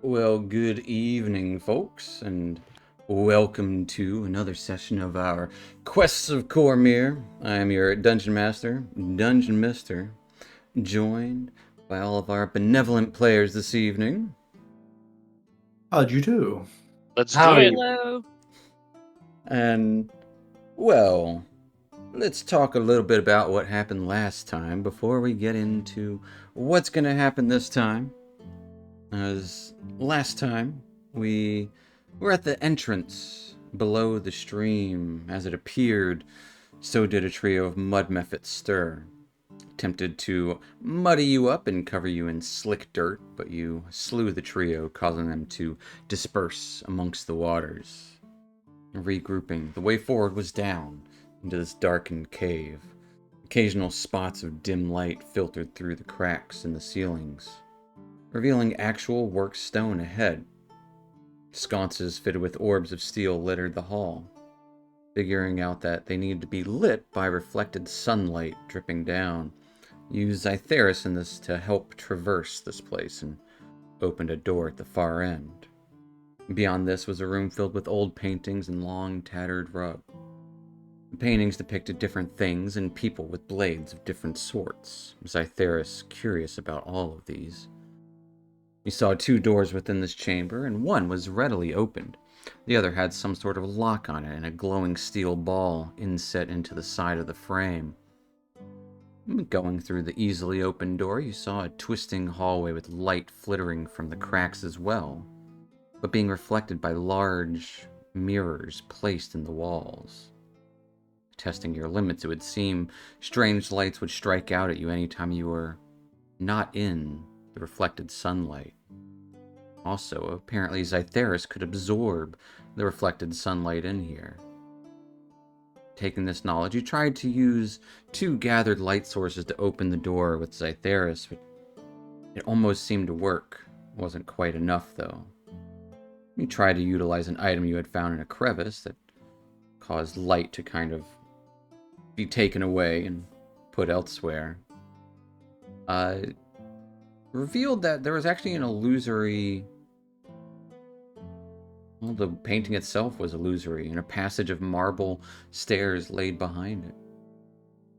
Well, good evening, folks, and welcome to another session of our Quests of Cormyr. I am your Dungeon Master, Dungeon Mister, joined by all of our benevolent players this evening. How'd you do? Let's do Howdy. it. Hello. And, well, let's talk a little bit about what happened last time before we get into what's going to happen this time. As last time, we were at the entrance below the stream. As it appeared, so did a trio of mud mephits stir. Attempted to muddy you up and cover you in slick dirt, but you slew the trio, causing them to disperse amongst the waters. Regrouping, the way forward was down into this darkened cave. Occasional spots of dim light filtered through the cracks in the ceilings, revealing actual worked stone ahead. Sconces fitted with orbs of steel littered the hall. Figuring out that they needed to be lit by reflected sunlight dripping down, used Zytheris in this to help traverse this place and opened a door at the far end. Beyond this was a room filled with old paintings and long, tattered rug. The paintings depicted different things and people with blades of different sorts. Zytheris curious about all of these. You saw two doors within this chamber, and one was readily opened. The other had some sort of lock on it and a glowing steel ball inset into the side of the frame. Going through the easily opened door, you saw a twisting hallway with light flittering from the cracks as well, but being reflected by large mirrors placed in the walls. Testing your limits, it would seem strange lights would strike out at you anytime you were not in the reflected sunlight. Also, apparently Zytheris could absorb the reflected sunlight in here. Taking this knowledge, you tried to use two gathered light sources to open the door with Zytheris, but it almost seemed to work. It wasn't quite enough, though. You tried to utilize an item you had found in a crevice that caused light to kind of be taken away and put elsewhere. Revealed that there was actually an illusory... Well, the painting itself was illusory, and a passage of marble stairs laid behind it.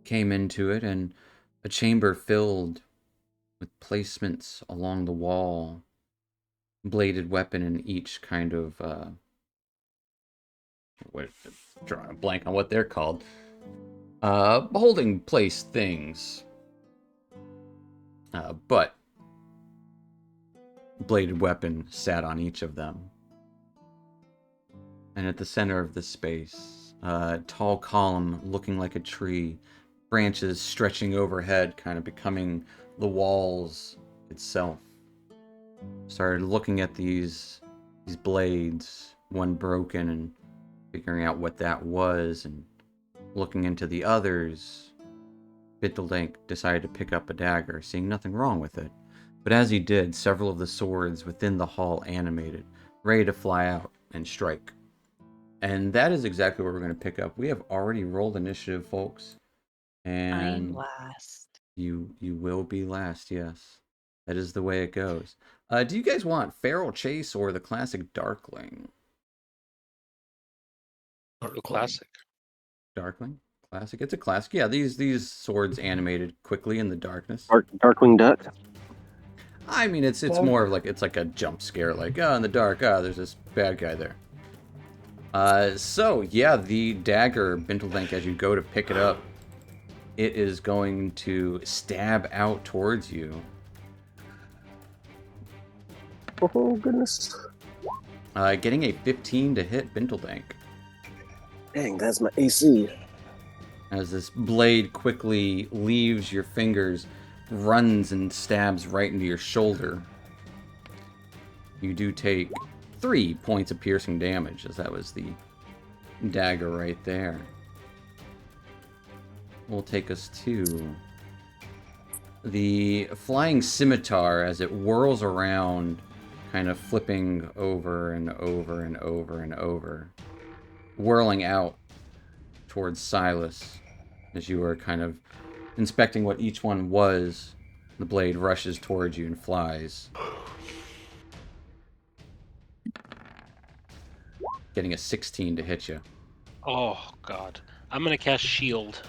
Came into it, and a chamber filled with placements along the wall, bladed weapon in each kind of, drawing a blank on what they're called. Holding place things. But bladed weapon sat on each of them. And at the center of the space, a tall column looking like a tree, branches stretching overhead, kind of becoming the walls itself. Started looking at these blades, one broken, and figuring out what that was, and looking into the others. Bittlink decided to pick up a dagger, seeing nothing wrong with it. But as he did, several of the swords within the hall animated, ready to fly out and strike. And that is exactly what we're going to pick up. We have already rolled initiative, folks. And I'm last. you will be last, yes. That is the way it goes. Do you guys want Feral Chase or the classic Darkling? Classic. Darkling? Classic? It's a classic. Yeah, these swords animated quickly in the darkness. Darkwing Duck. I mean, it's more of like, it's like a jump scare, like, oh, in the dark, there's this bad guy there. So, yeah, the dagger, Bintledank, as you go to pick it up, it is going to stab out towards you. Oh, goodness. Getting a 15 to hit Bintledank. Dang, that's my AC. As this blade quickly leaves your fingers, runs and stabs right into your shoulder. You do take 3 points of piercing damage, as that was the dagger right there. Will take us to the flying scimitar as it whirls around, kind of flipping over and over and over and over, whirling out towards Silas. As you are kind of inspecting what each one was, the blade rushes towards you and flies. getting a 16 to hit you. Oh God. I'm gonna cast shield.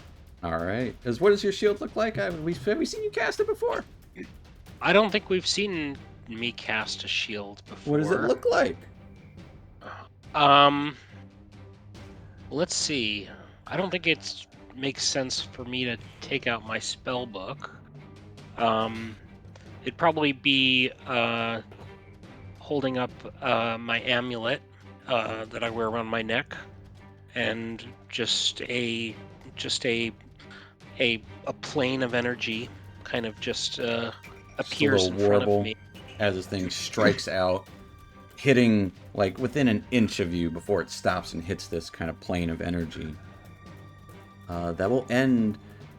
All right. What does your shield look like? Have we seen you cast it before? I don't think we've seen me cast a shield before. What does it look like? Let's see. I don't think it makes sense for me to take out my spell book. It'd probably be holding up my amulet that I wear around my neck, and just a plane of energy kind of just appears Just a in little front of warble me. as this thing strikes out, hitting like within an inch of you before it stops and hits this kind of plane of energy. That will end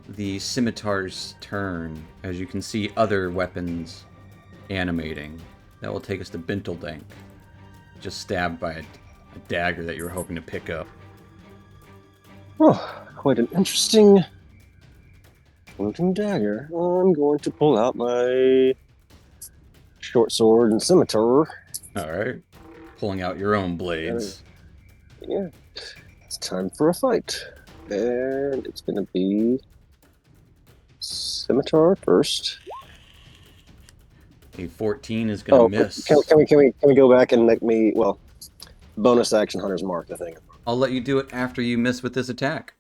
the scimitar's turn, as you can see other weapons animating. That will take us to Binteldank, just stabbed by a dagger that you were hoping to pick up. Oh, quite an interesting floating dagger. I'm going to pull out my short sword and scimitar. All right, pulling out your own blades. Yeah, it's time for a fight. And it's going to be scimitar first. A 14 is going to miss. Can we go back and make me, well, bonus action Hunter's Mark, I think. I'll let you do it after you miss with this attack.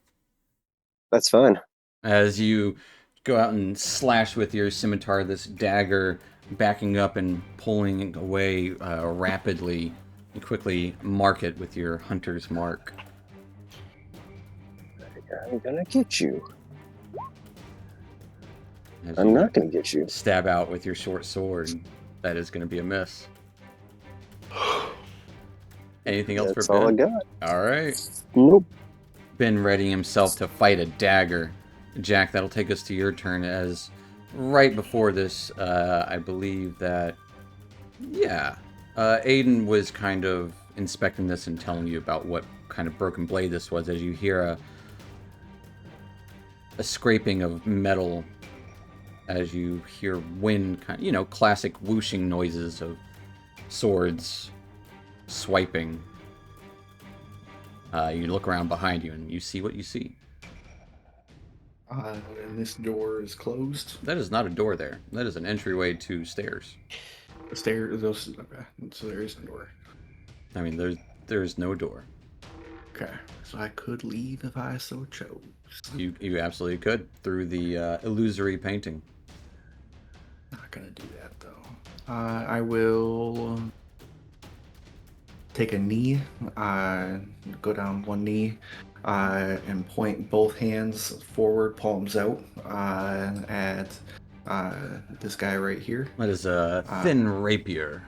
That's fine. As you go out and slash with your scimitar, this dagger backing up and pulling away rapidly, you quickly mark it with your hunter's mark. I'm gonna get you. As I'm you not gonna get you. stab out with your short sword. That is going to be a miss. Anything else That's for all I Ben? got. All right. Nope. Ben readying himself to fight a dagger. Jack, that'll take us to your turn, as right before this, I believe that, yeah, Aiden was kind of inspecting this and telling you about what kind of broken blade this was, as you hear a scraping of metal, as you hear wind, classic whooshing noises of swords swiping. You look around behind you and you see what you see. And this door is closed. That is not a door there. That is an entryway to stairs. The stairs, those. Okay, so there is a door. I mean, there's no door. Okay, so I could leave if I so chose. You absolutely could through the illusory painting. Not gonna do that though. I will take a knee. Go down one knee. And point both hands forward, palms out, at this guy right here. That is a thin rapier.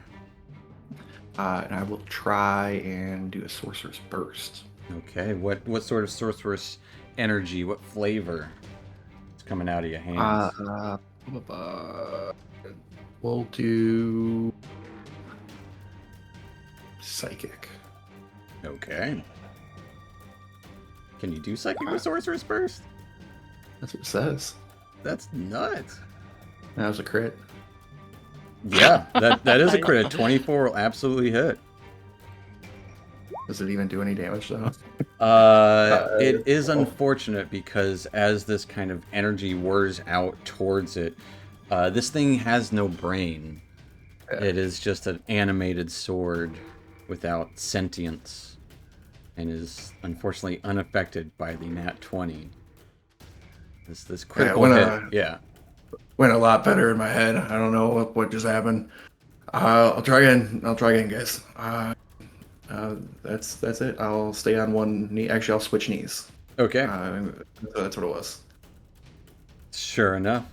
And I will try and do a sorcerer's burst. Okay, what sort of sorceress energy, what flavor is coming out of your hands? We'll do psychic. Okay. Can you do psychic with sorcerer's burst? That's what it says. That's nuts. That was a crit. Yeah, that is a crit. 24 will absolutely hit. Does it even do any damage though? It is unfortunate because as this kind of energy whirs out towards it, this thing has no brain. Yeah. It is just an animated sword without sentience, and is unfortunately unaffected by the nat 20. This critical hit, yeah. Went a lot better in my head. I don't know what just happened. I'll try again. Guys. That's it. I'll stay on one knee. Actually, I'll switch knees. Okay. That's what it was. Sure enough.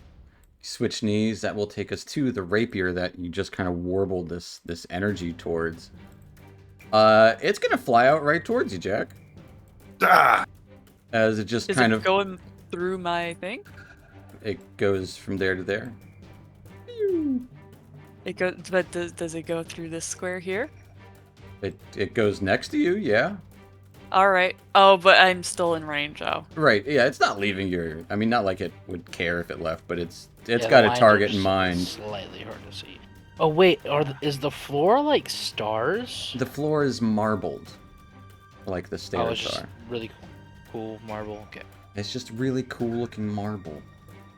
Switch knees. That will take us to the rapier that you just kind of warbled this energy towards. It's gonna fly out right towards you, Jack. Ah! As it just Is kind it of going through my thing? it goes from there to there. It goes, but does it go through this square here? It goes next to you, yeah. All right. Oh, but I'm still in range. Oh. Right, yeah. It's not leaving your. I mean, not like it would care if it left, but it's Yeah, got the a lines target are in mind. Slightly hard to see. Oh wait, is the floor like stars? The floor is marbled. like the Oh, stairs it's just are. really cool marble. Okay. It's just really cool looking marble.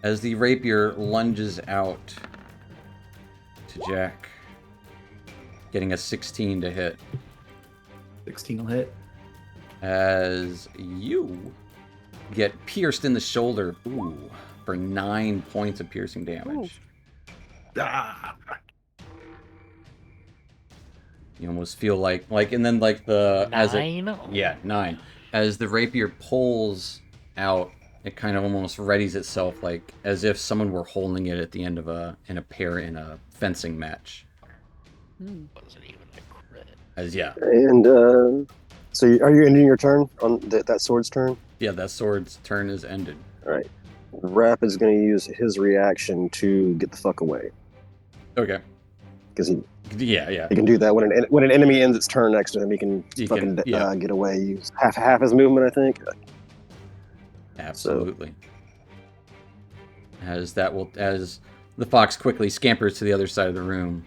As the rapier lunges out to Jack, getting a 16 to hit. 16 will hit. As you get pierced in the shoulder, for 9 points of piercing damage. Ah! You almost feel like, and then like the 9? yeah, 9. As the rapier pulls out, it kind of almost readies itself, like as if someone were holding it at the end of a fencing match. Wasn't even a crit. As yeah, And so, are you ending your turn on that sword's turn? that sword's turn is ended. All right. Rap is going to use his reaction to get the fuck away Okay. because he Yeah. can do that when an enemy ends its turn next to him. He can He fucking can, yeah. get away. Use half his movement, I think. Absolutely. As the fox quickly scampers to the other side of the room,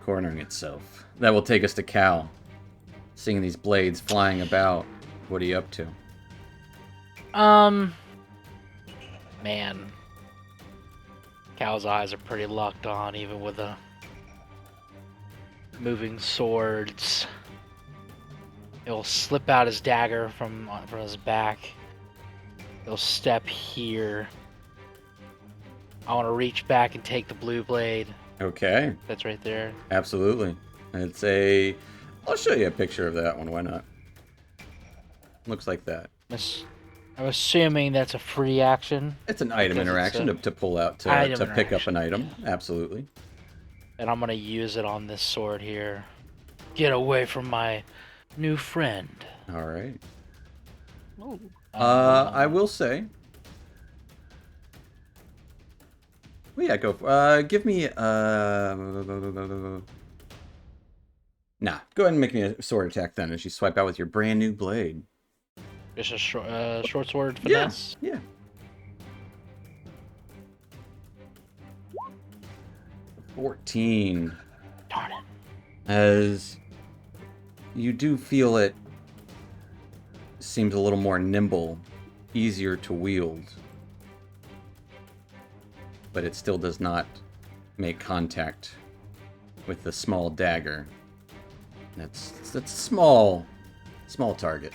cornering itself. That will take us to Cal. Seeing these blades flying about, what are you up to? Man. Cal's eyes are pretty locked on, even with the moving swords. He'll slip out his dagger from his back. He'll step here. I want to reach back and take the blue blade. Okay, That's right there. absolutely. I'll show you a picture of that one, why not? Looks like that. I'm assuming that's a free action. It's an item Because interaction it's to pull out, to item pick up an interaction, item. Absolutely. And I'm going to use it on this sword here. Get away from my new friend. All right. Ooh. I will say. Well, yeah, go for, give me, nah, go ahead and make me a sword attack then as you swipe out with your brand new blade. Just a short sword finesse. Yeah. 14. Darn it. As you do feel it seems a little more nimble, easier to wield, but it still does not make contact with the small dagger. That's a small target.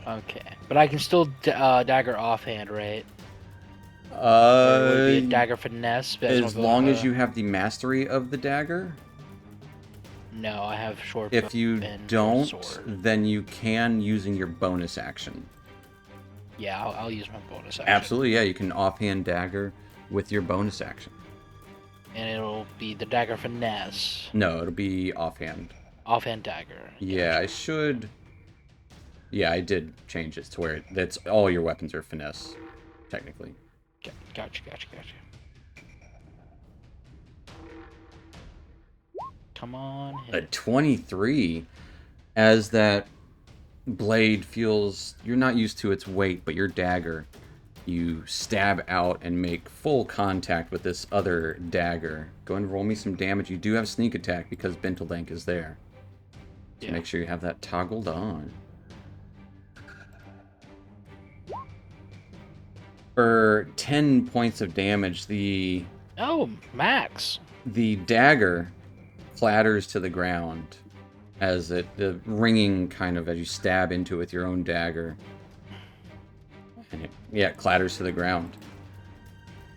Okay. But I can still dagger offhand, right? Or would it be a dagger finesse? As long as you have the mastery of the dagger. No, I have short. If you and don't, sword. then you can using your bonus action. Yeah, I'll use my bonus action. Absolutely, yeah. You can offhand dagger with your bonus action. And it'll be the dagger finesse. No, it'll be offhand. Offhand dagger. Yeah, I should. Yeah, I did change it to where that's all your weapons are finesse, technically. Gotcha. Come on. A Hit. 23, as that blade feels, you're not used to its weight, but your dagger, you stab out and make full contact with this other dagger. Go ahead and roll me some damage. You do have sneak attack because Benteldank is there. So Yeah. make sure you have that toggled on. For 10 points of damage, the Oh, max. dagger clatters to the ground as the ringing kind of as you stab into it with your own dagger. And it clatters to the ground.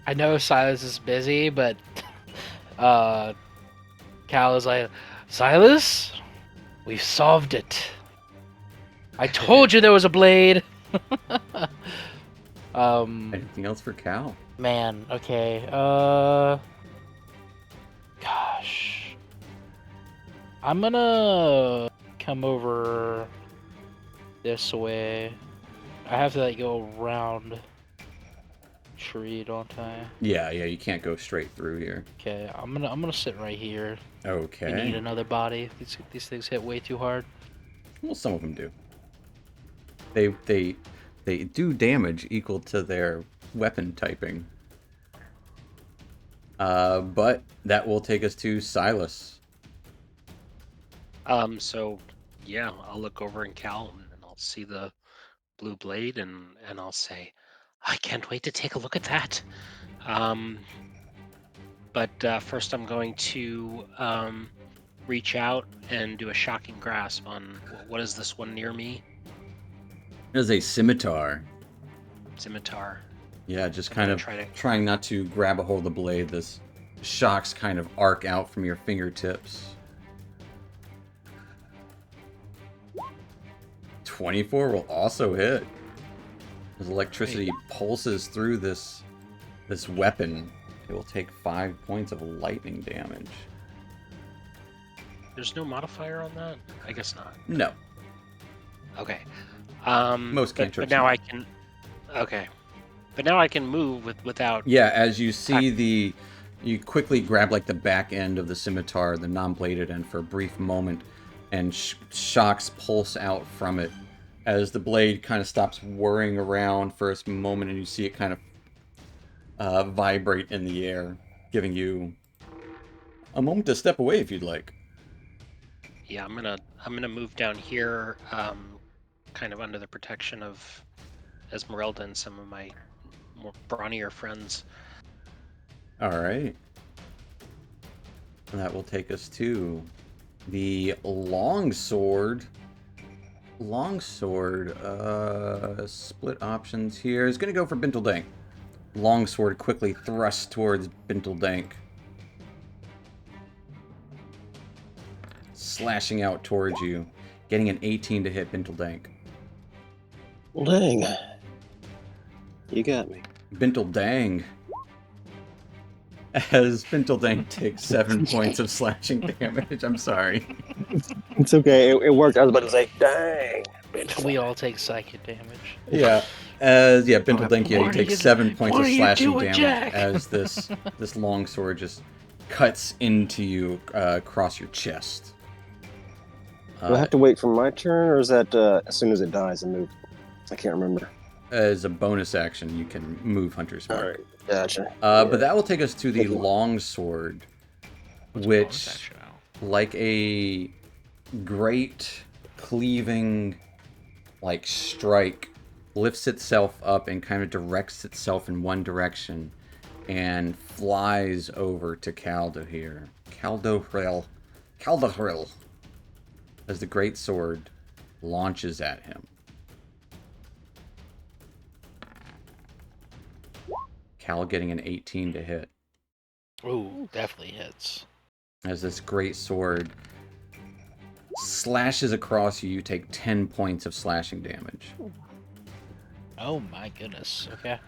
I know Silas is busy, but Cal is like, Silas, we've solved it. I told you there was a blade. Anything else for Cal? Man, okay. Gosh. I'm gonna come over this way. I have to go around tree, don't I? Yeah, you can't go straight through here. Okay, I'm gonna sit right here. Okay. We need another body. These things hit way too hard. Well, some of them do. They do damage equal to their weapon typing. But that will take us to Silas. So Yeah, I'll look over in Cal and I'll see the blue blade and I'll say, I can't wait to take a look at that. Um, but first, I'm going to reach out and do a shocking grasp on what is this one near me? It is a scimitar. Scimitar. Yeah, just I'm kind gonna of try to. trying not to grab a hold of the blade. This shocks kind of arc out from your fingertips. 24 will also hit. As electricity pulses through this weapon, it will take 5 points of lightning damage. There's no modifier on that? I guess not. No, Okay. most But cantrips. now No. I can. Okay. But now I can move without. Yeah, as you see you quickly grab like the back end of the scimitar, the non-bladed end, for a brief moment, and shocks pulse out from it as the blade kind of stops whirring around for a moment, and you see it kind of vibrate in the air, giving you a moment to step away if you'd like. Yeah, I'm gonna move down here, kind of under the protection of Esmeralda and some of my more brawnier friends. All right. That will take us to the longsword. Longsword, split options here. Is going to go for Binteldank. Longsword quickly thrusts towards Binteldank, slashing out towards you, getting an 18 to hit Binteldank. Well, dang. You got me. Binteldang. As Binteldank takes 7 points of slashing damage. I'm sorry. It's okay. It worked. I was about to say, dang. We all take psychic damage. Yeah. Binteldank, yeah, you What are take you- 7 points what of are you slashing doing, damage Jack? as this longsword just cuts into you across your chest. Do I have to wait for my turn, or is that as soon as it dies and move? I can't remember. As a bonus action, you can move Hunter's Mark. All right, gotcha. But that will take us to the Thank you. longsword, What's a bonus which, action now? like a great cleaving, like strike, lifts itself up and kind of directs itself in one direction, and flies over to Caldo here. Caldohril, as the great sword launches at him. Cal getting an 18 to hit. Ooh, definitely hits. As this great sword slashes across you, you take 10 points of slashing damage. Oh my goodness. Okay.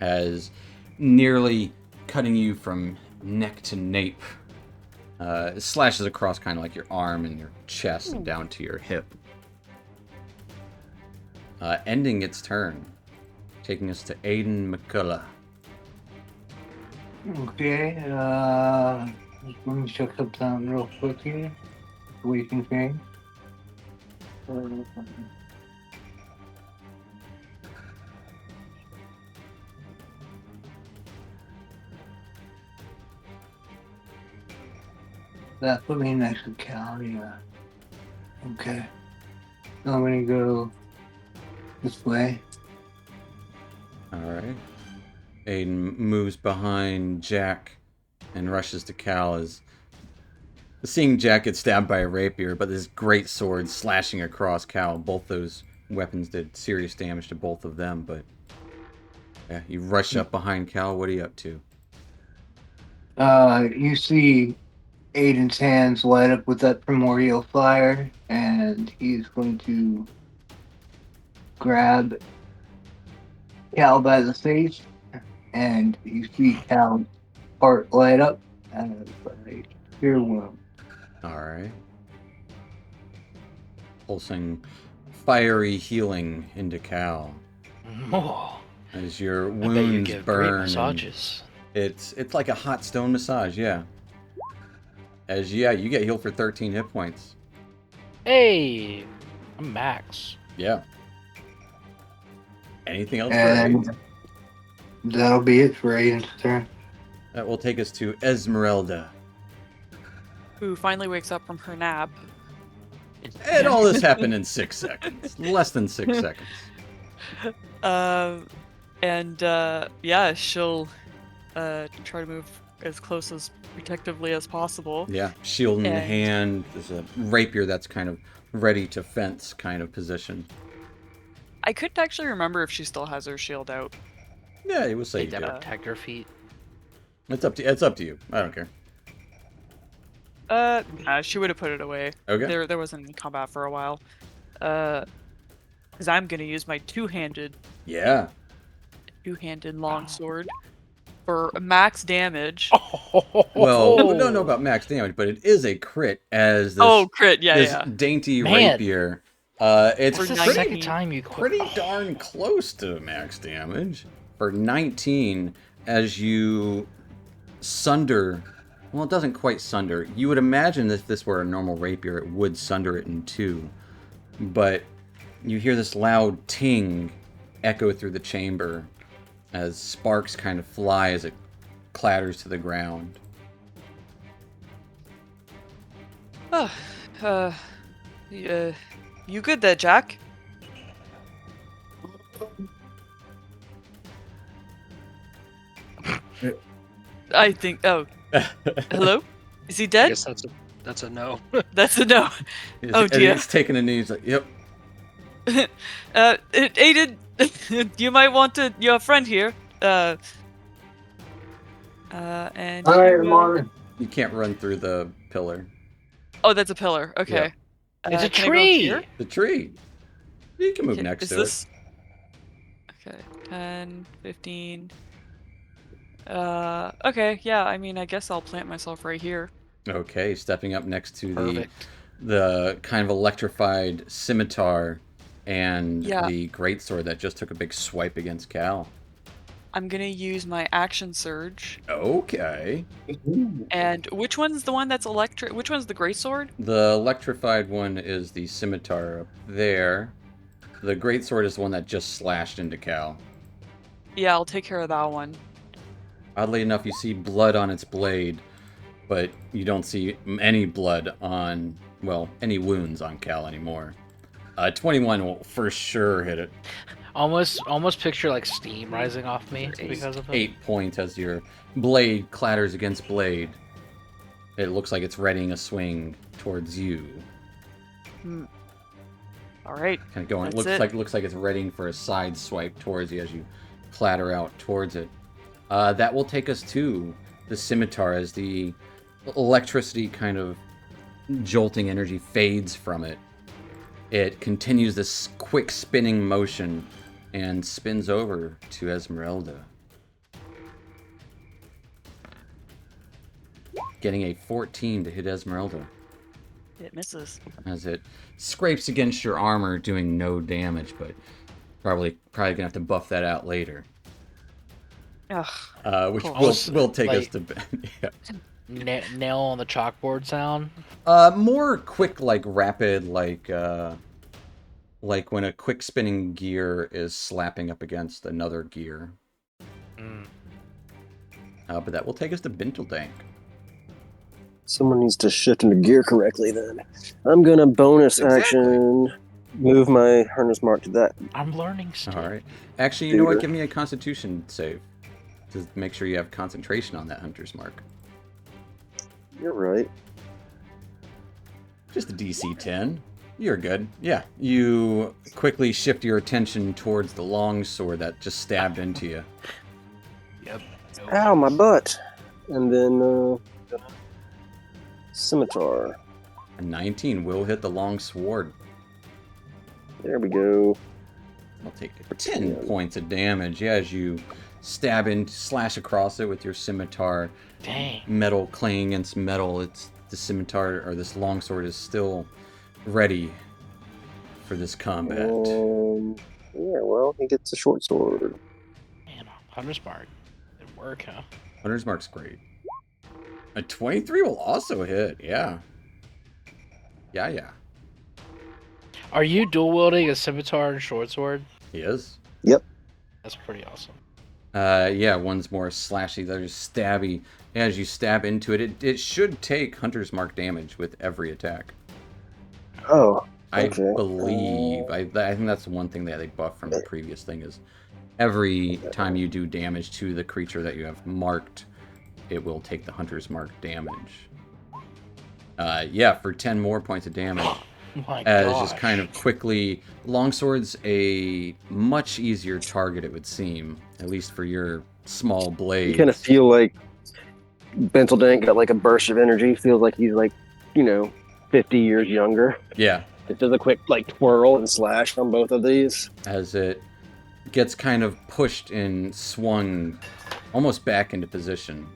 As nearly cutting you from neck to nape. It slashes across kind of like your arm and your chest and down to your hip. Ending its turn. Taking us to Aiden McCullough. Okay, let me check something real quick here. We can change. That put me next to Cal, yeah. Okay. So I'm gonna go this way. Alright. Aiden moves behind Jack and rushes to Cal as seeing Jack get stabbed by a rapier, but this great sword slashing across Cal. Both those weapons did serious damage to both of them, but yeah, you rush up behind Cal. What are you up to? You see Aiden's hands light up with that primordial fire, and he's going to grab Cal by the face, and you see Cal's heart light up as a spear wound. Alright. Pulsing fiery healing into Cal Oh, as your I bet you wounds give great burn. and massages. It's like a hot stone massage, yeah. As you get healed for 13 hit points. Hey, I'm max. Yeah. Anything else for And Aiden? that'll be it for Aiden's turn. That will take us to Esmeralda. Who finally wakes up from her nap. And all this happened in 6 seconds. Less than 6 seconds. Yeah, she'll try to move as close as protectively as possible. Yeah, shield in And- hand. There's a rapier that's kind of ready to fence kind of position. I couldn't actually remember if she still has her shield out. Yeah, it will say you Take do. that protect her feet. It's up to you. I don't care. Nah, she would have put it away. Okay. There wasn't any combat for a while. Because I'm gonna use my two-handed Yeah. longsword for max damage. Well, we don't know about max damage, but it is a crit as this, Oh, crit! Yeah, this yeah. dainty Man. rapier. It's It's the For 19. second time you quit. pretty darn close to max damage for 19 as you sunder. Well, it doesn't quite sunder. You would imagine that if this were a normal rapier, it would sunder it in two. But you hear this loud ting echo through the chamber as sparks kind of fly as it clatters to the ground. You good there, Jack? I think. Oh, hello? Is he I dead? guess that's a no. That's a no. Oh, And dear. He's taking a knee. He's like, yep. Aiden, you might want to. Your friend here. And. Alright, you, I'm on it. You can't run through the pillar. Oh, that's a pillar. Okay. It's a can I go tree. here? The tree. You can move Okay, next is to this... Okay, 10, 15... okay, yeah, I mean, I guess I'll plant myself right here. it. Okay, stepping up next to Perfect. the kind of electrified scimitar and Yeah. the greatsword that just took a big swipe against Cal. I'm gonna use my action surge. Okay. And which one's the one that's electric? Which one's the greatsword? The electrified one is the scimitar up there. The greatsword is the one that just slashed into Cal. Yeah, I'll take care of that one. Oddly enough, you see blood on its blade, but you don't see any blood on, well, any wounds on Cal anymore. 21 will for sure hit it. Almost picture like steam rising off me because of it. 8 points as your blade clatters against blade. It looks like it's readying a swing towards you. All right. Kind of going. It That's looks like it's readying for a side swipe towards you as you clatter out towards it. That will take us to the scimitar as the electricity kind of jolting energy fades from it. It continues this quick spinning motion and spins over to Esmeralda. Getting a 14 to hit Esmeralda It misses. as it scrapes against your armor, doing no damage, but probably gonna have to buff that out later. Ugh. Which Cool. will take us Like- to yeah. Nail on the chalkboard sound. More quick, like rapid, like when a quick spinning gear is slapping up against another gear. Mm. But that will take us to Binteldank. Someone needs to shift into gear correctly then. I'm gonna bonus action move my Hunter's Mark to that. I'm learning stuff. All right. Actually, you know what? Dude. Give me a Constitution save to make sure you have concentration on that Hunter's Mark. You're right. Just a DC 10. You're good. Yeah. You quickly shift your attention towards the long sword that just stabbed into you. Yep. Ow, my butt. And then scimitar. A 19 will hit the long sword. There we go. I'll take 10 points of damage. Yeah, as you stab and slash across it with your scimitar. Dang. Metal clanging against metal. It's the scimitar or this longsword is still ready for this combat. Yeah, well, he gets a short sword. Man, Hunter's Mark. Didn't work, huh? Hunter's Mark's great. A 23 will also hit. Yeah. Yeah. Are you dual wielding a scimitar and short sword? He is. That's pretty awesome. Yeah, one's more slashy, the other's stabby. As you stab into it, it should take Hunter's Mark damage with every attack. Oh, I okay. believe. I think that's the one thing that they buffed from the previous thing is every time you do damage to the creature that you have marked, it will take the Hunter's Mark damage. Yeah, for 10 more points of damage. Oh my As just gosh. kind of quickly, longsword's a much easier target, it would seem, at least for your small blades. You kind of feel like Benteldank got like a burst of energy. Feels like he's like, 50 years younger. Yeah, It does a quick like twirl and slash on both of these. as it gets kind of pushed and swung almost back into position.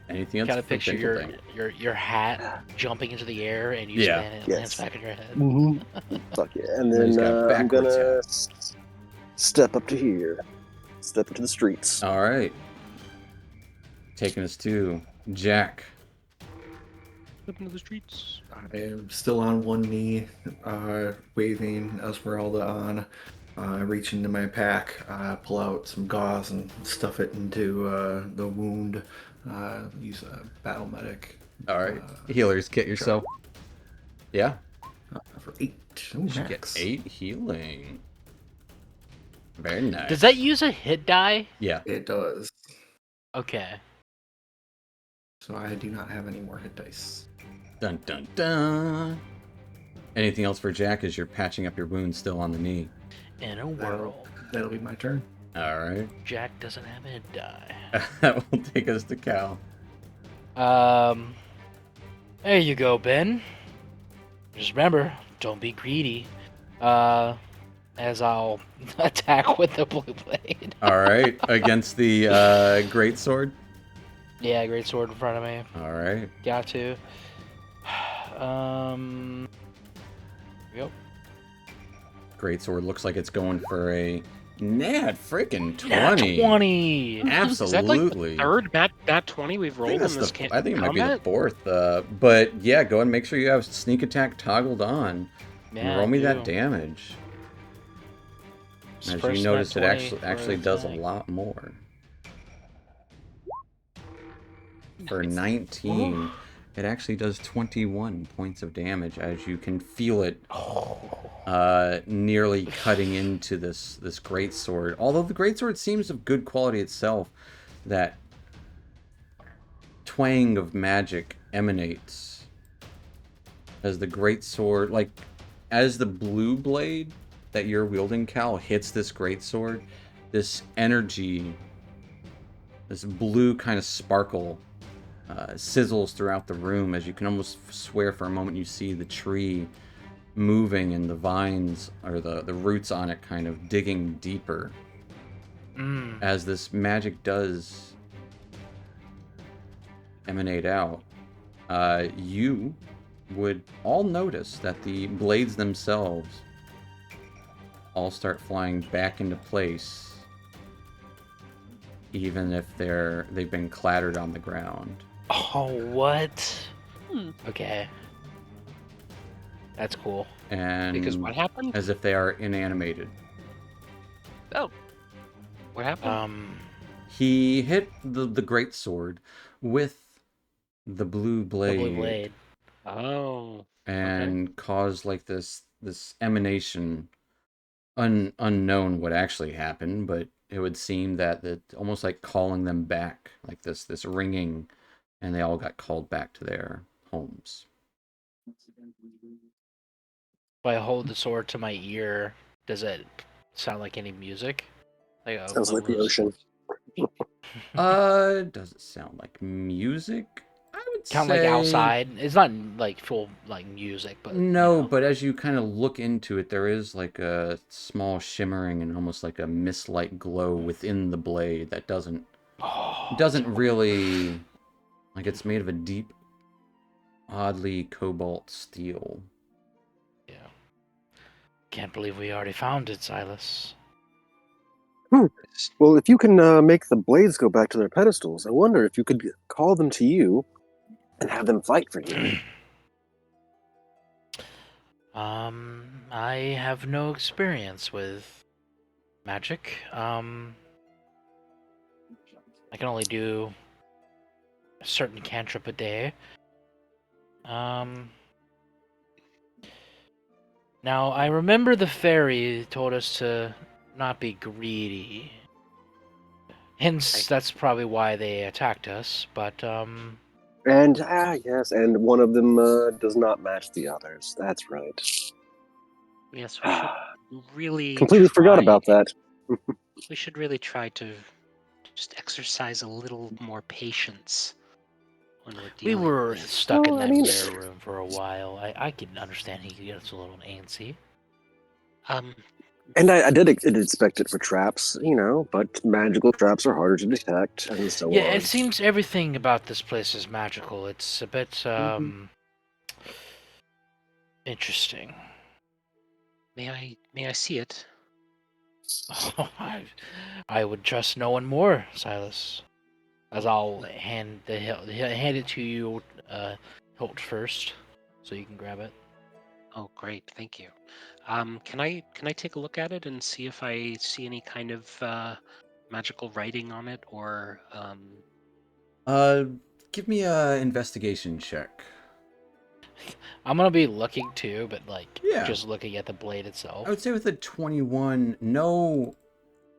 Anything else? Kind of for picture Benteldank? your hat jumping into the air and you Yeah. spin it, Yes. lands back in your head. Mm-hmm. Fuck yeah! And Then he's then got a I'm backwards gonna step up to here, step into the streets. All right. Taking us to Jack. Up into the streets. I am still on one knee, waving Esmeralda on. Reach into my pack, pull out some gauze and stuff it into the wound. Use a battle medic. All right. Healers, get yourself. Yeah. For 8. Ooh, You should get max. 8 healing. Very nice. Does that use a hit die? Yeah. It does. Okay. So I do not have any more hit dice. Dun dun dun. Anything else for Jack as you're patching up your wound still on the knee? In a world, That'll be my turn. All right. Jack doesn't have a hit die. That will take us to Cal. There you go, Ben. Just remember, don't be greedy. As I'll attack with the blue blade. All right. Against the great sword. Yeah, great sword in front of me. All right. Got to. Yep. Great sword looks like it's going for a nat freaking 20. Nat 20. Absolutely. Is that like the third nat 20 we've I rolled think, in that's this the, I think it might be the combat? 4th. But yeah, go ahead and make sure you have sneak attack toggled on. Yeah, And roll me I that do. damage. It's As first you nat notice, it 20 for actually does a attack. lot more. For 19, it actually does 21 points of damage as you can feel it nearly cutting into this greatsword. Although the greatsword seems of good quality itself, that twang of magic emanates as the greatsword, like as the blue blade that you're wielding, Cal, hits this greatsword, this energy, this blue kind of sparkle sizzles throughout the room as you can almost swear for a moment you see the tree moving and the vines or the roots on it kind of digging deeper as this magic does emanate out. You would all notice that the blades themselves all start flying back into place, even if they've been clattered on the ground. Oh, what? Okay. That's cool. And Because what happened? as if they are inanimated. Oh. What happened? He hit the great sword with the blue The blade, blue blade. Oh. and caused like this emanation. Unknown what actually happened, but it would seem that almost like calling them back, like this ringing, and they all got called back to their homes. If I hold the sword to my ear, does it sound like any music? Like a Sounds like the little- ocean. Does it sound like music? I would Kind say of like outside. It's not like full like music, but no, you know. but as you kind of look into it, there is like a small shimmering and almost like a mist-like glow within the blade that doesn't really, like, it's made of a deep, oddly cobalt steel. Yeah. Can't believe we already found it, Silas. Well, if you can make the blades go back to their pedestals, I wonder if you could call them to you and have them fight for you. I have no experience with magic. I can only do a certain cantrip a day. Now, I remember the fairy told us to not be greedy. Hence, that's probably why they attacked us, but, And yes, and one of them does not match the others. That's right. Yes, we should really Completely forgot about that. We should really try to just exercise a little more patience when we're we dealing were with. stuck in Well, I that mean- mirror room for a while. I can understand he gets a little antsy. And I did inspect it for traps, but magical traps are harder to detect, and so Yeah, on. it seems everything about this place is magical. It's a bit, interesting. May I see it? Oh, I would trust no one more, Silas. As I'll hand it to you, hilt first, so you can grab it. Oh, great, thank you. Can I take a look at it and see if I see any kind of magical writing on it, or Give me a investigation check. I'm gonna be looking too, but like Yeah. just looking at the blade itself. I would say with a 21, no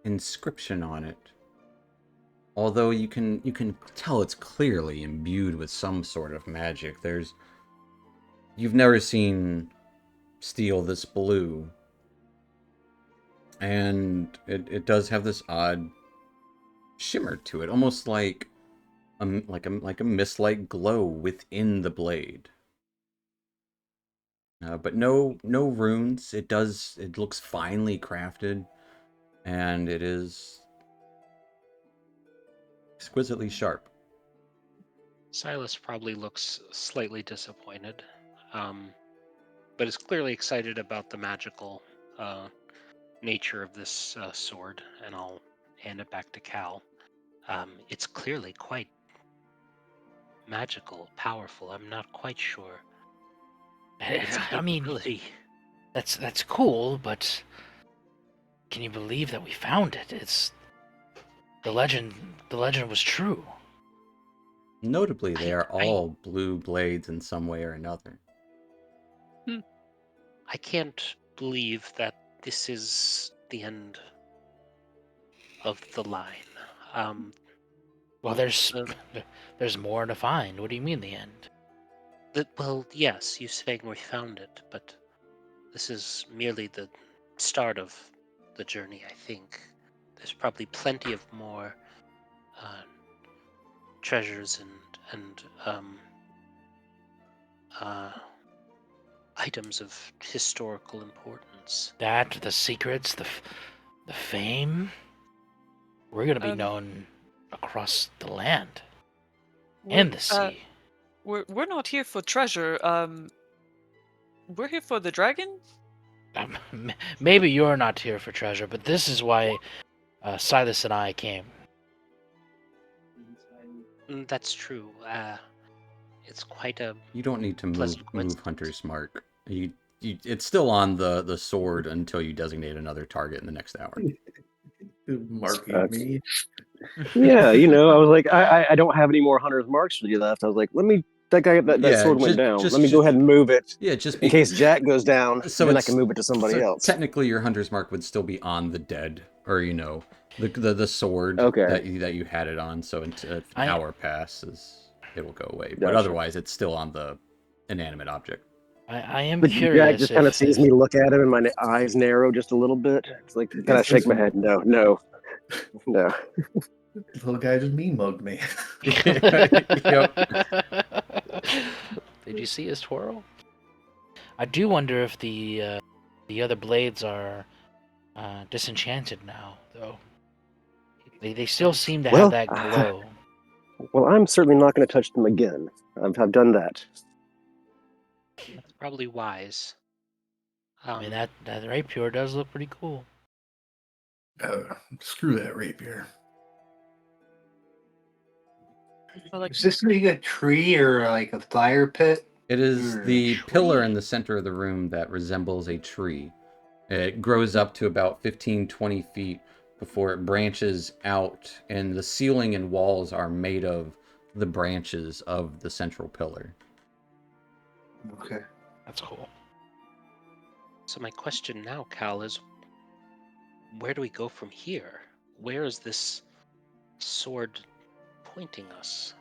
inscription on it. Although you can tell it's clearly imbued with some sort of magic. You've never seen steel this blue. And it does have this odd shimmer to it, almost like a mist-like glow within the blade. But no runes. It looks finely crafted, and it is exquisitely sharp. Silas probably looks slightly disappointed, but is clearly excited about the magical nature of this sword, and I'll hand it back to Cal. It's clearly quite magical, powerful. I'm not quite sure. Its I mean, capability. that's cool, but can you believe that we found it? It's the legend was true. Notably, they are I all blue blades in some way or another. I can't believe that this is the end of the line. Well, The, there's more to find. What do you mean the end? well, yes, you saying we found it, but this is merely the start of the journey, I think. There's probably plenty of more treasures and uh, items of historical importance. That the secrets, the fame. We're gonna be Um, known across the land and the sea. We're not here for treasure. We're here for the dragon. Maybe you're not here for treasure, but this is why Silas and I came. That's true. It's quite a You don't need to move pleasant coincidence. Hunter's Mark. It's still on the sword until you designate another target in the next hour. Marking me. Yeah, I was like, I don't have any more Hunter's Marks for you left. I was like, that sword went down. Let me go ahead and move it. Yeah, just In case Jack goes down, So then I it's- can move it to somebody else. Technically, your Hunter's Mark would still be on the dead, or the sword Okay. that you had it on. So until an hour passes, it will go away. But Gotcha. otherwise, it's still on the inanimate object. I am But curious. Jack just kind of sees me look at him, and my eyes narrow just a little bit. It's like, kind of shake my head. No. Little guy just mean mugged me. Yep. Did you see his twirl? I do wonder if the other blades are disenchanted now, though. They still seem to have that glow. Well, I'm certainly not going to touch them again. I've done that. That's probably wise. I mean, that rapier does look pretty cool. Screw that rapier. Is this like a tree or like a fire pit? It is Or a the pillar tree? in the center of the room that resembles a tree. It grows up to about 15-20 feet before it branches out, and the ceiling and walls are made of the branches of the central pillar. Okay. That's cool. So my question now, Cal, is where do we go from here? Where is this sword pointing us?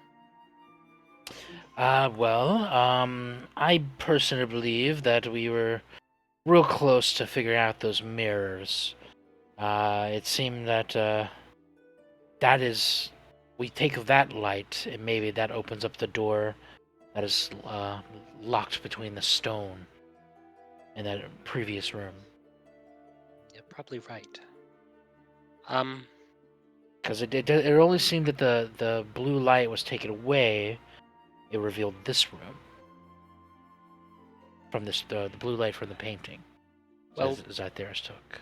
I personally believe that we were real close to figuring out those mirrors. It seemed that that is, we take that light, and maybe that opens up the door that is locked between the stone in that previous room. You're probably right. Because it only seemed that the blue light was taken away. It revealed this room from the blue light from the painting. Well, Zytheris took.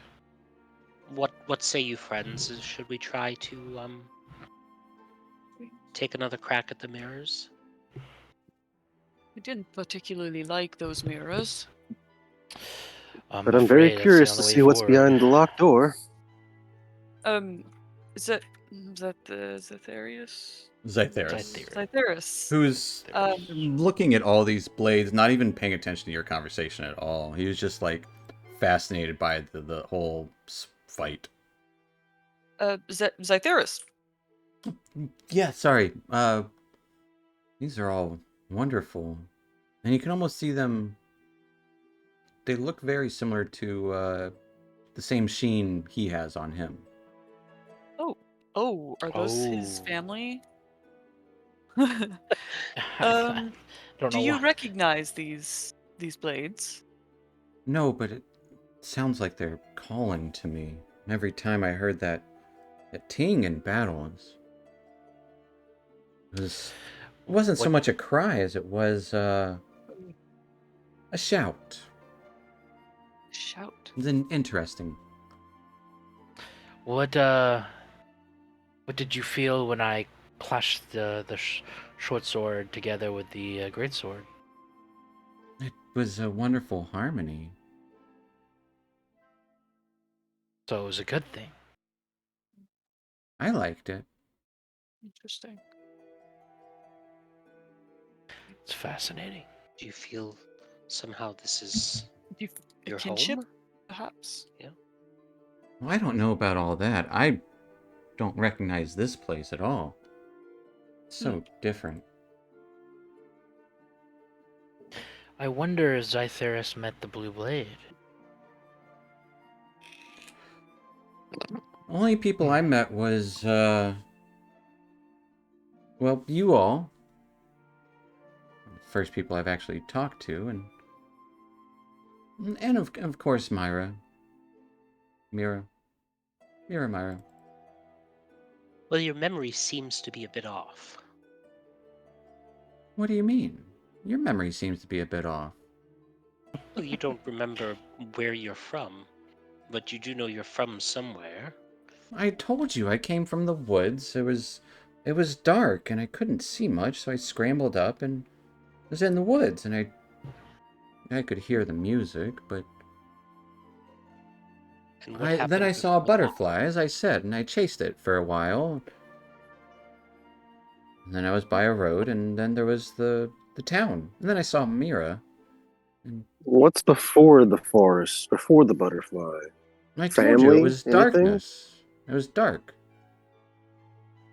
what say you, friends? Should we try to take another crack at the mirrors? I didn't particularly like those mirrors. But I'm very afraid that's the curious to only way see what's forward. behind the locked door. Is that the Zytharius? Zytheris, Zytheris. who's looking at all these blades, not even paying attention to your conversation at all. He was just like fascinated by the whole fight. Zytheris. Yeah, sorry. These are all wonderful, and you can almost see them. They look very similar to the same sheen he has on him. Oh, are those his Oh. family? Don't Do know you why. recognize these blades? No, but it sounds like they're calling to me. Every time I heard that ting in battles, it wasn't so What- much a cry as it was a shout. Shout. It's interesting. What did you feel when I clashed the short sword together with the great sword? It was a wonderful harmony. So it was a good thing. I liked it. Interesting. It's fascinating. Do you feel somehow this is Do you, a your kinship, home? perhaps? Well, I don't know about all that. I don't recognize this place at all. It's so different. I wonder if Zytheris met the Blue Blade. Only people I met was, well, you all. First people I've actually talked to, and of course Myra. Myra, Myra. Well, your memory seems to be a bit off. What do you mean? Your memory seems to be a bit off. Well, you don't remember where you're from, but you do know you're from somewhere. I told you I came from the woods. It was dark and I couldn't see much, so I scrambled up and was in the woods, and I could hear the music, but And what then happened I saw a before that? butterfly, as I said, and I chased it for a while. And then I was by a road, and then there was the town. And then I saw Mira. And What's before the forest? Before the butterfly? I told you it Family? was Anything? darkness. It was dark.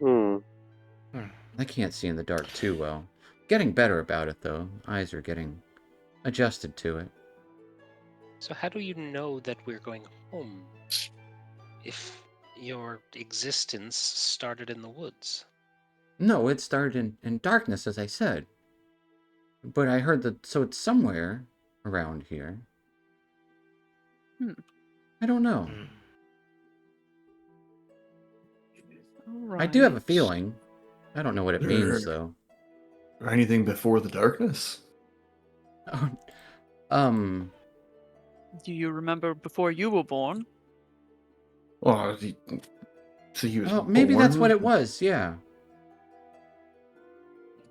Hmm. I can't see in the dark too well. Getting better about it, though. Eyes are getting adjusted to it. So how do you know that we're going home if your existence started in the woods? No, it started in darkness, as I said. But I heard that, so it's somewhere around here. I don't know. I do have a feeling. I don't know what it means, though. Or anything before the darkness? Do you remember before you were born? Oh, so he was Well, maybe that's what born? it was, yeah.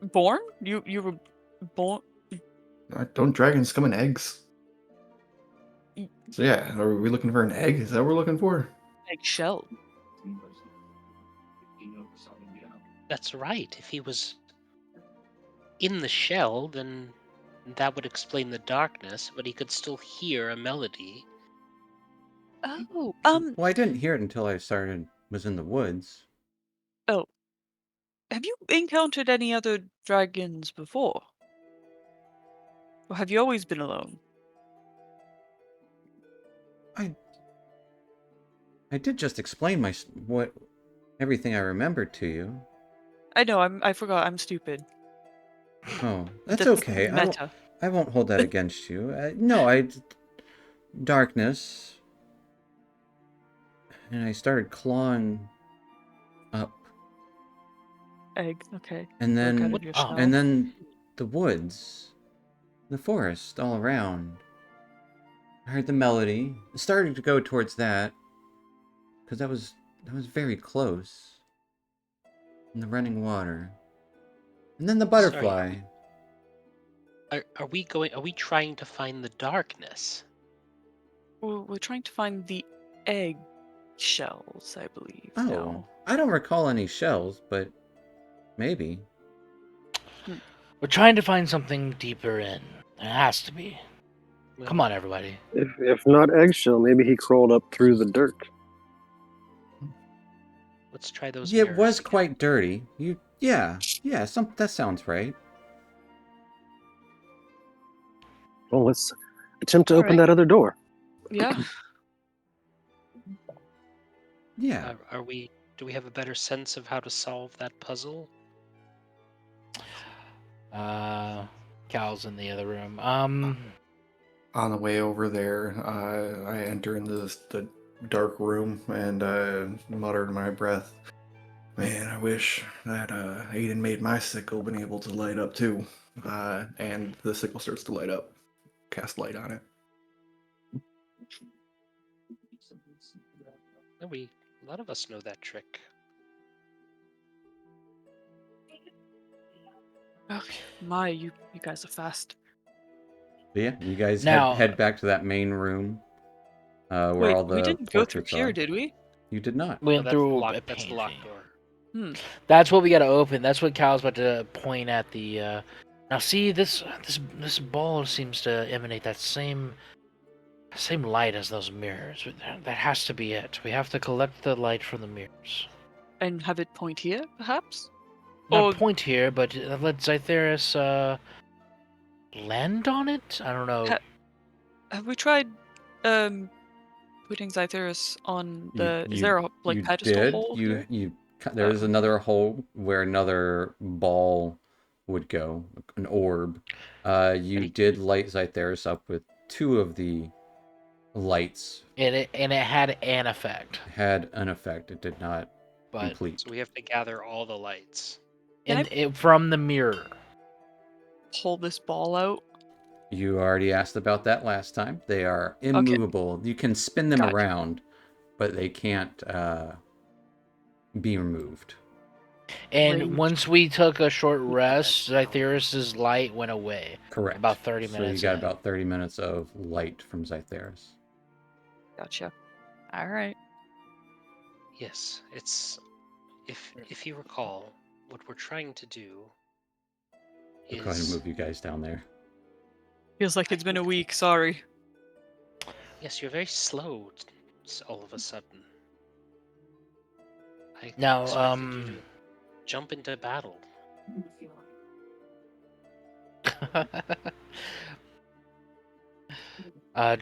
Born? You were born? Don't dragons come in eggs? Y- So yeah, are we looking for an egg? Is that what we're looking for? Eggshell. That's right. If he was in the shell, then that would explain the darkness, but he could still hear a melody. Oh, Well, I didn't hear it until I was in the woods. oh. Have you encountered any other dragons before? Or have you always been alone? I did just explain everything I remembered to you. I know, I forgot, I'm stupid. Oh, that's That's okay. meta. I won't hold that against you. Darkness, and I started clawing up, Egg, okay. and Broke out then of your oh. shell. and then the woods, the forest all around. I heard the melody. It started to go towards that, because that was very close. And the running water, and then the butterfly. Are we trying to find the darkness? We're trying to find the egg shells, I believe. Oh, Now. I don't recall any shells, but maybe. We're trying to find something deeper in. There has to be. Well, Come on, everybody. If not eggshell, maybe he crawled up through the dirt. let's try those Yeah, it mirrors was again. quite dirty. Yeah, that sounds right. Well, let's attempt to open Alright. that other door. Yeah. Yeah. Do we have a better sense of how to solve that puzzle? Cal's in the other room. On the way over there, I enter into the dark room and mutter to my breath, "Man, I wish that Aiden made my sickle been able to light up too." And the sickle starts to light up. Cast light on it. No, a lot of us know that trick. Okay. My, you guys are fast. But yeah, you guys Now- head back to that main room where Wait, all the we didn't go through portraits here, are. did we? You did not. went that's the through lock. a That's the painting. locked door. That's what we gotta open. That's what Cal's about to point at the. Now see this ball seems to emanate that same light as those mirrors. That has to be it. We have to collect the light from the mirrors. And have it point here, perhaps? Not Or point here, but let Zytheris land on it. I don't know. have we tried putting Zytheris on the is there a you pedestal did. hole here? There is another hole where another ball would go, an orb. You did light Zytheris up with 2 of the lights. And it had an effect. Had an effect. It did not But complete. So we have to gather all the lights. from the mirror. Pull this ball out. You already asked about that last time. They are immovable. You can spin them Gotcha. around, but they can't be removed. And Rage. once we took a short rest, Zytheris' light went away. Correct. About 30 So minutes you got in. about 30 minutes of light from Zytheris. Gotcha. Alright. Yes, it's if you recall, what we're trying to do I'll go ahead and is move you guys down there. Feels like it's been a week, sorry. yes, you're very slow all of a sudden. I Now, expected you to jump into battle.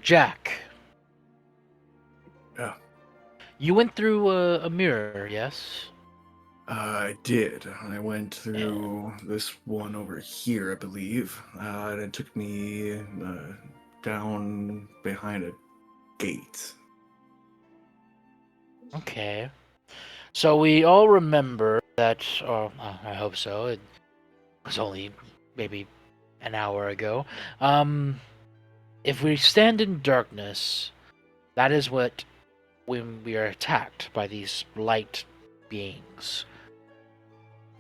Jack. Yeah. You went through a mirror, yes? I did. I went through this one over here, I believe, and it took me down behind a gate. Okay. So we all remember that, or I hope so. It was only maybe an hour ago. If we stand in darkness, that is when we are attacked by these light beings.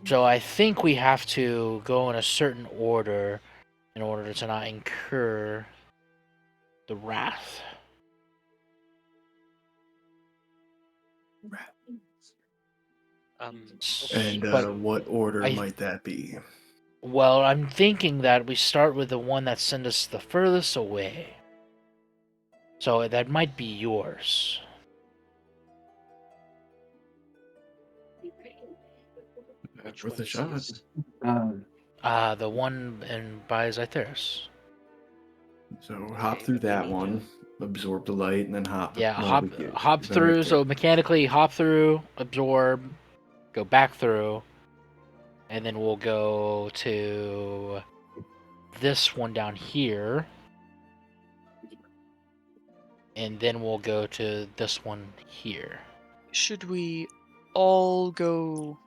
So I think we have to go in a certain order in order to not incur the wrath. Okay. And But what order I- might that be? Well, I'm thinking that we start with the one that sent us the furthest away. So that might be yours. Which Worth one a is shot. his? The one in by Zytheris. So hop Okay, through but we that need one, absorb the light, and then hop. Yeah, No, hop we've been right through. there. So mechanically, hop through, absorb, go back through, and then we'll go to this one down here, and then we'll go to this one here. Should we all go?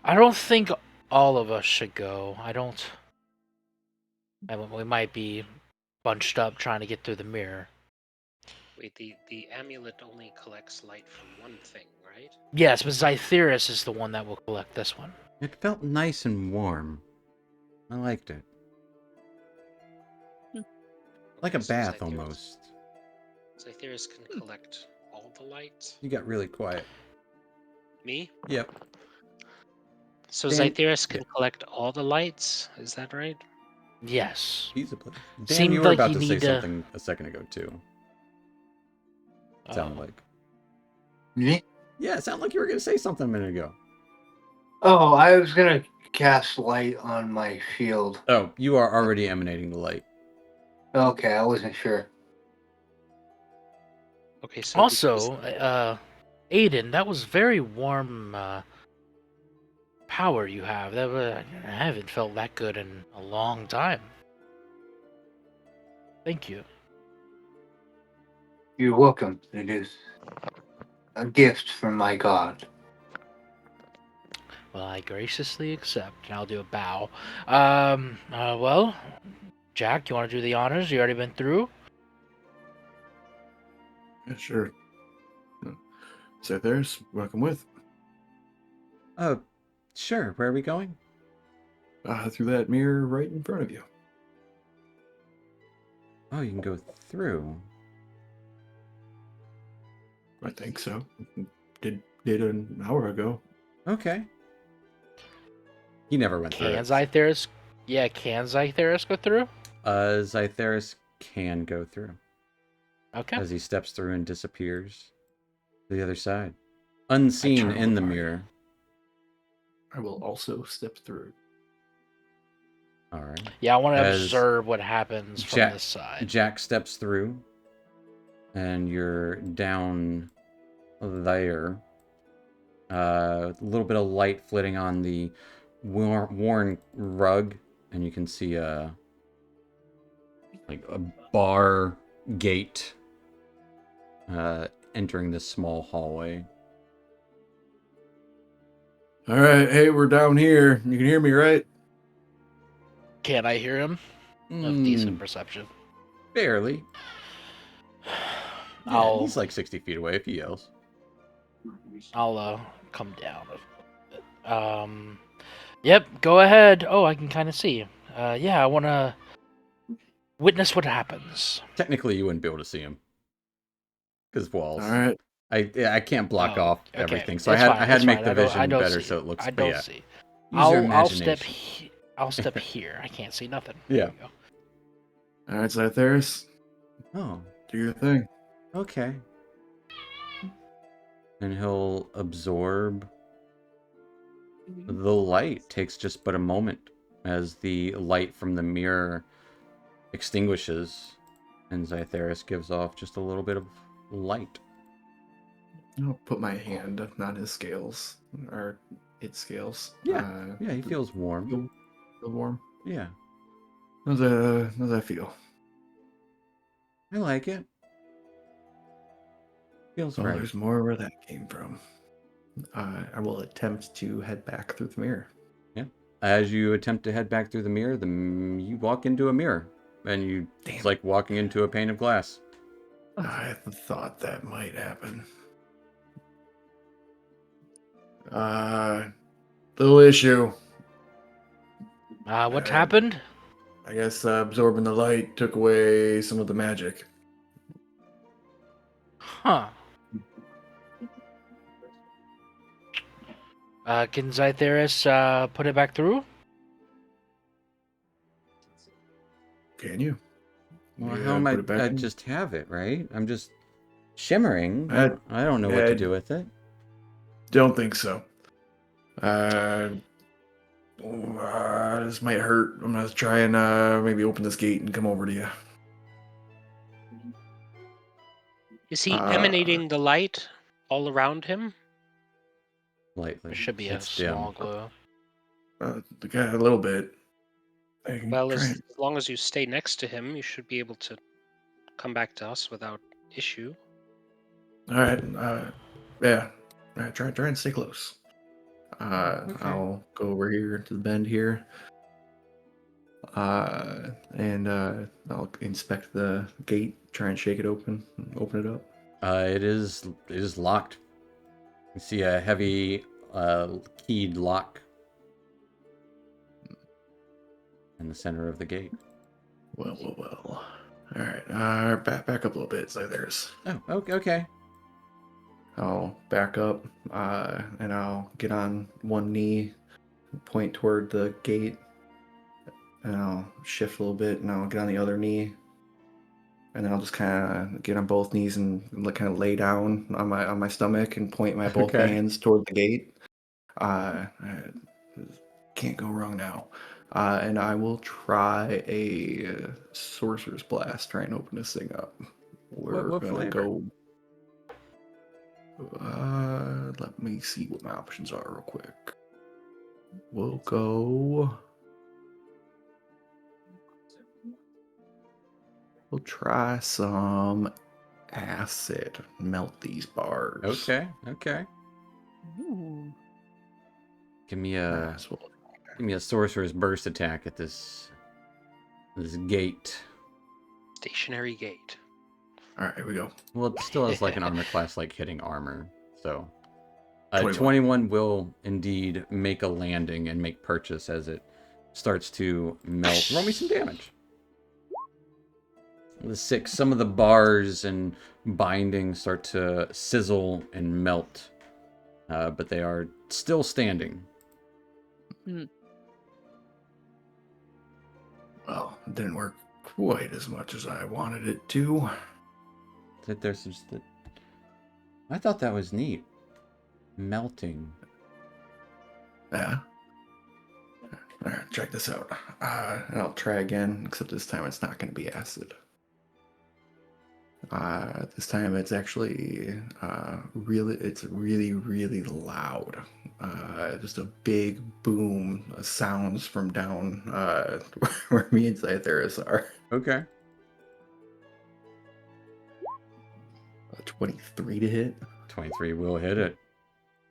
I don't think all of us should go. We might be bunched up trying to get through the mirror. Wait, the amulet only collects light from one thing, right? Yes, but Zytheris is the one that will collect this one. It felt nice and warm. I liked it. Like a Okay, so bath almost. Zytheris can collect all the light. You got really quiet. Me? Yep. So Dan- Zytheris can collect all the lights. Is that right? Yes. Feasibly. Dan, Seemed you were like about you to say need to- something a second ago too. Sounded like. Me? Yeah, it sounded like you were going to say something a minute ago. Oh, I was gonna cast light on my shield. Oh, you are already emanating the light. Okay, I wasn't sure. Okay, so Also, Aiden, that was very warm power you have. I haven't felt that good in a long time. Thank you. You're welcome. It is a gift from my god. Well, I graciously accept, and I'll do a bow. Well, Jack, you want to do the honors? You already been through? Yeah, sure. So there's welcome with. Oh, sure. Where are we going? Through that mirror right in front of you. Oh, you can go through. I think so. Did an hour ago. Okay. He never went through Can it. Zytheris? Yeah, can Zytheris go through? Zytheris can go through. Okay. As he steps through and disappears to the other side. Unseen turn in the over. mirror. I will also step through. All right. Yeah, I want to As observe what happens from Jack- this side. Jack steps through, and you're down there. A little bit of light flitting on the worn rug, and you can see a bar gate entering this small hallway. All right, hey, we're down here. You can hear me, right? Can I hear him? Of decent perception. Barely. Yeah, I'll he's like 60 feet away if he yells. come down. Yep, go ahead. Oh, I can kind of see. Yeah, I want to witness what happens. Technically, you wouldn't be able to see him because walls. All right. I can't block Oh, off okay. everything, so It's I fine, had it's to make fine. the I vision don't better see. so it looks. I But don't yeah, see. use your I'll step. imagination. I'll step here. I can't see nothing. Yeah. There we go. All right, Zytheris, Oh, do your thing. okay. And he'll absorb the light. Takes just but a moment as the light from the mirror extinguishes, and Zytheris gives off just a little bit of light. I'll put my hand on his scales, or its scales. Yeah, he feels warm. Feel warm. Yeah, How's that feel? I like it. Feels Well, right. there's more where that came from. I will attempt to head back through the mirror. Yeah. As you attempt to head back through the mirror, you walk into a mirror, and it's like walking into a pane of glass. I thought that might happen. Little issue. What happened? I guess absorbing the light took away some of the magic. Huh. Can Zytheris put it back through? Can you? Well, Yeah, how am put I? it back I in? just have it, right? I'm just shimmering. I, I don't know what to I do with it. don't think so. This might hurt. I'm gonna try and maybe open this gate and come over to you. Is he Uh, emanating the light all around him? Lightly. There should be a It's small dim. glow. a little bit. I can Well, try as and- long as you stay next to him, you should be able to come back to us without issue. All right. Yeah. All right. Try and stay close. Okay. I'll go over here to the bend here. And I'll inspect the gate. Try and shake it open. Open it up. It is locked. You see a heavy keyed lock in the center of the gate. Well. All right. Back up a little bit. So there's. Oh, okay. I'll back up. And I'll get on one knee, point toward the gate, and I'll shift a little bit, and I'll get on the other knee, and then I'll just kind of get on both knees and kind of lay down on my stomach and point my both Okay. hands toward the gate. I can't go wrong now. And I will try a sorcerer's blast, try and open this thing up. We're What gonna flavor? go. Let me see what my options are real quick. We'll go. We'll try some acid. Melt these bars. Okay. Ooh. Give me a That's what- sorcerer's burst attack at this gate. Stationary gate. All right, here we go. Well, it still has like an armor class like hitting armor. So 21. 21 will indeed make a landing and make purchase as it starts to melt. Roll me some damage. The 6, some of the bars and bindings start to sizzle and melt, but they are still standing. Well, it didn't work quite as much as I wanted it to. There's just the... I thought that was neat. Melting. Yeah. All right, check this out. And I'll try again, except this time it's not going to be acid. This time it's actually really loud. Just a big boom sounds from down where me and Scytheris are. Okay. 23 to hit. 23 will hit it.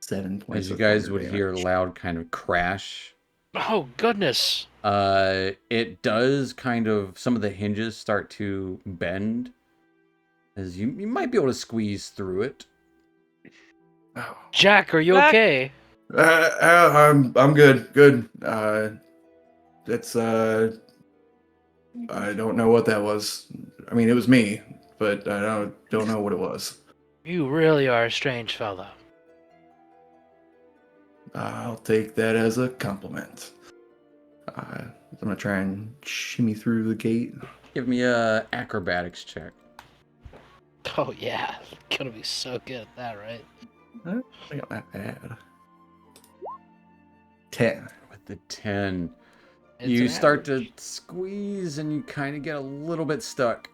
7 points. As you of guys thunder would damage. hear a loud kind of crash. Oh, goodness. It does kind of... Some of the hinges start to bend. As you might be able to squeeze through it. Oh. Jack, are you Jack? okay? I'm good. Good. That's I don't know what that was. I mean, it was me, but I don't know what it was. You really are a strange fellow. I'll take that as a compliment. I'm gonna try and shimmy through the gate. Give me a acrobatics check. Oh, yeah. Gonna be so good at that, right? I got that bad. 10. With the 10, It's you an start average. to squeeze and you kind of get a little bit stuck.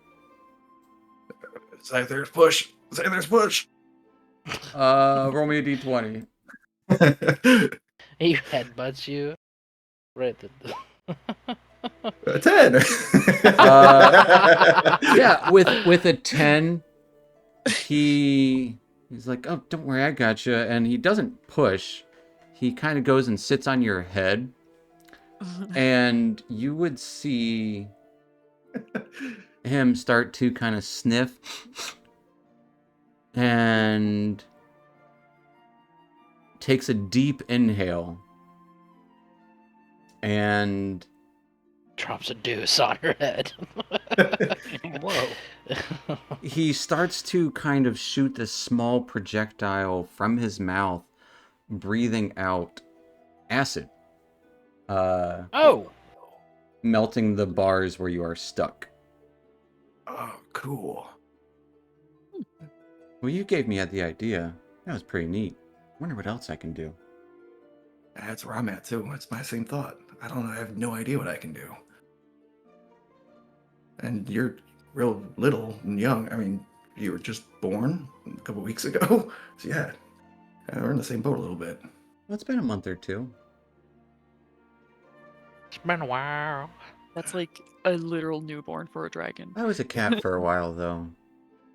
Scyther's push. Scyther's push. Roll me a d20. He headbutts you. Right at the... 10. Yeah, with a 10, he's like, oh, don't worry, I gotcha. And he doesn't push. He kind of goes and sits on your head. And you would see him start to kind of sniff. And takes a deep inhale. And Drops a deuce on her head. Whoa. he starts to kind of shoot this small projectile from his mouth, breathing out acid. Oh! melting the bars where you are stuck. Oh, cool. Well, you gave me the idea. That was pretty neat. Wonder what else I can do. That's where I'm at too. It's my same thought. I don't know. I have no idea what I can do. And you're real little and young. I mean, you were just born a couple weeks ago. So yeah, we're in the same boat a little bit. Well, it's been a month or two. It's been a while. That's like a literal newborn for a dragon. I was a cat for a while, though.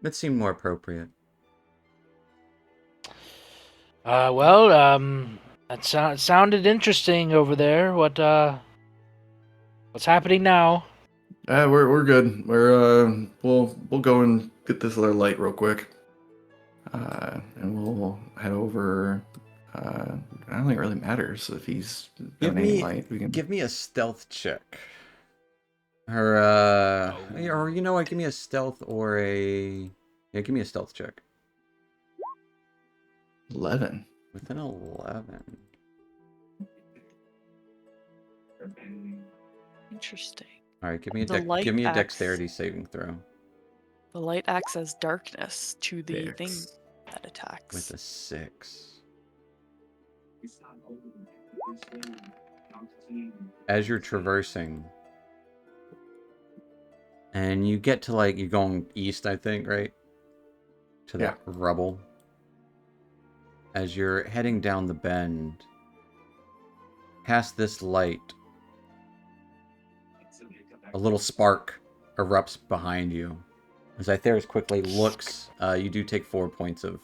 It seemed more appropriate. Well, that sounded interesting over there. What's happening now? We're good. We'll go and get this other light real quick. And we'll head over. I don't think it really matters if he's donating light. We can Give me a stealth check. Or you know what? Give me a stealth or a... Yeah, give me a stealth check. 11. With an 11. Hmm. Interesting. All right, give me The light give me a acts- dexterity saving throw. The light acts as darkness to the Six. thing that attacks. With a 6. As you're traversing, and you get to you're going east, I think, right? To that rubble. As you're heading down the bend, past this light, a little spark erupts behind you. As Itharius quickly looks, you do take 4 points of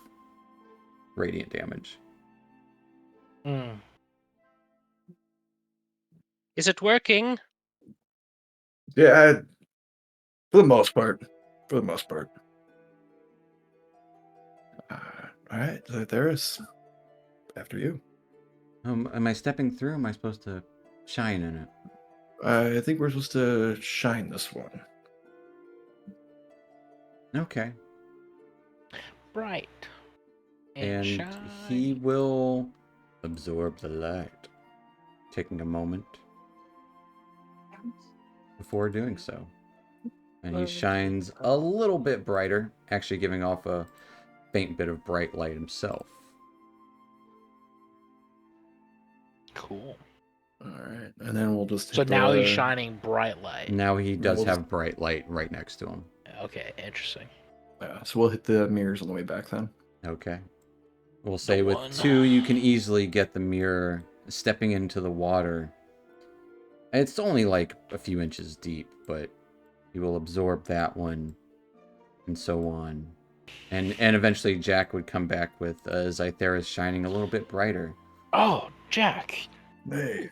radiant damage. Hmm. Is it working? Yeah, for the most part. For the most part. All right, so there's after you. Am I stepping through? Am I supposed to shine in it? I think we're supposed to shine this one. Okay. Bright. And shine. he will absorb the light, taking a moment before doing so. And he shines a little bit brighter, actually giving off a faint bit of bright light himself. Cool. All right, and then we'll just. So hit now the- he's shining bright light. Now he does We'll have bright light right next to him. Okay, interesting. Yeah, so we'll hit the mirrors on the way back then. Okay. We'll say with one. 2, you can easily get the mirror stepping into the water. It's only like a few inches deep, but you will absorb that one, and so on. And eventually Jack would come back with Zythera shining a little bit brighter. Oh, Jack. Hey.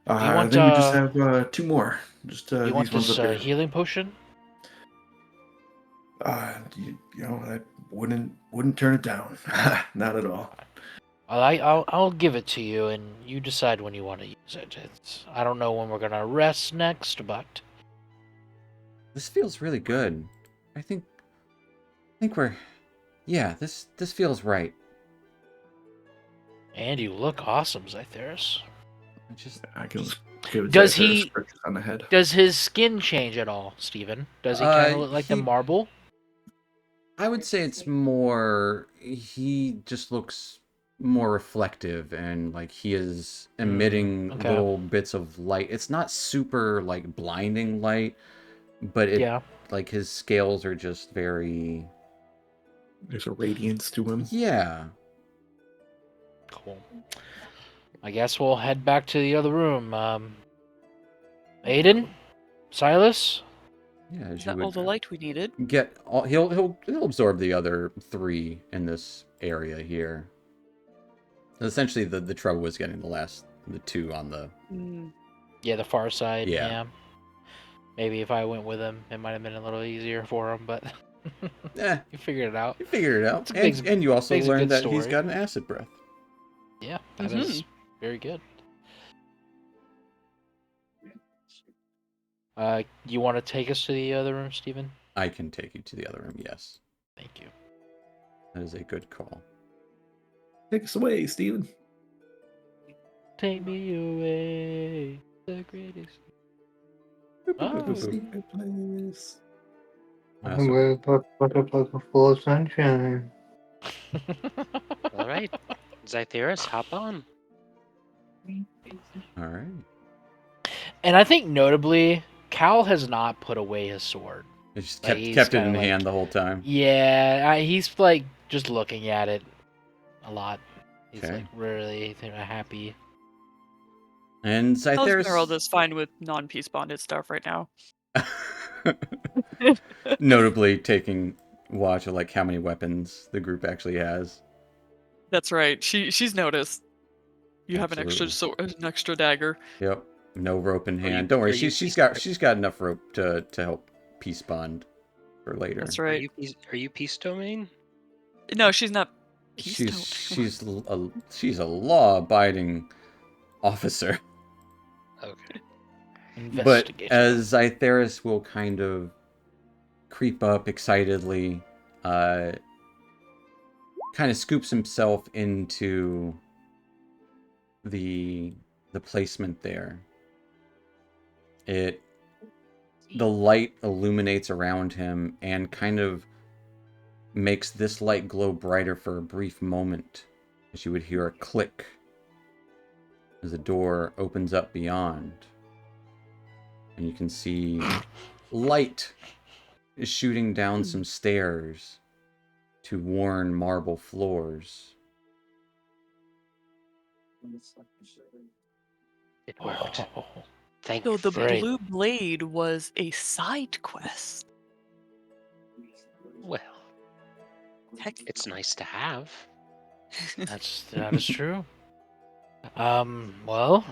you want, then we just have 2 more. Just You these want ones this up here. healing potion? You know, I wouldn't turn it down. Not at all. I'll give it to you, and you decide when you want to use it. I don't know when we're gonna rest next, but This feels really good. I think we're... Yeah, this feels right. and you look awesome, Zytheris. I just... I can give it Does to he- Spritzes on the head. Does his skin change at all, Steven? Does he kind of look like the he- marble? I would say it's more... He just looks more reflective, and like he is emitting okay. little bits of light. It's not super like blinding light, but it Yeah. like his scales are just very... There's a radiance to him. Yeah. Cool. I guess we'll head back to the other room. Aiden? Silas? Yeah, as Is you that all would the light we needed? get all, he'll absorb the other 3 in this area here. Essentially, the trouble was getting the 2 on the... Mm, Yeah, the far side. Yeah. Yeah. Maybe if I went with him, it might have been a little easier for him, but you figured it out. You figured it out. It's a big- And you also big's a good learned that he's story. got an acid breath. Yeah, that is very good. You want to take us to the other room, Steven? I can take you to the other room, yes. Thank you. That is a good call. Take us away, Steven. Take me away, the greatest. Oh. Secret place. I'm gonna put a bucket full of sunshine. All right, Zytheris, hop on. All right. And I think notably, Cal has not put away his sword. It just Like, kept he's kept it kinda in like- hand the whole time. Yeah, he's like just looking at it a lot. He's Okay. like really happy. And Esmeralda Zytheris, is fine with non-peace bonded stuff right now. notably taking watch of like how many weapons the group actually has. That's right. She's noticed. You have Absolutely. an extra dagger. Yep. No rope in Are you- hand. Don't worry. are you She's peace- got enough rope to help peace bond for later. That's Are right. you are you peace domain? No, she's not. She's a law-abiding officer. Okay. But Investigation. as Zytheris will kind of creep up excitedly, kind of scoops himself into the placement there. The light illuminates around him and kind of makes this light glow brighter for a brief moment, as you would hear a click as the door opens up beyond. And you can see light is shooting down some stairs to worn marble floors. It worked. Oh. Thank So the Great. blue blade was a side quest. Well, Heck, it's nice to have. That is true. Well,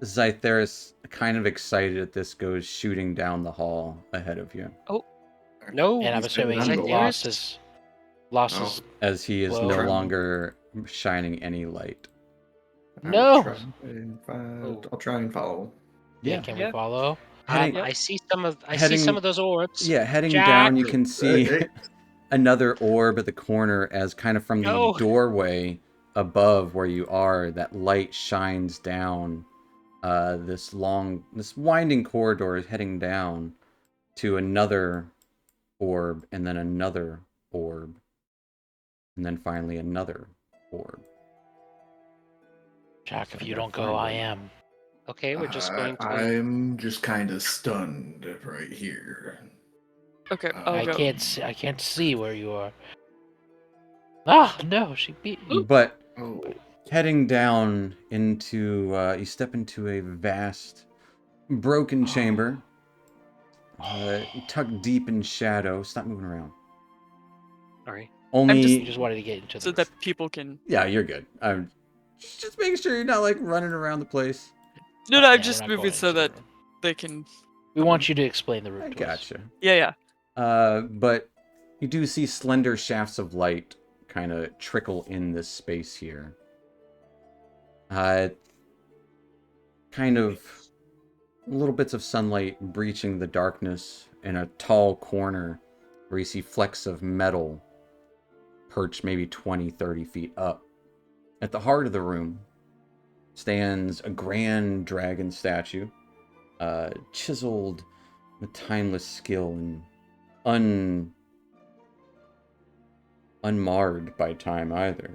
Zytheris, kind of excited at this, goes shooting down the hall ahead of you, No, and I'm He's assuming better he than Zytheris. lost Oh. his. as he is Well, no trying- longer shining any light. No. I'll try and follow. Yeah, can we Yeah. follow? Heading, I see some of heading- those orbs. yeah, heading Jack. down, you can see Hey, another orb at the corner as kind of from the No. doorway above where you are, that light shines down this winding corridor is heading down to another orb, and then another orb, and then finally another orb. Jack, if I you gotta don't go, find I one. am. Okay, we're just going to. I'm just kind of stunned right here. okay, I I'll I go. can't see where you are. Ah, no, she beat me. But Oh, heading down into, you step into a vast, broken chamber, tucked deep in shadow. Stop moving around. Sorry. Only, You just wanted to get into So the. that people can. yeah, you're good. I'm just making sure you're not like running around the place. No, Yeah, I'm we're just not moving going so into the that room. they can. We want you to explain the I route to us. gotcha. Yeah. But you do see slender shafts of light kind of trickle in this space here. Kind of little bits of sunlight breaching the darkness in a tall corner where you see flecks of metal perched maybe 20, 30 feet up. At the heart of the room stands a grand dragon statue, chiseled with timeless skill and unmarred by time either.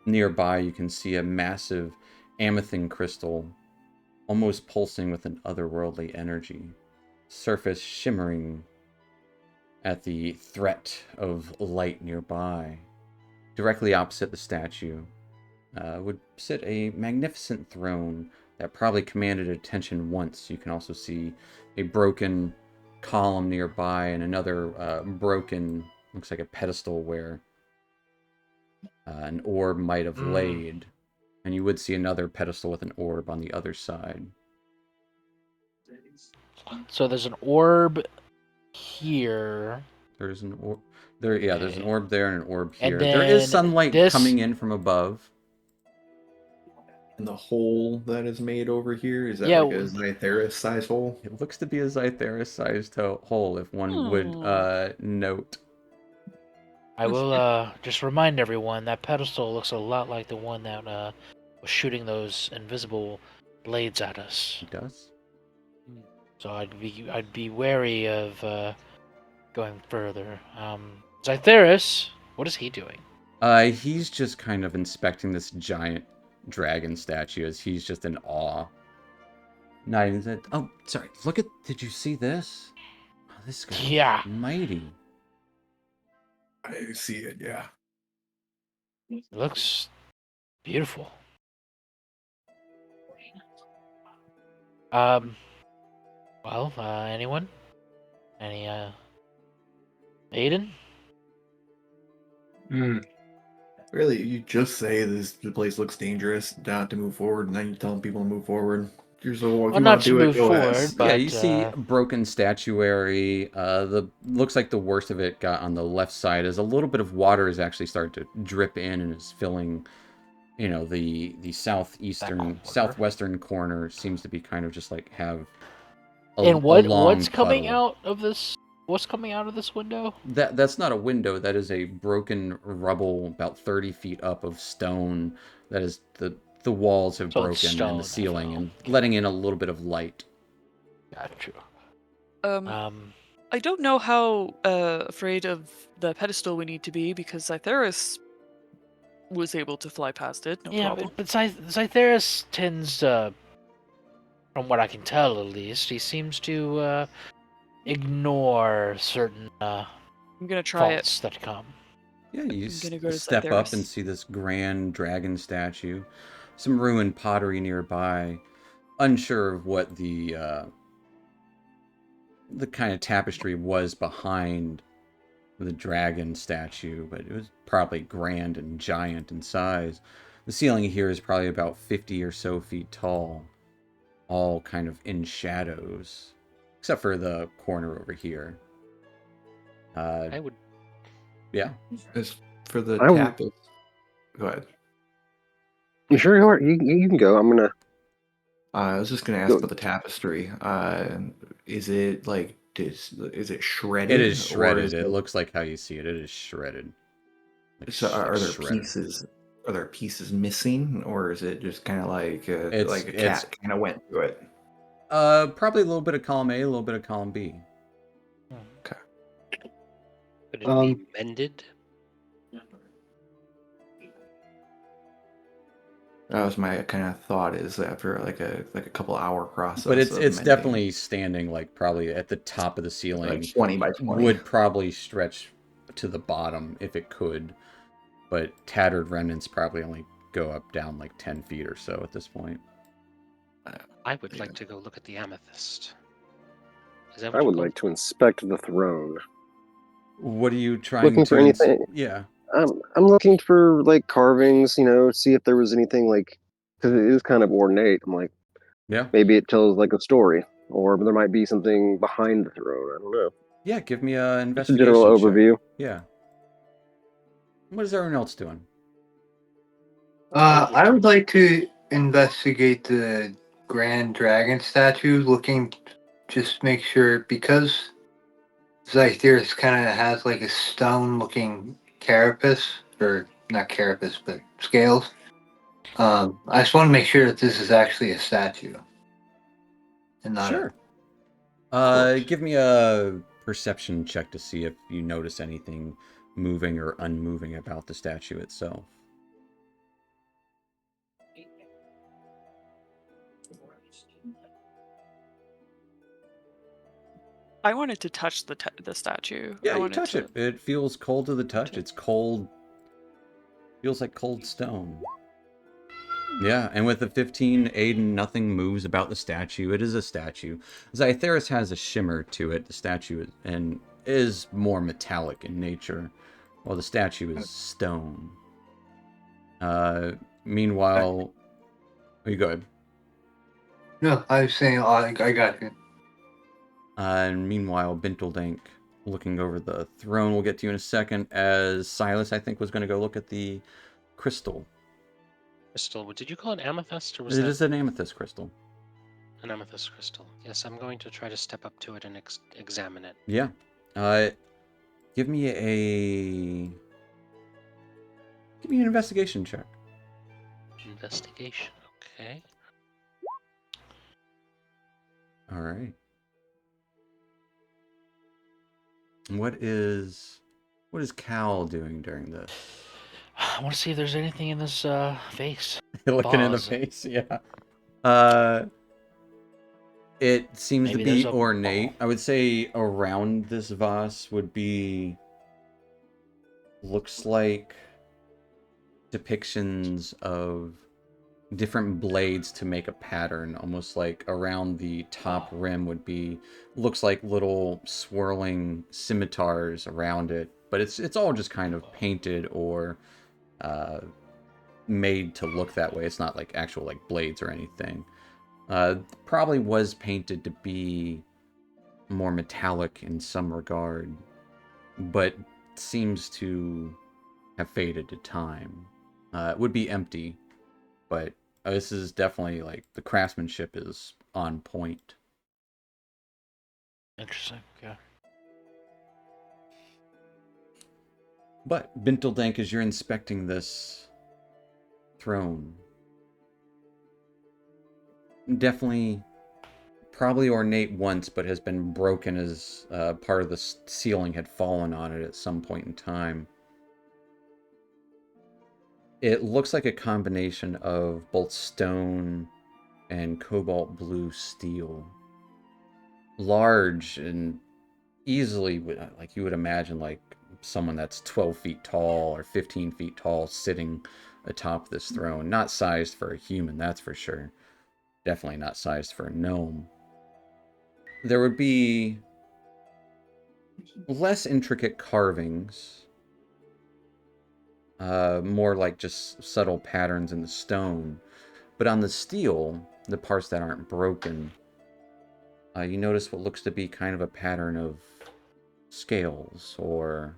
Nearby, you can see a massive amethyst crystal, almost pulsing with an otherworldly energy, surface shimmering at the threat of light nearby. Directly opposite the statue would sit a magnificent throne that probably commanded attention once. You can also see a broken column nearby and another broken, looks like a pedestal where an orb might have laid. And you would see another pedestal with an orb on the other side. So there's an orb here. There's an orb there. Yeah, there's an orb there and an orb And here. There is then sunlight this- coming in from above. and the hole that is made over here, is that Yeah, like a Zytheris size hole? It looks to be a Zytheris-sized hole, if one would note. I will just remind everyone that pedestal looks a lot like the one that was shooting those invisible blades at us. It does. so I'd be wary of going further. Zytheris, what is he doing? He's just kind of inspecting this giant dragon statue as he's just in awe. Not even that. Oh, sorry. Look at. Did you see this? Oh, this guy Yeah. is mighty. I see it. Yeah. It looks beautiful. Well, anyone? Any, Aiden? Really, you just say the place looks dangerous, not to move forward, and then you're telling people to move forward. You're so, if Well, you not want to to do it, move go ahead. forward, Yeah, but you see broken statuary. The looks like the worst of it got on the left side, as a little bit of water is actually starting to drip in and is filling. You know, the southwestern corner seems to be kind of just like have a long what's coming puddle. out of this? What's coming out of this window? That's not a window. That is a broken rubble, about 30 feet up of stone. That is the walls have So it's broken and the stone, ceiling, FL. and letting in a little bit of light. Gotcha. I don't know how afraid of the pedestal we need to be because Zytheris was able to fly past it, no problem. But Zytheris tends to, from what I can tell at least, he seems to ignore certain I'm gonna try it. faults that come. Yeah, you I'm gonna go to step up and Zytheris. see this grand dragon statue, some ruined pottery nearby. Unsure of what the kind of tapestry was behind the dragon statue, but it was probably grand and giant in size. The ceiling here is probably about 50 or so feet tall, all kind of in shadows, except for the corner over here. I would. Yeah. As for the I would- tapestry, go ahead. You sure you are? You can go. I'm gonna. I was just gonna ask about the tapestry. Is it like is it shredded? It is shredded. Or It looks like how you see it. It is shredded. so are there shredded. pieces? Are there pieces missing, or is it just kind of like It's a cat kind of went through it? Probably a little bit of column A, a little bit of column B. Okay. Could it be mended? That was my kind of thought. Is after like a couple hour process. But it's of mending, definitely standing like probably at the top of the ceiling. like 20 by 20. Would probably stretch to the bottom if it could, but tattered remnants probably only go up down like 10 feet or so at this point. I would like to go look at the amethyst. Is that I what would you're going like to inspect the throne. What are you trying Looking to for anything? Yeah. I'm looking for like carvings, see if there was anything like, because it is kind of ornate. I'm like, Yeah. maybe it tells like a story, or there might be something behind the throne. I don't know. Yeah, give me an Just a investigation general check. overview. Yeah. What is everyone else doing? I would like to investigate the Grand Dragon statue, looking just make sure because Zytheris kind of has like a stone-looking carapace, or not carapace, but scales. I just want to make sure that this is actually a statue and not Sure. corpse. Give me a perception check to see if you notice anything moving or unmoving about the statue itself. I wanted to touch the statue. Yeah, I you wanted touch to... it. It feels cold to the touch. It's cold. Feels like cold stone. Yeah, and with the 15, Aiden, nothing moves about the statue. It is a statue. Zytheris has a shimmer to it. The statue is more metallic in nature, while the statue is stone. Meanwhile, you go ahead. No, I was saying, I got you. And meanwhile, Binteldank looking over the throne. We'll get to you in a second, as Silas, I think, was going to go look at the crystal. crystal? Did you call it amethyst, or was It that is an amethyst crystal. an amethyst crystal? Yes, I'm going to try to step up to it and examine it. Yeah. Give me an investigation check. Investigation. Okay. All right. What is Cal doing during this? I want to see if there's anything in this vase. Looking in the Vase. face, yeah. It seems to Maybe there's be a ornate. ball. I would say around this vase would be, looks like depictions of different blades to make a pattern, almost like around the top rim would be, looks like little swirling scimitars around it, but it's all just kind of painted or made to look that way. It's not like actual like blades or anything. Probably was painted to be more metallic in some regard, but seems to have faded to time. It would be empty, but this is definitely like the craftsmanship is on point. Interesting. Okay. But Binteldank, as you're inspecting this throne, definitely probably ornate once, but has been broken as part of the ceiling had fallen on it at some point in time. It looks like a combination of both stone and cobalt blue steel. Large and easily, like you would imagine, like someone that's 12 feet tall or 15 feet tall sitting atop this throne. Not sized for a human, that's for sure. Definitely not sized for a gnome. There would be less intricate carvings, more like just subtle patterns in the stone. But on the steel, the parts that aren't broken, you notice what looks to be kind of a pattern of scales or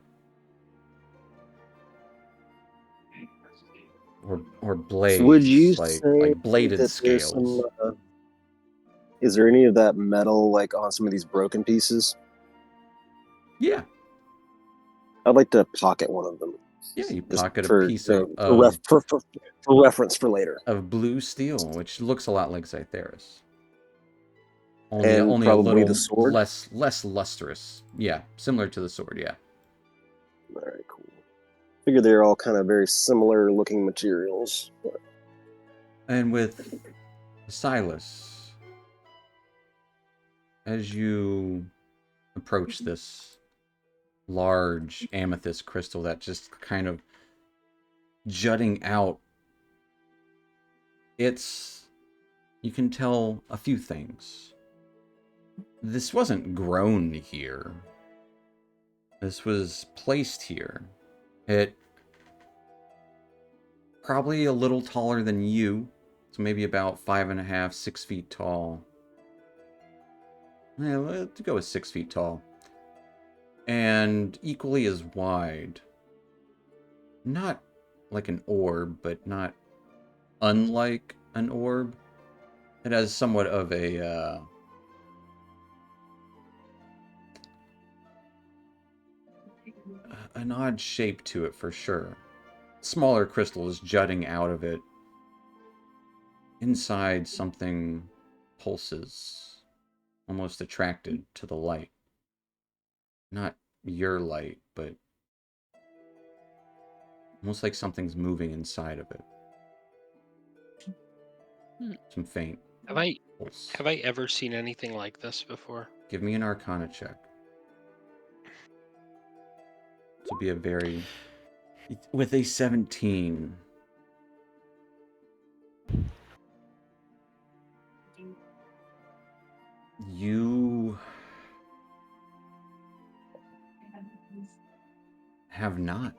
So would you blades, say like bladed that there's some? scales. Is there any of that metal like on some of these broken pieces? Yeah, I'd like to pocket one of them. yeah. You Just pocket a for piece you know, for reference for later, of blue steel, which looks a lot like Zytheris. and Only a probably the little sword. less lustrous. Yeah, similar to the sword. Yeah. All right, cool. Figure they're all kind of very similar looking materials. And with Silas, as you approach this large amethyst crystal that just kind of jutting out, you can tell a few things. This wasn't grown here. This was placed here. It probably a little taller than you, so maybe about 5.5, 6 feet tall. Yeah, let's go with 6 feet tall. And equally as wide. Not like an orb, but not unlike an orb. It has somewhat of an odd shape to it for sure. Smaller crystals jutting out of it. Inside, something pulses, almost attracted to the light. Not your light, but almost like something's moving inside of it. Some faint Have I pulse. have I ever seen anything like this before? Give me an Arcana check. This will be a very... With a 17... You have not.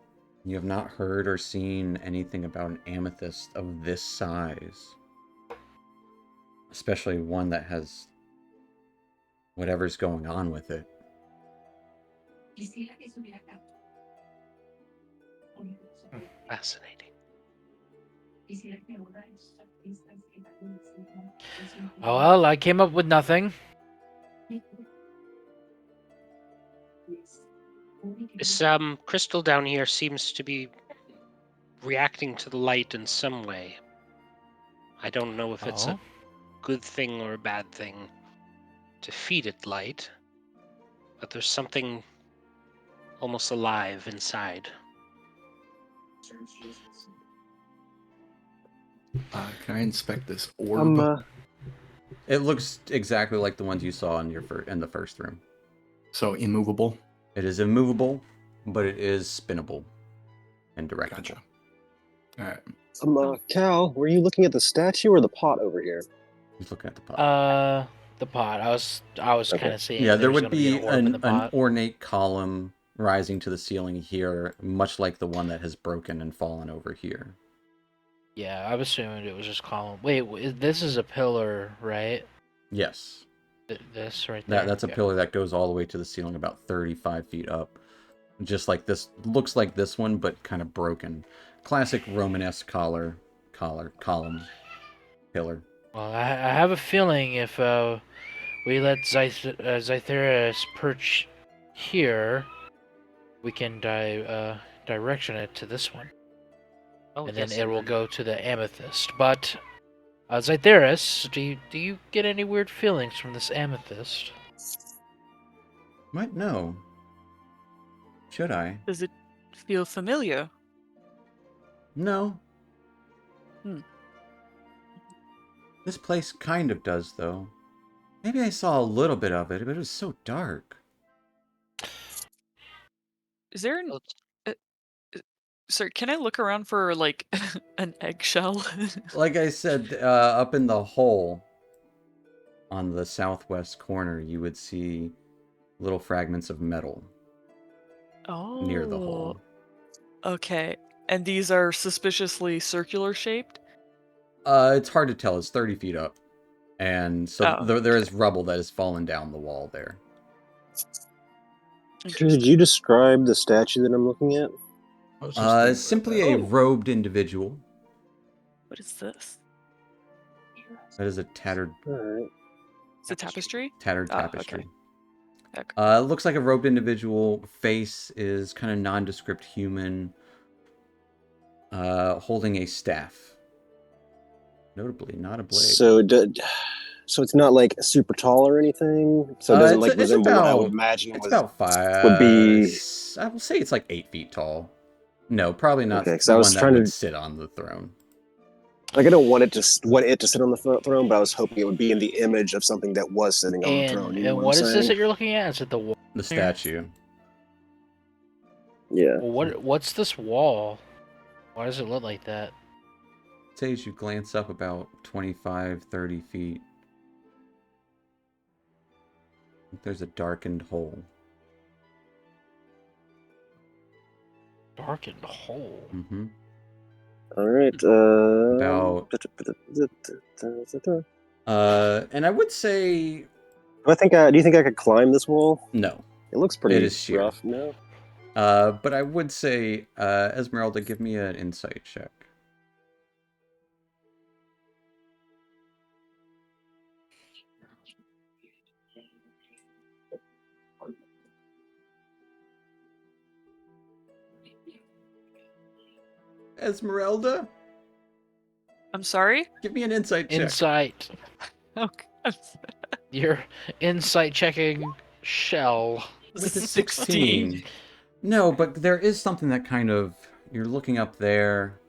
You have not heard or seen anything about an amethyst of this size. Especially one that has whatever's going on with it. Fascinating. Oh, well, I came up with nothing. This crystal down here seems to be reacting to the light in some way. I don't know if it's a good thing or a bad thing to feed it light, but there's something almost alive inside. Can I inspect this orb? It looks exactly like the ones you saw in in the first room. So immovable. It is immovable, but it is spinnable and directable. Gotcha. All right. Cal, were you looking at the statue or the pot over here? He's looking at the pot. The pot. I was Okay. kind of seeing. Yeah, if there was would gonna be be an orb in the an pot. ornate column rising to the ceiling here, much like the one that has broken and fallen over here. Yeah, I was assuming it was just column. Wait, this is a pillar, right? Yes. This right there. That's a pillar that goes all the way to the ceiling, about 35 feet up. Just like this, looks like this one, but kind of broken. Classic Romanesque column, pillar. Well, I have a feeling if we let Zytheris perch here, we can direction it to this one. Oh, And yes, then it will go to the amethyst. But Zytheris, do you get any weird feelings from this amethyst? Might know. Should I? Does it feel familiar? No. Hmm. This place kind of does, though. Maybe I saw a little bit of it, but it was so dark. Is there Oh, sir, can I look around for like an eggshell? Like I said, up in the hole on the southwest corner, you would see little fragments of metal Oh. near the hole. Okay. And these are suspiciously circular shaped? It's hard to tell. It's 30 feet up. And so Oh, there is rubble that has fallen down the wall there. Could you describe the statue that I'm looking at? Simply a robed individual. What is this? That is a tattered All right. It's a tapestry? tapestry. Okay. It looks like a robed individual. Face is kind of nondescript human. Holding a staff. Notably, not a blade. So it's not like super tall or anything. So it doesn't like resemble what I would imagine It's was about 5. would be. I will say it's like 8 feet tall. No, probably not Okay, 'cause the I was one that trying would to- sit on the throne. Like I don't want it to sit on the throne, but I was hoping it would be in the image of something that was sitting on the throne. You know And what what I'm is this saying? that you're looking at? Is it the wall? The statue. Yeah. Well, what's this wall? Why does it look like that? Say as you glance up about 25, 30 feet. There's a darkened hole. Darkened hole. Mm-hmm. All right. About. And I would say Do you think I could climb this wall? no. It looks pretty It is sheer. rough. No. But I would say, Esmeralda, give me an insight check. Esmeralda, I'm sorry? give me an insight check. Insight. Okay. Your insight checking shell. With a 16. No, but there is something that kind of, you're looking up there.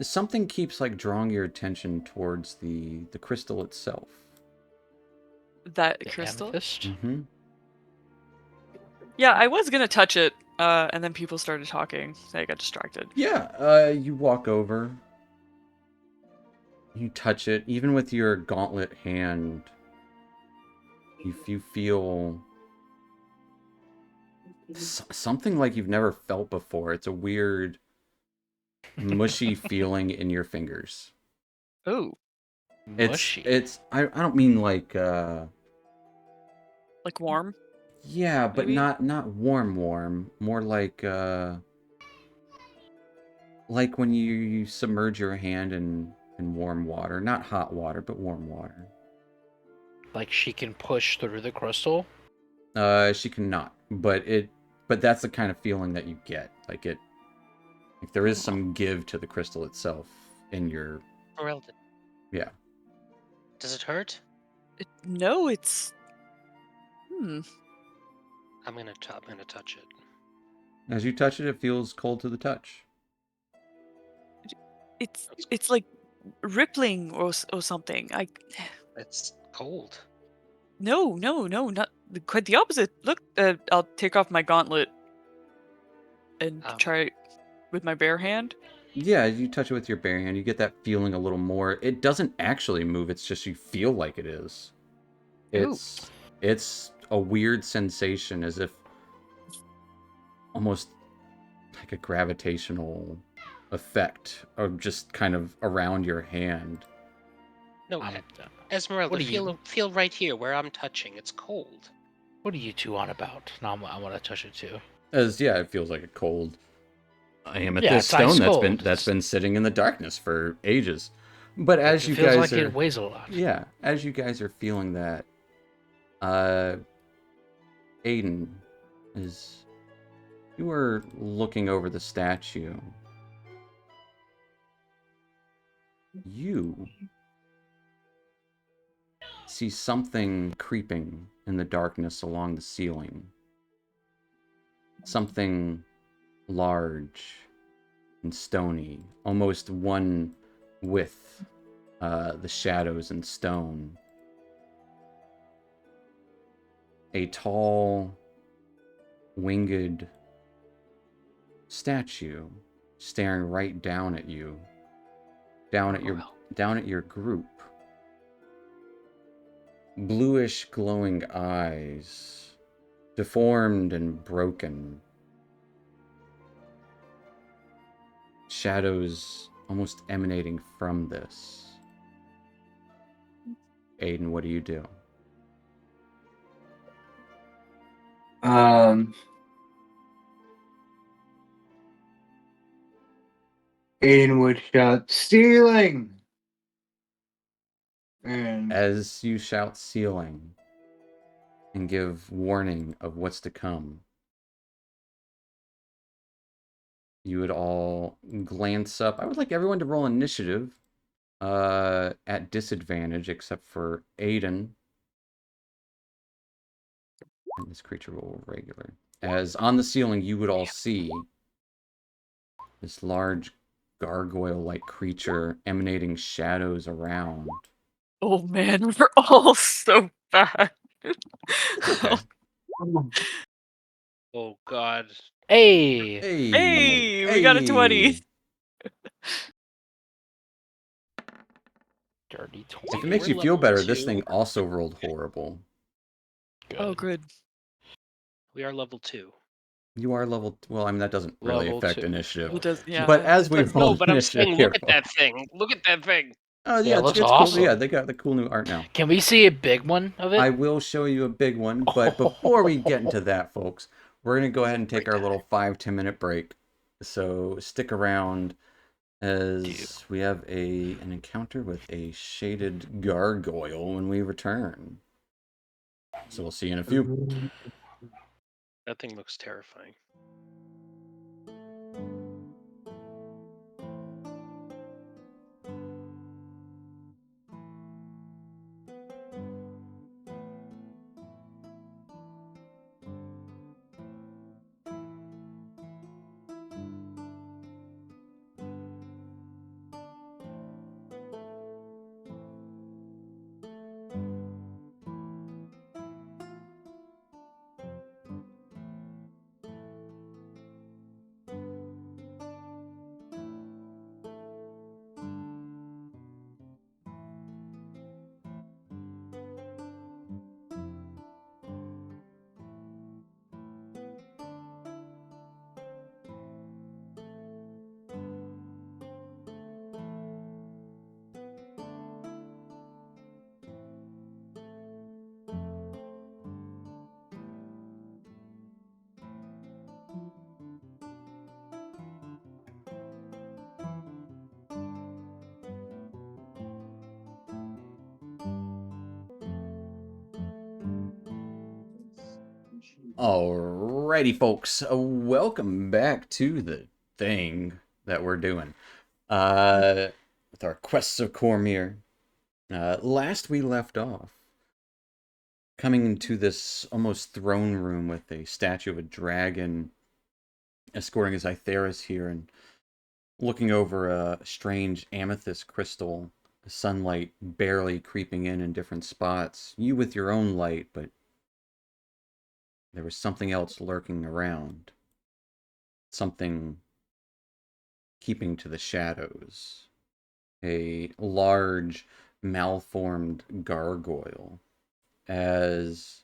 Something keeps like drawing your attention towards the crystal itself. That The crystal? amethyst? Mm-hmm. Yeah, I was gonna touch it, and then people started talking, so I got distracted. Yeah, you walk over. You touch it. Even with your gauntlet hand, you feel something like you've never felt before. It's a weird, mushy feeling in your fingers. Oh, Mushy. I don't mean like like warm? yeah, but Maybe? not warm. More like when you submerge your hand in warm water, not hot water, but warm water. Like she can push through the crystal? She cannot, but that's the kind of feeling that you get. Like there is some give to the crystal itself in your. Esmeralda, Yeah. does it hurt? No, it's... I'm gonna touch it. As you touch it, it feels cold to the touch. It's like rippling or something. It's cold. No, not quite the opposite. Look, I'll take off my gauntlet and try it with my bare hand. Yeah, you touch it with your bare hand, you get that feeling a little more. It doesn't actually move, it's just you feel like it is. It's a weird sensation, as if almost like a gravitational effect of just kind of around your hand. No, Esmeralda, feel right here where I'm touching. It's cold. What are you two on about? No, I want to touch it too. It feels like a cold amethyst stone that's been sitting in the darkness for ages. But as you guys it weighs a lot. Yeah, as you guys are feeling that, Aiden, as you are looking over the statue, you see something creeping in the darkness along the ceiling. Something large and stony, almost one with the shadows and stone. A tall, winged statue staring right down at you, down at your group. Bluish glowing eyes, deformed and broken. Shadows almost emanating from this. Aiden, what do you do? Aiden would shout, "Stealing!" And As you shout "ceiling" and give warning of what's to come, you would all glance up. I would like everyone to roll initiative at disadvantage, except for Aiden. And this creature will roll regular. As on the ceiling, you would all see this large gargoyle-like creature emanating shadows around. Oh man, we're all so bad. Okay. Oh God. Hey! Hey, we got a 20. Dirty 20. If it makes you feel better, this thing also rolled horrible. Good. Oh, good. We are level 2. You are level... Well, I mean, that doesn't really Level affect 2. initiative. It does, yeah. But as we roll No, but I'm initiative saying, here, look at that thing. Look at that thing. Oh, Yeah, it looks it's awesome. cool. Yeah, they got the cool new art now. Can we see a big one of it? I will show you a big one, but before we get into that, folks, we're going to go ahead and take our little 5-10 minute break. So stick around as we have an encounter with a shaded gargoyle when we return. So we'll see you in a few. That thing looks terrifying. Alrighty, folks. Welcome back to the thing that we're doing. With our quests of Cormyr. Last we left off, coming into this almost throne room with a statue of a dragon escorting a Zytheris here and looking over a strange amethyst crystal, the sunlight barely creeping in different spots. You with your own light, but there was something else lurking around. Something keeping to the shadows. A large, malformed gargoyle. As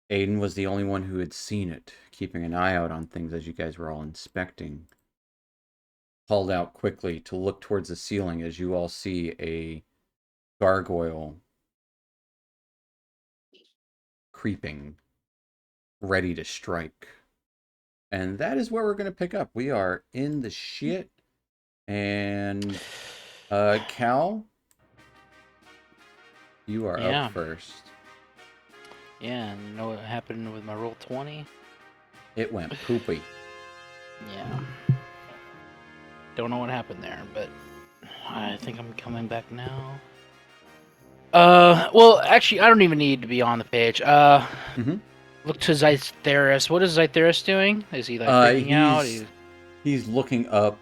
Aiden was the only one who had seen it, keeping an eye out on things as you guys were all inspecting. Called out quickly to look towards the ceiling as you all see a gargoyle creeping, ready to strike. And that is where we're going to pick up. We are in the shit. And Cal, you are Yeah. up first. Yeah, and you know what happened with my roll 20? It went poopy. Yeah. Don't know what happened there, but I think I'm coming back now. Well, actually, I don't even need to be on the page. Look to Zytheris. What is Zytheris doing? Is he like freaking out? He's looking up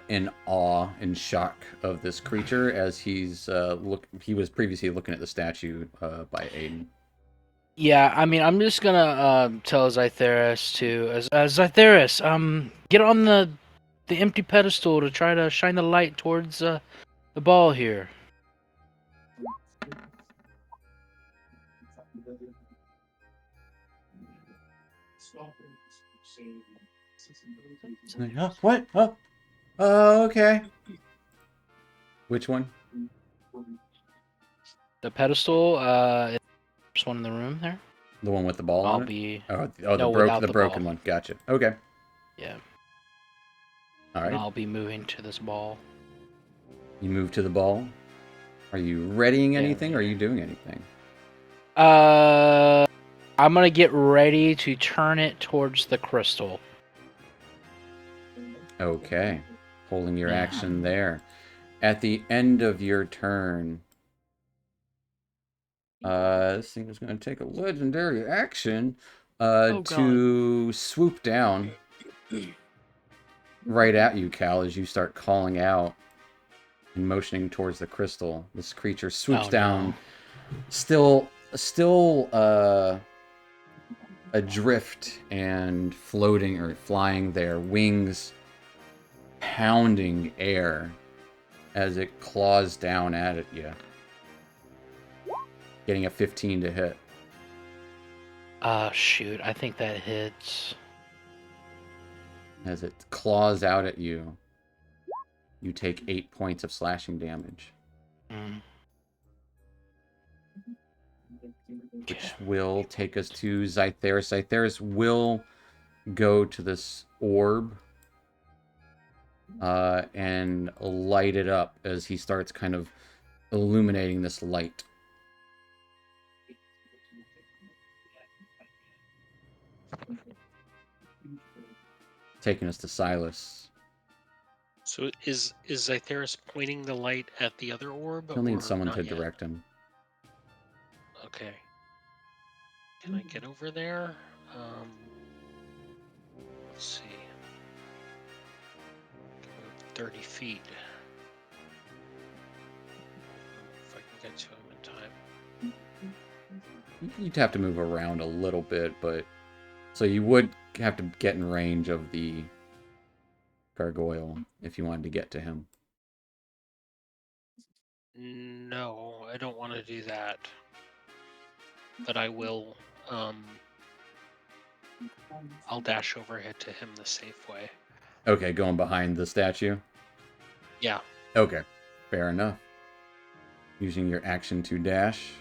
in awe and shock of this creature as he was previously looking at the statue by Aiden. Yeah, I mean, I'm just gonna tell Zytheris to Zytheris, get on the empty pedestal to try to shine the light towards the ball here. What? Oh, okay. Which one? The pedestal, first one in the room there. The one with the ball I'll on it? be The broken one. Gotcha. Okay. Yeah. All right. And I'll be moving to this ball. You move to the ball. Are you readying anything, or are you doing anything? I'm gonna get ready to turn it towards the crystal. Okay. Holding your action there. At the end of your turn, this thing is going to take a legendary action to swoop down right at you, Cal, as you start calling out and motioning towards the crystal. This creature swoops down, still adrift and floating or flying there, wings pounding air as it claws down at you. Getting a 15 to hit. Shoot, I think that hits. As it claws out at you, you take 8 points of slashing damage. Which will take us to Zytheris. Zytheris will go to this orb and light it up as he starts kind of illuminating this light. Taking us to Silas. So is Zytheris pointing the light at the other orb? He'll need or someone not to yet? direct him. Okay. Can I get over there? Let's see. 30 feet. If I can get to him in time. You'd have to move around a little bit, but... So you would have to get in range of the gargoyle if you wanted to get to him. No, I don't want to do that. But I will, I'll dash overhead to him the safe way. Okay, going behind the statue? Yeah. Okay, fair enough. Using your action to dash.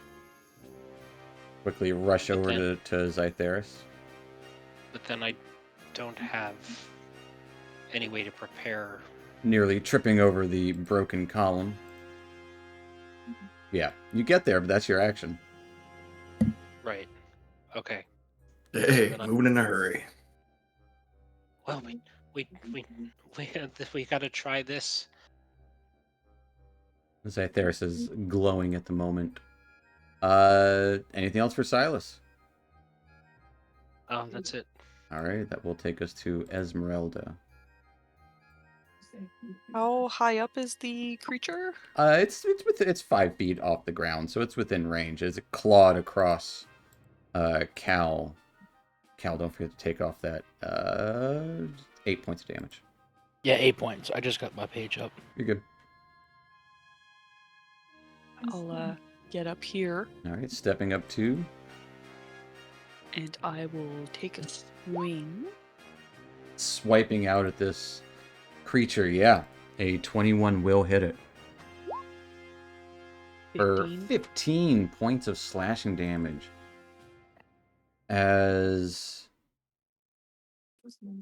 Quickly rush over to Zytheris. But then I don't have any way to prepare. Nearly tripping over the broken column. Yeah, you get there, but that's your action. Right. Okay. Hey, moving in a hurry. Well, we gotta try this. Zytheris is glowing at the moment. Anything else for Silas? That's it. All right, that will take us to Esmeralda. How high up is the creature? It's 5 feet off the ground, so it's within range. As it clawed across Cal. Cal, don't forget to take off that 8 points of damage. Yeah, 8 points. I just got my page up. You're good. I'll get up here All right, stepping up 2. and I will take a swing. Swiping out at this creature, yeah. A 21 will hit it. For 15 points of slashing damage. As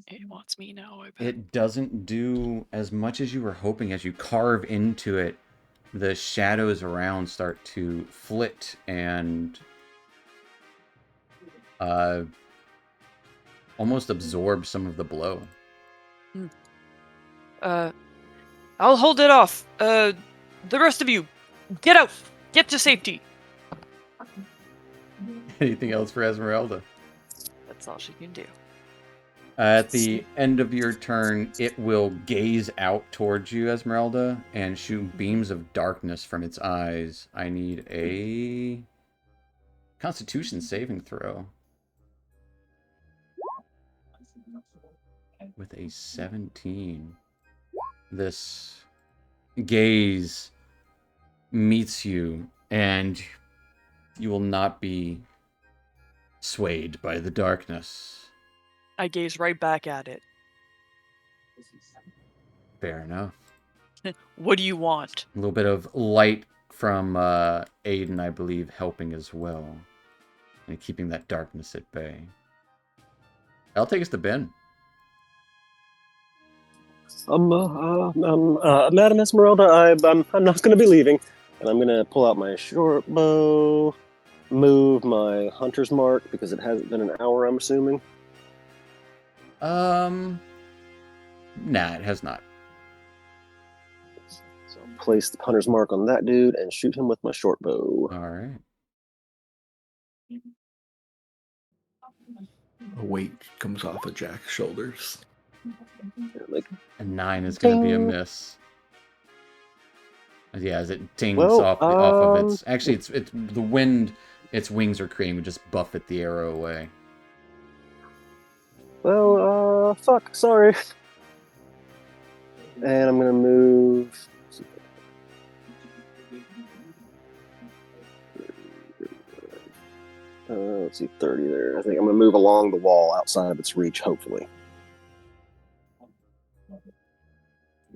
It wants me now, I bet. it doesn't do as much as you were hoping. As you carve into it, the shadows around start to flit and almost absorb some of the blow. I'll hold it off. The rest of you, get out! Get to safety! Anything else for Esmeralda? That's all she can do. At the end of your turn, it will gaze out towards you, Esmeralda, and shoot beams of darkness from its eyes. I need a Constitution saving throw. With a 17. This gaze meets you, and you will not be swayed by the darkness. I gaze right back at it. Fair enough. What do you want? A little bit of light from Aiden, I believe, helping as well. And keeping that darkness at bay. That'll take us to Ben. Madam Esmeralda, I'm not going to be leaving, and I'm going to pull out my short bow, move my hunter's mark because it hasn't been an hour, I'm assuming. Nah, it has not. So place the hunter's mark on that dude and shoot him with my short bow. All right. A weight comes off of Jack's shoulders. Like, A 9 is going to be a ding. miss. Yeah, as it dings Well, off of its... Actually, it's the wind its wings are creating would just buffet the arrow away. Well, fuck, sorry. And I'm gonna move. Let's see, 30 there. I think I'm gonna move along the wall outside of its reach, hopefully.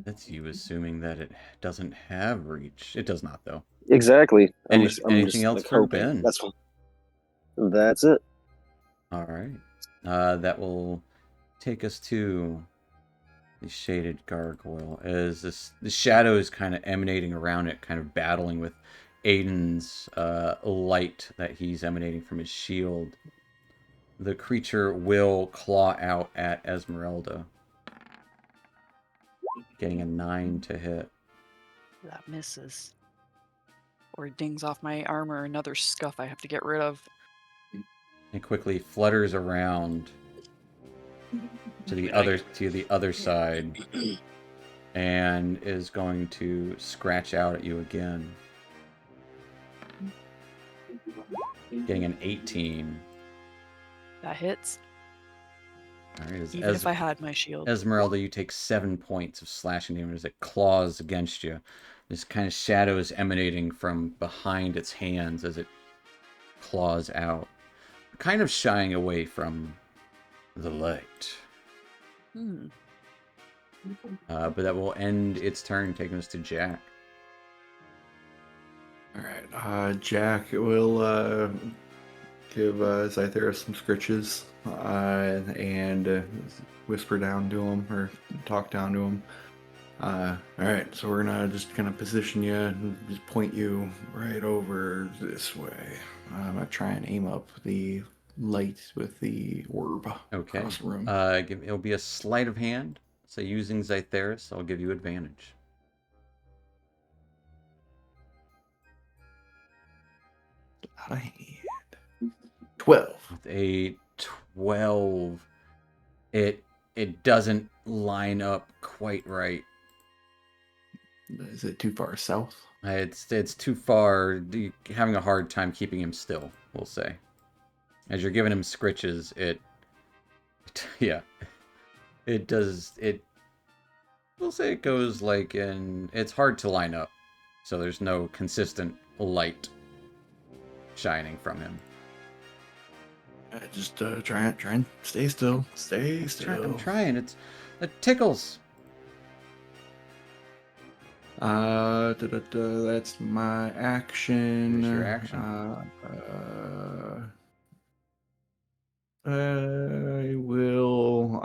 That's you assuming that it doesn't have reach. It does not, though. Exactly. Anything else like, for hoping. Ben? That's it. All right. That will take us to the shaded gargoyle. As the shadow is kind of emanating around it, kind of battling with Aiden's light that he's emanating from his shield. The creature will claw out at Esmeralda. Getting a 9 to hit. That misses. Or it dings off my armor, another scuff I have to get rid of. It quickly flutters around to the other side and is going to scratch out at you again. Getting an 18. That hits. All right, Even if I had my shield. Esmeralda, you take 7 points of slashing damage as it claws against you. This kind of shadow is emanating from behind its hands as it claws out, kind of shying away from the light. But that will end its turn, taking us to Jack. All right, Jack will give Zytheris some scritches and whisper down to him or talk down to him. All right, so we're gonna just kind of position you and just point you right over this way. I'm gonna try and aim up the light with the orb across the room. It'll be a sleight of hand. So using Zytheris, I'll give you advantage. Out of hand. 12. With a 12, It doesn't line up quite right. Is it too far south? It's too far. Having a hard time keeping him still, we'll say. As you're giving him scritches, yeah, it does. We'll say it goes like in. It's hard to line up, so there's no consistent light shining from him. Just try and stay still. Stay still. I'm trying. It tickles. That's my action. Here's your action. I will.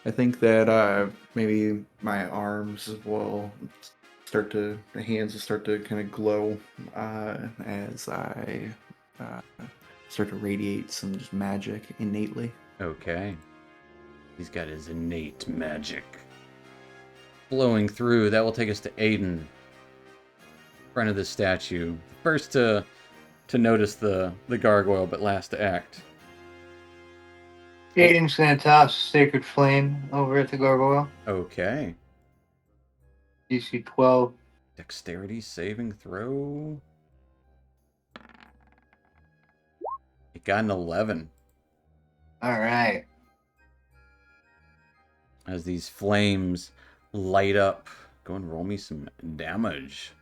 I think that maybe my arms will the hands will start to kind of glow as I start to radiate some just magic innately. Okay. He's got his innate magic flowing through. That will take us to Aiden, front of the statue. First to notice the gargoyle, but last to act. Aiden's gonna toss Sacred Flame over at the gargoyle. Okay. DC 12. Dexterity saving throw. It got an 11. Alright. As these flames light up. Go and roll me some damage.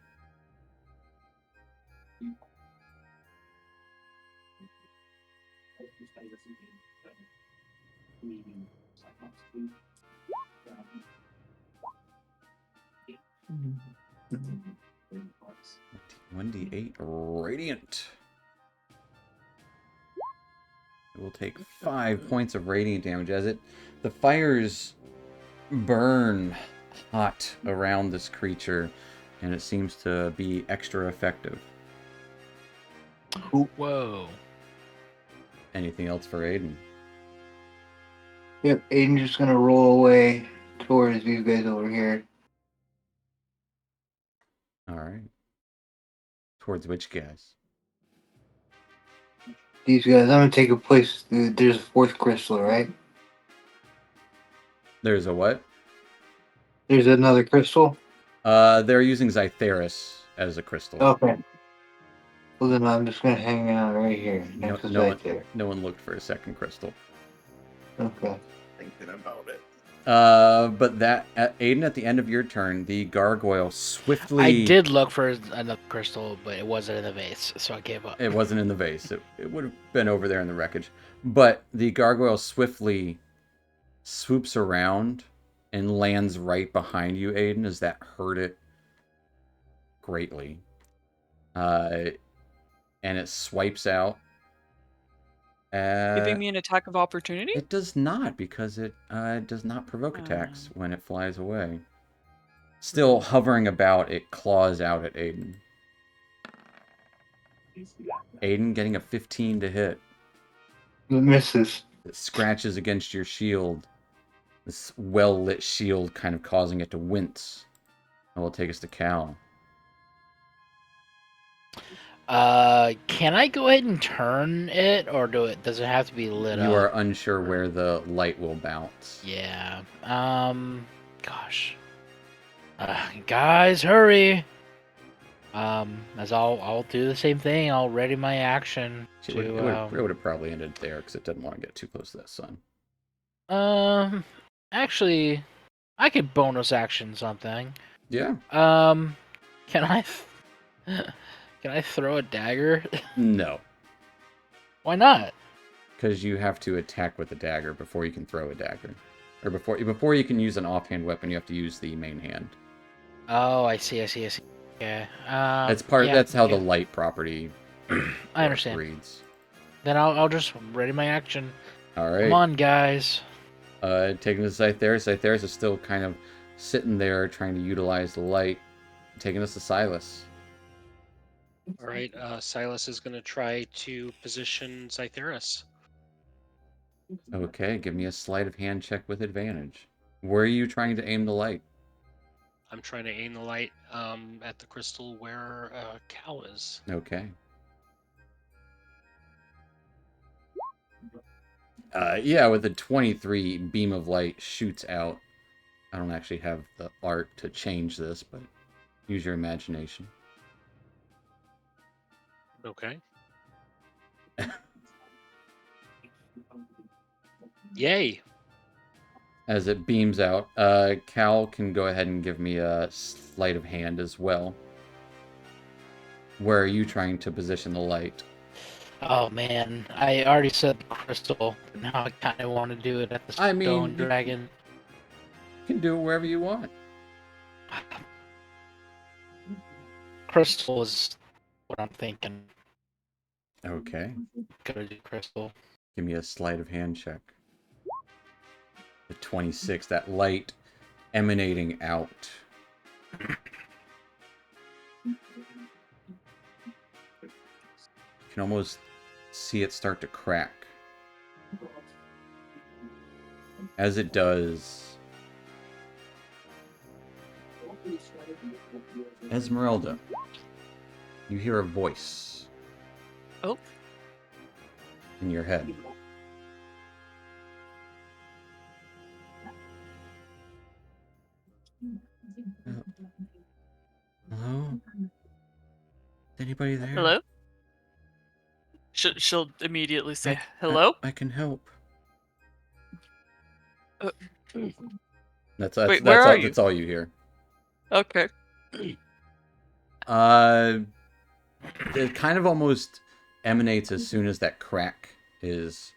Mm-hmm. 1d8 radiant. It will take 5 points of radiant damage as the fires burn hot around this creature, and it seems to be extra effective. Whoa. Anything else for Aiden? Yep, Aiden's just gonna roll away towards you guys over here. All right. Towards which guys? These guys, I'm gonna take a place. There's a fourth crystal, right? There's a what? There's another crystal. They're using Zytheris as a crystal. Okay. Well, then I'm just gonna hang out right here next to Zytheris. No one looked for a second crystal. Okay. Thinking about it. But Aiden, at the end of your turn, the gargoyle swiftly. I did look for another crystal, but it wasn't in the vase, so I gave up. It wasn't in the vase. It would have been over there in the wreckage. But the gargoyle swiftly swoops around and lands right behind you, Aiden, as that hurt it greatly. And it swipes out. Giving me an attack of opportunity? It does not, because it does not provoke attacks when it flies away. Still hovering about, it claws out at Aiden. Aiden getting a 15 to hit. It misses. It scratches against your shield. This well-lit shield kind of causing it to wince. And will take us to Cal. Can I go ahead and turn it, or does it have to be lit up? You are unsure where the light will bounce. Yeah. Gosh. Guys, hurry. As I'll do the same thing. I'll ready my action It would have probably ended there because it doesn't want to get too close to that sun. Actually, I could bonus action something. Yeah. Can I throw a dagger? No. Why not? Because you have to attack with a dagger before you can throw a dagger. Or before you can use an offhand weapon, you have to use the main hand. Oh, I see. Yeah. That's how the light property I understand. reads. Then I'll just ready my action. All right. Come on, guys. Taking us to Zytheris. Zytheris is still kind of sitting there trying to utilize the light. Taking us to Silas. All right, Silas is going to try to position Zytheris. Okay, give me a sleight of hand check with advantage. Where are you trying to aim the light? I'm trying to aim the light at the crystal where Cal is. Okay. Yeah, with a 23, beam of light shoots out. I don't actually have the art to change this, but use your imagination. Okay. Yay. As it beams out, Cal can go ahead and give me a sleight of hand as well. Where are you trying to position the light? Oh man, I already said crystal. Now I kind of want to do it at the I stone mean, dragon. You can do it wherever you want. Crystal is what I'm thinking. Okay. Gotta do crystal. Give me a sleight of hand check. The 26, that light emanating out. You can almost see it start to crack. As it does, Esmeralda, you hear a voice. Oh. In your head. Hello? Is anybody there? Hello? She'll immediately say, hello? I can help. That's Wait, where are you? That's all you hear. Okay. It kind of almost emanates as soon as that crack is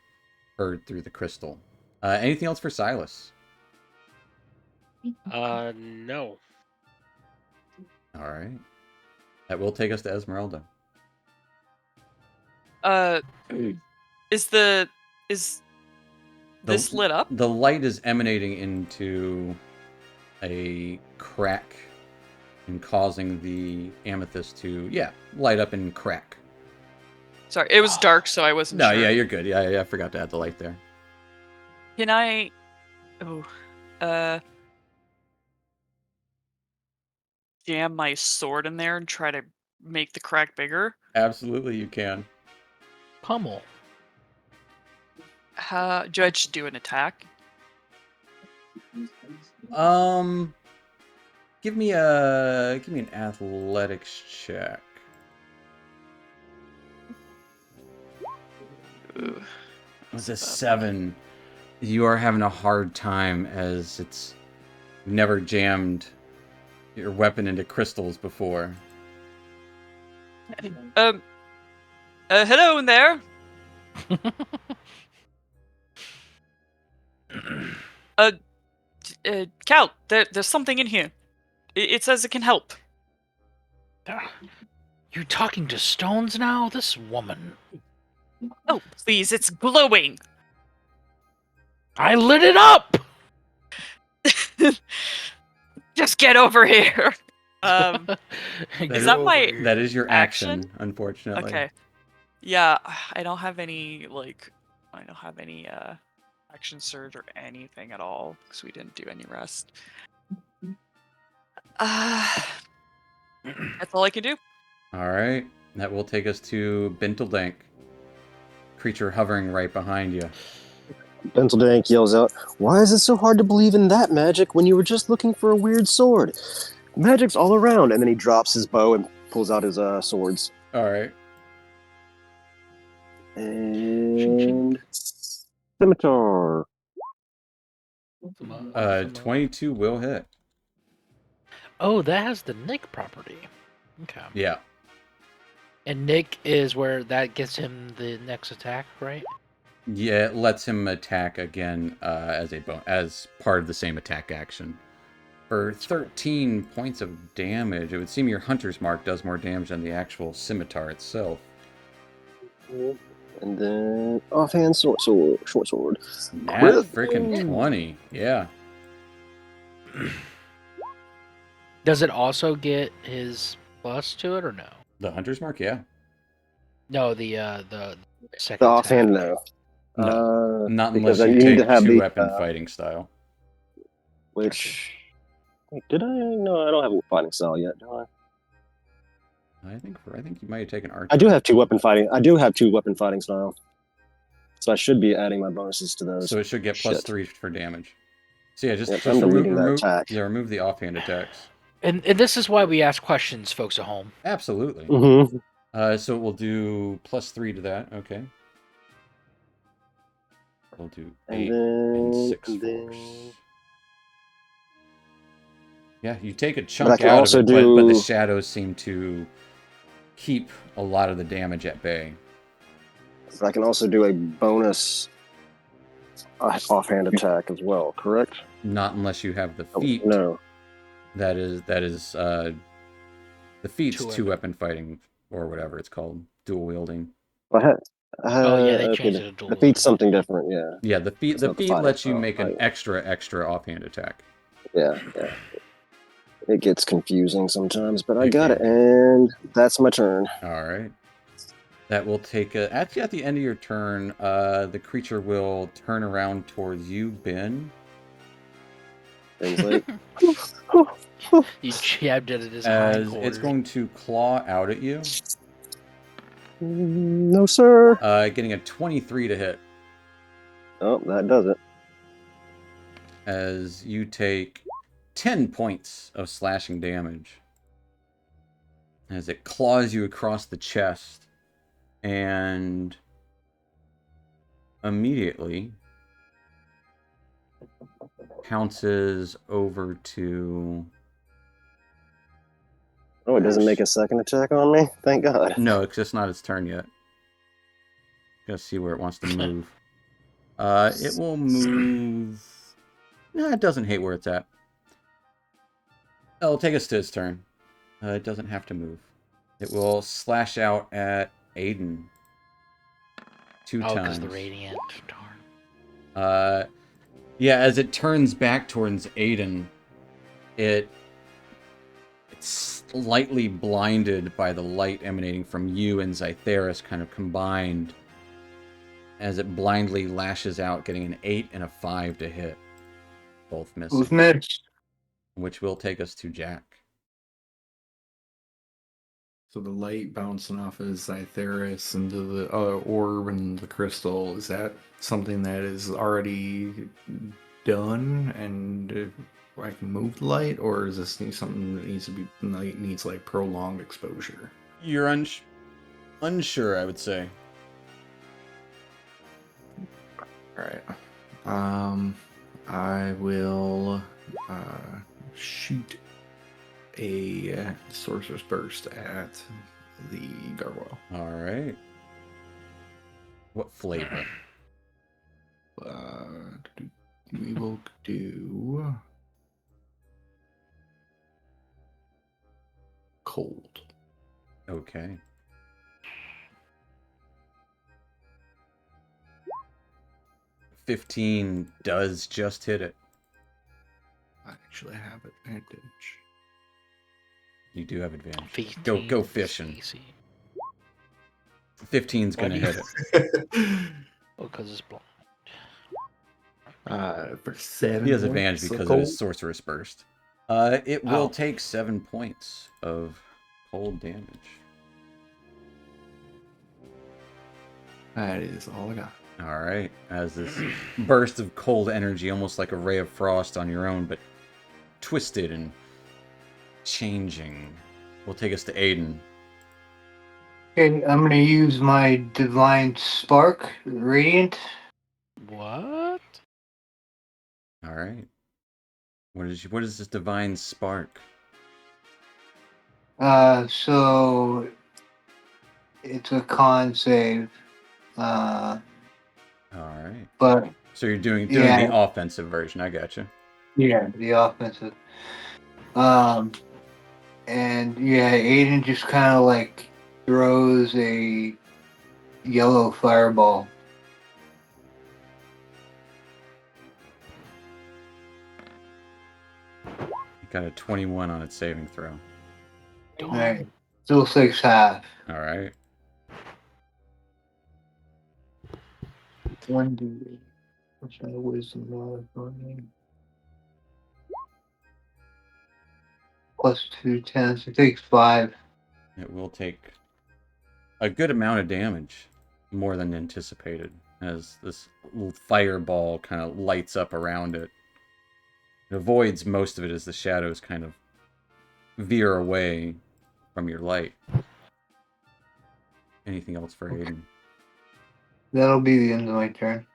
heard through the crystal. Anything else for Silas? No. All right. That will take us to Esmeralda. Is this lit up? The light is emanating into a crack and causing the amethyst to, light up and crack. Sorry, it was dark, so I wasn't sure. No, yeah, you're good. Yeah, I forgot to add the light there. Can I... jam my sword in there and try to make the crack bigger? Absolutely, you can. Pummel. Do I just do an attack? Give me an athletics check. Ooh, It was a 7. You are having a hard time as it's never jammed your weapon into crystals before. Hello in there. Cal, there's something in here. It says it can help. You talking to stones now? This woman. Oh, please, it's glowing. I lit it up! Just get over here. Is that my That is your action, unfortunately. Okay. Yeah, I don't have any action surge or anything at all because we didn't do any rest. That's all I can do. All right. That will take us to Binteldank. Creature hovering right behind you. Benteldank yells out, "Why is it so hard to believe in that magic when you were just looking for a weird sword? Magic's all around." And then he drops his bow and pulls out his swords. All right. And scimitar. 22 will hit. Oh, that has the Nick property. Okay. Yeah. And Nick is where that gets him the next attack, right? Yeah, it lets him attack again as part of the same attack action. For 13 points of damage, it would seem your Hunter's Mark does more damage than the actual scimitar itself. And then offhand short sword. Nat freaking 20. Yeah. Does it also get his plus to it or no? The Hunter's Mark, yeah. No, the second The offhand, attack. no. No, not because unless you you need take to have the, two-weapon fighting style. Which... Wait, did I? No, I don't have a fighting style yet, do I? I think you might have taken archer. I do have two weapon fighting style. So so I should be adding my bonuses to those. So it should get plus Shit. 3 for damage. So yeah, just, Yep, just I'm deleting that remove, attack. yeah, remove the offhand attacks. And this is why we ask questions, folks at home. Absolutely. Mm-hmm. So we'll do plus 3 to that. Okay. We'll do 8 and 6 force. Yeah, you take a chunk out of it, but the shadows seem to keep a lot of the damage at bay. But I can also do a bonus offhand attack as well, correct? Not unless you have the feat. Oh, no. That is the feat's Two-weapon. two-weapon fighting, or whatever it's called, dual wielding. Oh, yeah, they okay, changed it to dual the feat's something different, yeah. Yeah, the feat It's not the feat fighting lets you style, make an fighting. extra offhand attack. Yeah. It gets confusing sometimes, but I It got can it, be. and that's my turn. All right. That will take actually at the end of your turn, the creature will turn around towards you, Ben. Things like, You jabbed it at his As hindquarters. it's going to claw out at you. no, sir. Getting a 23 to hit. Oh, that does it. As you take 10 points of slashing damage. As it claws you across the chest. And immediately pounces over to... Oh, it doesn't make a second attack on me? Thank God. No, it's just not its turn yet. Gotta see where it wants to move. It will move... No, it doesn't hate where it's at. It'll take us to its turn. It doesn't have to move. It will slash out at Aiden. 2 times. Oh, because the radiant. Darn. Yeah, as it turns back towards Aiden, it's slightly blinded by the light emanating from you and Zytheris kind of combined, as it blindly lashes out, getting an 8 and a 5 to hit. Both missing. Who's next? Which will take us to Jack. So the light bouncing off of Zytheris into the orb and the crystal, is that something that is already done and I can move the light, or is this something that needs like prolonged exposure? You're unsure, I would say. Alright. I will shoot a Sorcerer's Burst at the gargoyle. All right. What flavor? We will do cold. Okay. $15 does just hit it. I actually have advantage. You do have advantage. 15 Go fishing. easy. 15's gonna hit it. Oh, because it's blind. For 7. He has advantage points because of his Sorcerer's Burst. It will Oh. take 7 points of cold damage. That is all I got. All right. As this burst of cold energy, almost like a ray of frost on your own, but twisted and changing, will take us to Aiden. Okay, I'm gonna use my Divine Spark, Radiant. What? All right. What is this divine spark? So it's a con save. All right. But So you're doing Yeah. the offensive version. I gotcha. yeah, the offensive. And yeah, Aiden just kind of like throws a yellow fireball. It got a 21 on its saving throw. Alright. Still 6 half. All right. 1d8. What's my wisdom modifier? Plus 2 10s. It takes 5. It will take a good amount of damage, more than anticipated. as this little fireball kind of lights up around it. It avoids most of it as the shadows kind of veer away from your light. Anything else for Aiden? That'll be the end of my turn.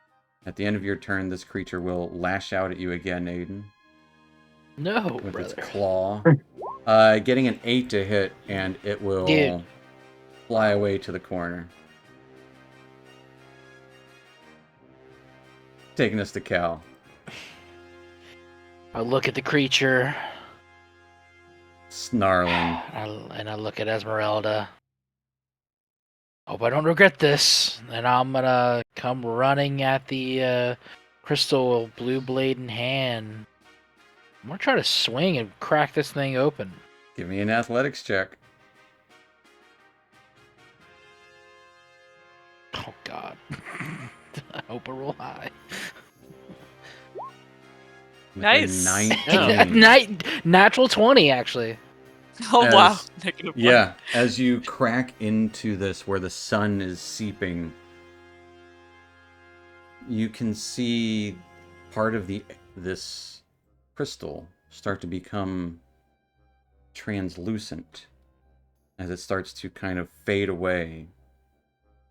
At the end of your turn, this creature will lash out at you again, Aiden, No, with brother. its claw. Getting an 8 to hit, and it will Dude. fly away to the corner. Taking us to Cal. I look at the creature, Snarling. and I look at Esmeralda. Hope I don't regret this. And I'm gonna come running at the crystal blue blade in hand. I'm gonna try to swing and crack this thing open. Give me an athletics check. Oh God. I hope I roll high. With Nice. a 19. Natural 20, actually. Oh, wow. As- -1. Yeah, as you crack into this where the sun is seeping, you can see part of this crystal start to become translucent as it starts to kind of fade away.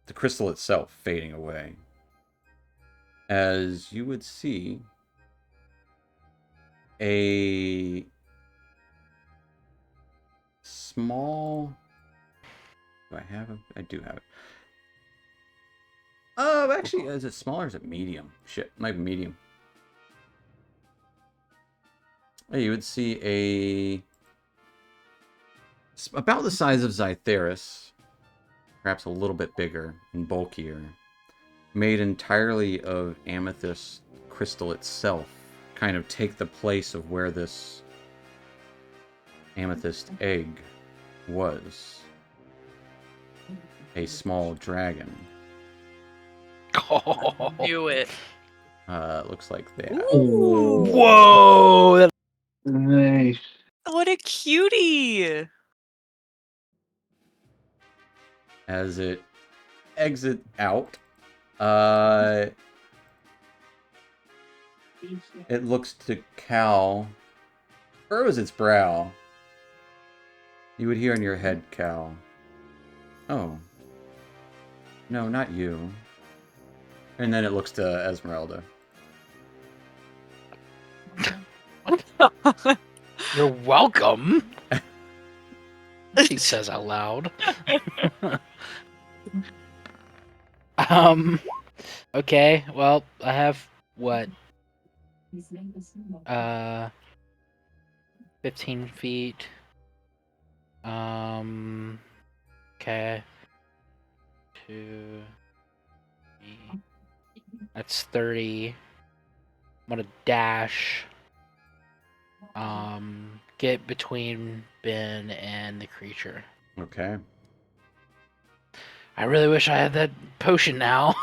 The crystal itself fading away. As you would see a small... Do I have it? I do have it. Actually, is it small or is it medium? Shit, might be medium. You would see about the size of Zytheris, perhaps a little bit bigger and bulkier, made entirely of amethyst crystal itself, kind of take the place of where this amethyst egg was. A small dragon. Knew it. Looks like that. Ooh. Whoa! Nice. What a cutie. As it exit out, it looks to Cal, furrows its brow. You would hear in your head, Cal, "Oh, no, not you." And then it looks to Esmeralda. You're welcome. He says out loud. Okay, well, I have what? 15 feet. Okay. 2, 3. That's 30. I'm gonna dash. Get between Ben and the creature. Okay. I really wish I had that potion now.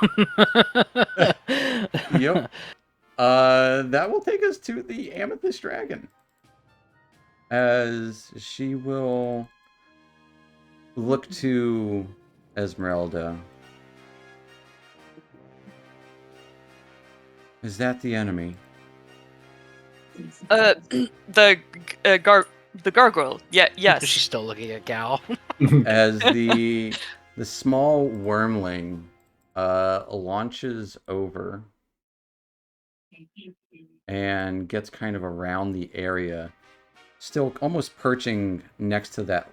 Yep. That will take us to the Amethyst Dragon. As she will look to Esmeralda. Is that the enemy? The gargoyle. Yeah, yes. She's still looking at Gal. As the small wormling launches over and gets kind of around the area, still almost perching next to that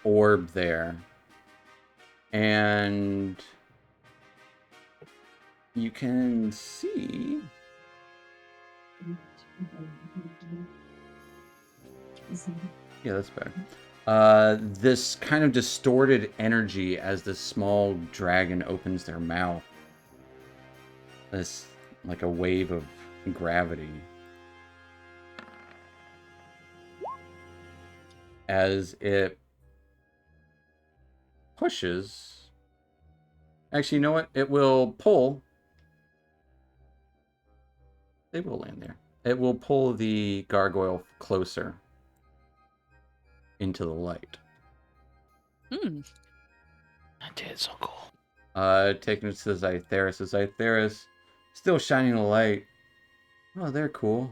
orb there. And you can see yeah, that's better. This kind of distorted energy as this small dragon opens their mouth. This like a wave of gravity. As it pushes. Actually, you know what? It will pull. They will land there. It will pull the gargoyle closer into the light. That did so cool. Taking it to Zytheris. Zytheris still shining a light. Oh, they're cool.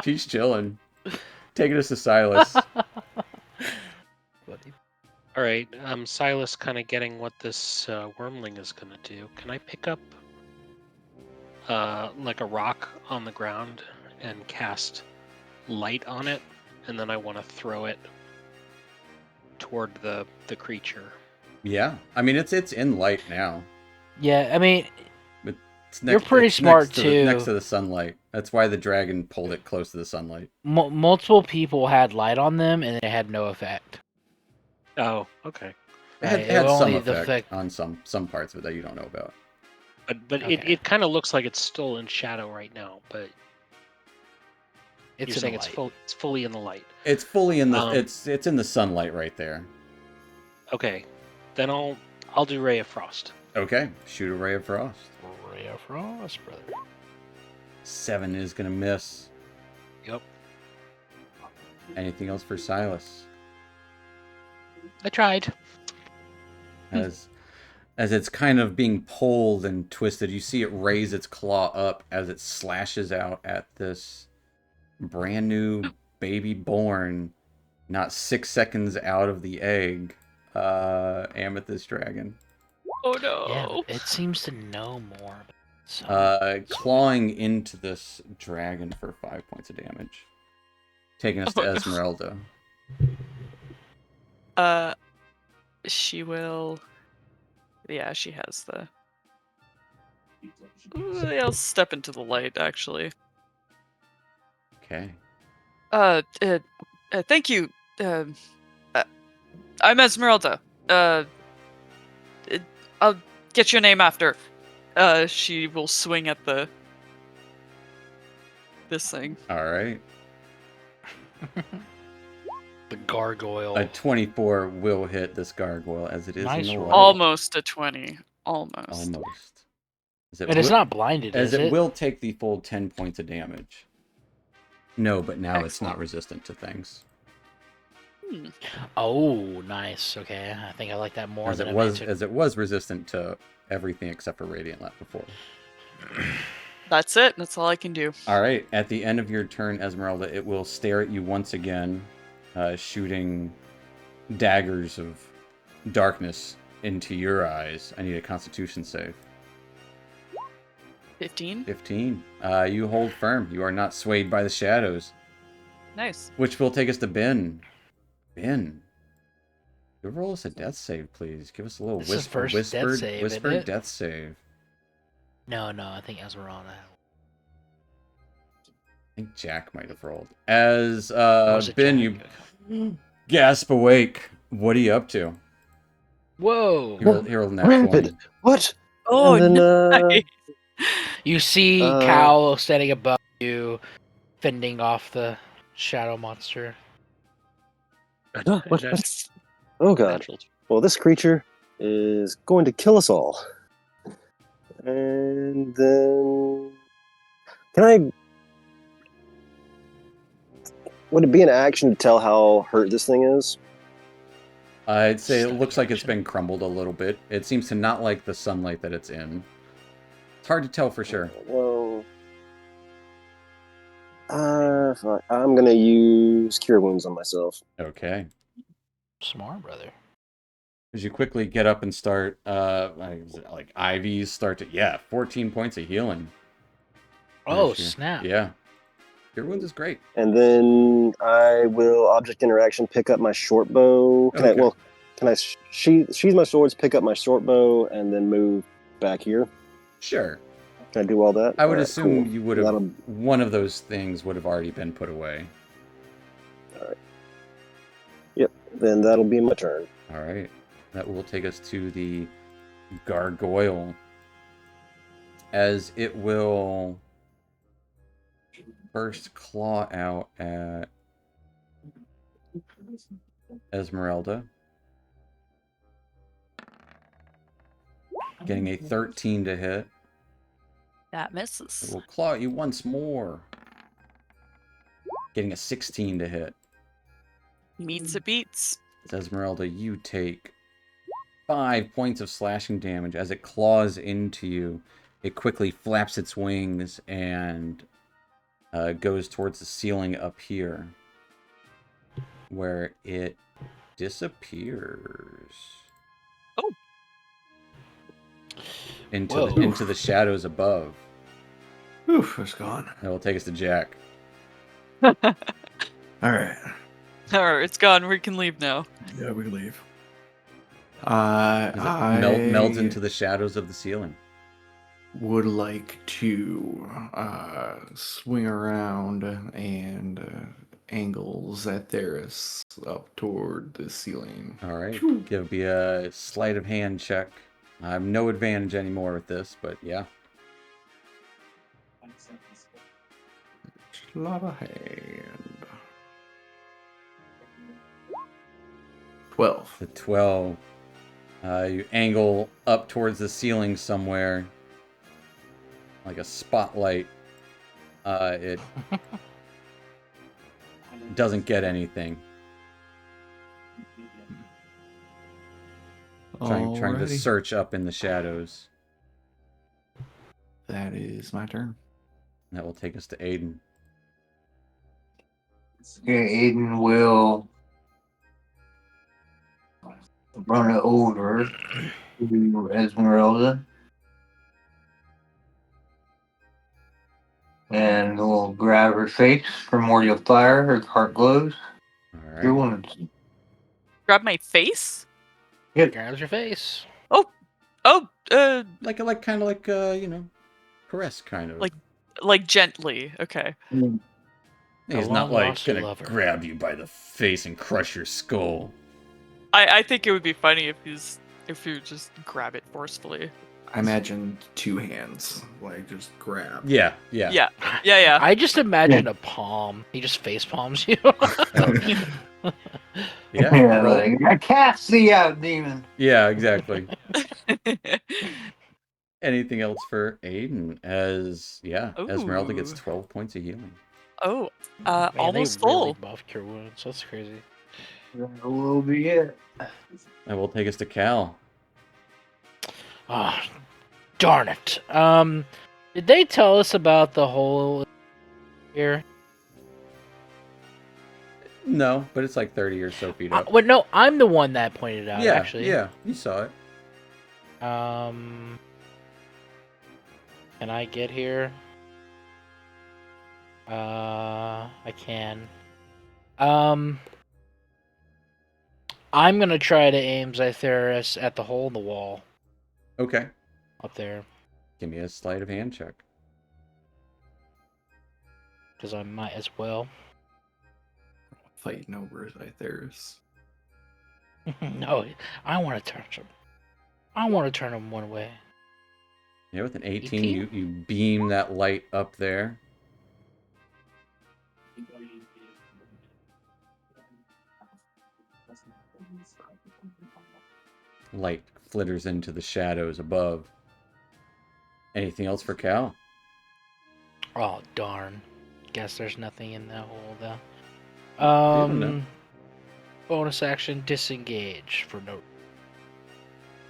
He's chilling. Taking us to Silas. All right, Silas kind of getting what this wormling is going to do. Can I pick up like a rock on the ground and cast light on it, and then I want to throw it toward the creature? Yeah, I mean it's in light now. Yeah, I mean, It's you're pretty smart next to too. next to the sunlight. That's why the dragon pulled it close to the sunlight. Multiple people had light on them, and it had no effect. Oh, okay. It had some effect on some parts of it that you don't know about. But Okay. it kind of looks like it's still in shadow right now. But It's you're in saying the it's light. fully in the light. It's fully in the it's in the sunlight right there. Okay, then I'll do Ray of Frost. Okay, shoot a ray of frost. Ray of Frost, brother. 7 is gonna miss. Yep. Anything else for Silas? I tried. As it's kind of being pulled and twisted, you see it raise its claw up as it slashes out at this brand new baby born, not 6 seconds out of the egg, amethyst dragon. Oh no. Yeah, it seems to know more. Clawing into this dragon for 5 points of damage. Taking us to Esmeralda. She will. Yeah, she has the. I'll step into the light, actually. Okay. Thank you. I'm Esmeralda. I'll get your name after. She will swing at this thing. All right. The gargoyle. A 24 will hit this gargoyle as it is Nice in the roll. light. Almost a 20. Almost. And it's not blinded, as is it it? will take the full 10 points of damage. No, but now it's not Excellent. resistant to things. Oh, nice. Okay, I think I like that more As than it was resistant to everything except for Radiant Lap before. That's it. That's all I can do. All right. At the end of your turn, Esmeralda, it will stare at you once again, shooting daggers of darkness into your eyes. I need a Constitution save. 15. 15. You hold firm. You are not swayed by the shadows. Nice. Which will take us to Ben. Ben, you roll us a death save, please. Give us a little whispered death save. No, I think Esmeralda. I think Jack might have rolled. As Ben, Jack? you gasp awake. What are you up to? Whoa! He rolled that Rampant. 20. What? Oh, And then, nice. You see Cal standing above you, fending off the shadow monster. What? Oh god. Well, this creature is going to kill us all. And then, would it be an action to tell how hurt this thing is? I'd say it looks like it's been crumbled a little bit. It seems to not like the sunlight that it's in. It's hard to tell for sure. Well, I'm gonna use Cure Wounds on myself. Okay. Smart, brother. As you quickly get up and start, like IVs start to, 14 points of healing. Oh, snap. Yeah. Cure Wounds is great. And then I will object interaction pick up my short bow. Can I sheathe my swords, pick up my short bow, and then move back here? Sure. Can I do all that? I would All right, assume cool. you would have. One of those things would have already been put away. All right. Yep. Then that'll be my turn. All right. That will take us to the gargoyle. As it will first claw out at Esmeralda. Getting a 13 to hit. That misses. It will claw at you once more. Getting a 16 to hit. Meets it beats. Esmeralda, you take 5 points of slashing damage as it claws into you. It quickly flaps its wings and goes towards the ceiling up here, where it disappears. Oh. Into the shadows above. Oof, it's gone. That will take us to Jack. All right. Alright, it's gone. We can leave now. Yeah, we leave. As it melds into the shadows of the ceiling. Would like to swing around and angle Zatheris up toward the ceiling. All right. Give me a sleight of hand check. I have no advantage anymore with this, but yeah. Sleight of hand. 12. The 12. You angle up towards the ceiling somewhere, like a spotlight. It doesn't get anything. Trying to Alrighty. search up in the shadows. That is my turn. That will take us to Aiden. Yeah, Aiden will run over to Esmeralda. And we'll grab her face, primordial fire, her heart glows. All Your right. wounds. Grab my face? Grabs your face. Oh, Like kind of like caress kind of. like gently. Okay. He's A not like long-lost gonna lover. grab you by the face and crush your skull. I think it would be funny if you just grab it forcefully. I imagine 2 hands, like just grab. Yeah. Yeah. I just imagine a palm. He just face palms you. Yeah. roll. Like, I cast thee out, demon. Yeah, exactly. Anything else for Aiden? Esmeralda gets Ooh. 12 points of healing. Oh, Man, almost they really full. buff cure wounds. That's crazy. That will be it. That will take us to Cal. Ah, darn it. Did they tell us about the hole here? No, but it's like 30 or so feet up. Well, no, I'm the one that pointed it out. Yeah, Actually. yeah, you saw it. Can I get here? I can. I'm gonna try to aim Zytheris at the hole in the wall Okay. up there, Give me a sleight of hand check. because I might as well. Fighting over Zytheris. No, I want to turn him. I want to turn him one way. Yeah, with an 18, you beam that light up there. Light flitters into the shadows above. Anything else for Cal? Oh darn! Guess there's nothing in that hole though. don't know. Bonus action disengage for no.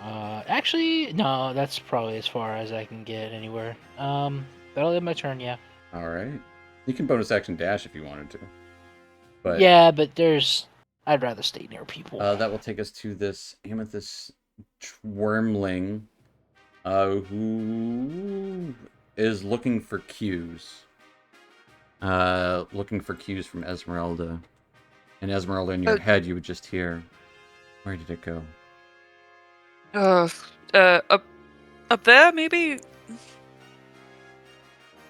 Actually, no. That's probably as far as I can get anywhere. That'll end my turn. Yeah. All right. You can bonus action dash if you wanted to. But Yeah, but I'd rather stay near people. that will take us to this amethyst wormling, who is looking for cues. Looking for cues from Esmeralda. And Esmeralda, in your head, you would just hear, where did it go? Up there maybe.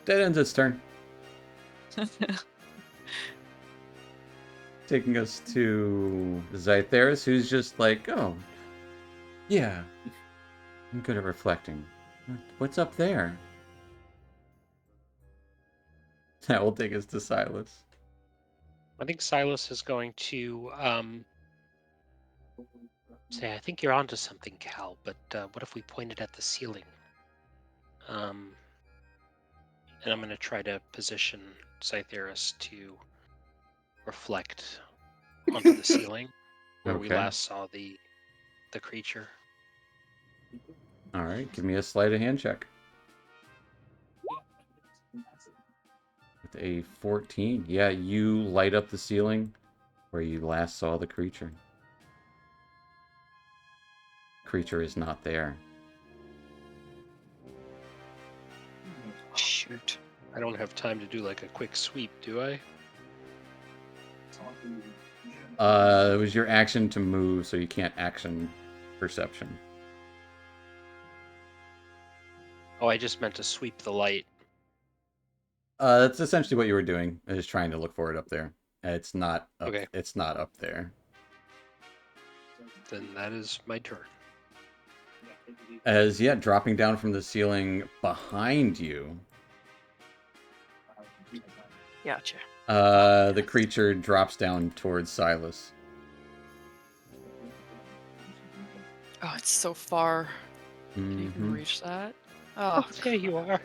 That ends its turn. Taking us to Zytheris, who's just like, oh, yeah, I'm good at reflecting. What's up there? That will take us to Silas. I think Silas is going to say, I think you're onto something, Cal, but what if we pointed at the ceiling? And I'm going to try to position Zytheris to reflect onto the ceiling where we Okay. last saw the creature. All right, give me a sleight of hand check. With a 14. Yeah, you light up the ceiling where you last saw the creature. Creature is not there. Shoot. I don't have time to do like a quick sweep, do I? It was your action to move, so you can't action perception. Oh, I just meant to sweep the light. That's essentially what you were doing. I was just trying to look for it up there. It's not up. Okay. It's not up there. Then that is my turn. As dropping down from the ceiling behind you, Gotcha. the creature drops down towards Silas. Oh, it's so far. Can you even Mhm. reach that? Oh, There you are.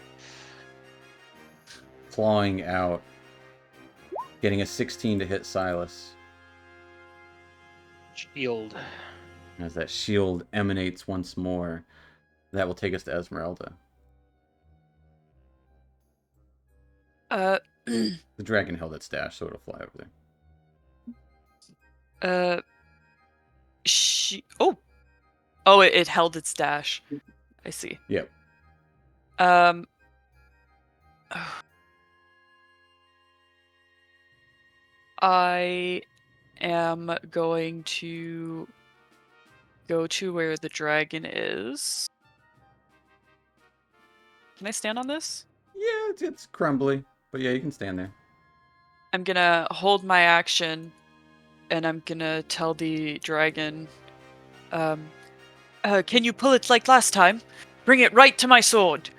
Clawing out, getting a 16 to hit Silas. Shield. As that shield emanates once more, that will take us to Esmeralda. The dragon held its dash, so it'll fly over there. Oh, it held its dash. I see. Yep. I am going to go to where the dragon is. Can I stand on this? Yeah, it's crumbly, but yeah, you can stand there. I'm gonna hold my action, and I'm gonna tell the dragon, can you pull it like last time? Bring it right to my sword.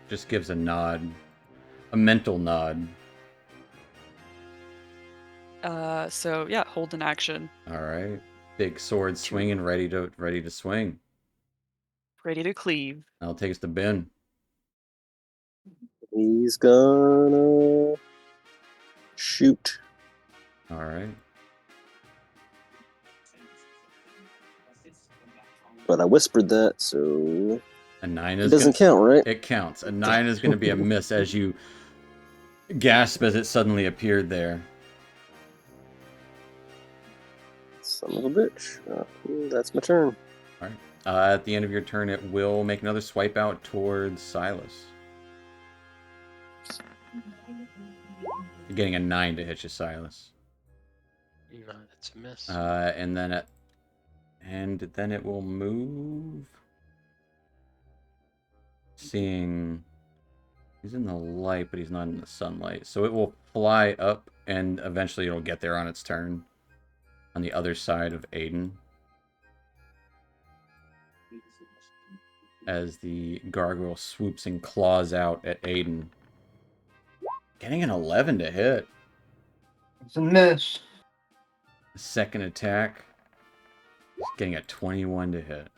Just gives a nod, a mental nod. So yeah, hold an action. All right, big sword swinging, ready to swing. Ready to cleave. That'll take us to Ben. He's gonna shoot. All right. But I whispered that, so A 9 it is doesn't count, right? It counts. A 9 is going to be a miss as you gasp as it suddenly appeared there. Son of a bitch. That's my turn. All right. At the end of your turn, it will make another swipe out towards Silas. You're getting a 9 to hit you, Silas. No, that's a miss. And then it will move. Seeing he's in the light, but he's not in the sunlight. So it will fly up, and eventually it'll get there on its turn. On the other side of Aiden. As the gargoyle swoops and claws out at Aiden. Getting an 11 to hit. It's a miss. Second attack. He's getting a 21 to hit.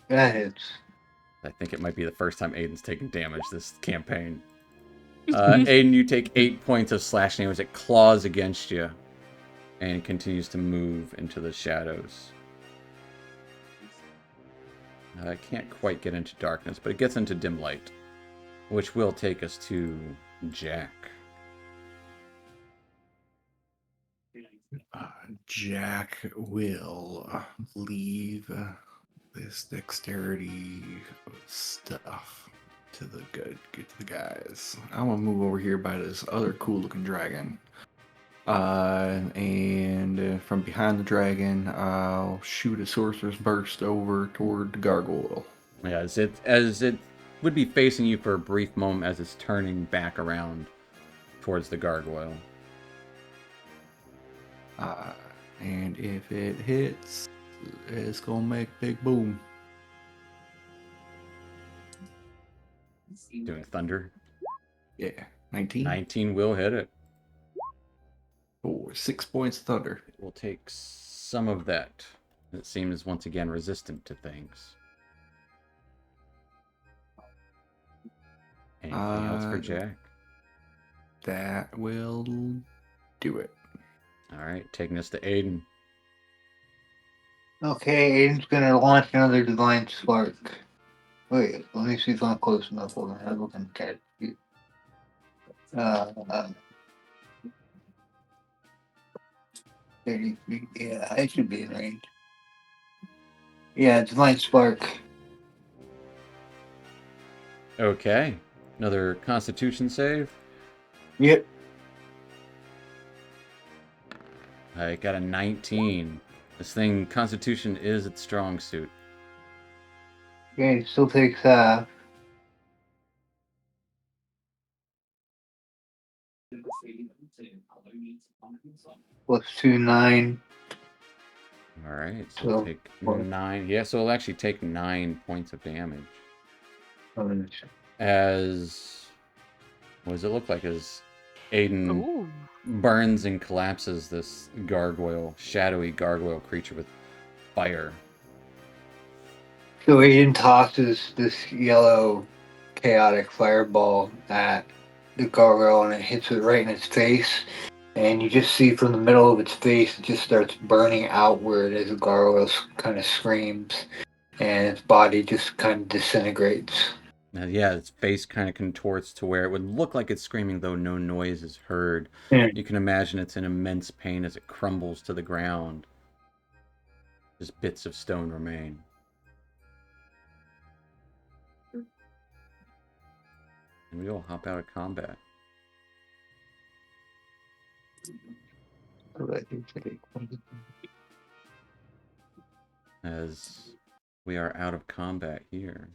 That hits. I think it might be the first time Aiden's taken damage this campaign. Aiden, you take 8 points of slash damage. It claws against you. And it continues to move into the shadows. I can't quite get into darkness, but it gets into dim light. Which will take us to Jack. Jack will leave this dexterity stuff to the good to the guys. I'm gonna move over here by this other cool looking dragon. And from behind the dragon, I'll shoot a sorcerer's burst over toward the gargoyle. Yeah, as it would be facing you for a brief moment as it's turning back around towards the gargoyle. And if it hits, it's gonna make big boom. Doing thunder. Yeah, 19. 19 will hit it. Oh, 6 points of thunder. It will take some of that. It seems once again resistant to things. Anything else for Jack? That will do it. All right, taking us to Aiden. Okay, Aiden's gonna launch another divine spark. Wait, let me see if I'm close enough. Hold on, I'm looking at it. 30 feet. Yeah, I should be in range. Yeah, divine spark. Okay, another Constitution save. Yep. I got a 19. This thing, Constitution, is its strong suit. Okay, it still takes +2 9. All right, so So, take what? 9. Yeah, so it'll actually take 9 points of damage. Um, As what does it look like? As Aiden Ooh. burns and collapses this gargoyle, shadowy gargoyle creature with fire. So Aiden tosses this yellow chaotic fireball at the gargoyle and it hits it right in its face. And you just see from the middle of its face, it just starts burning outward as the gargoyle kind of screams, and its body just kind of disintegrates. Now, yeah, its face kind of contorts to where it would look like it's screaming, though no noise is heard. Yeah. You can imagine it's in immense pain as it crumbles to the ground. Just bits of stone remain. And we all hop out of combat. As we are out of combat here.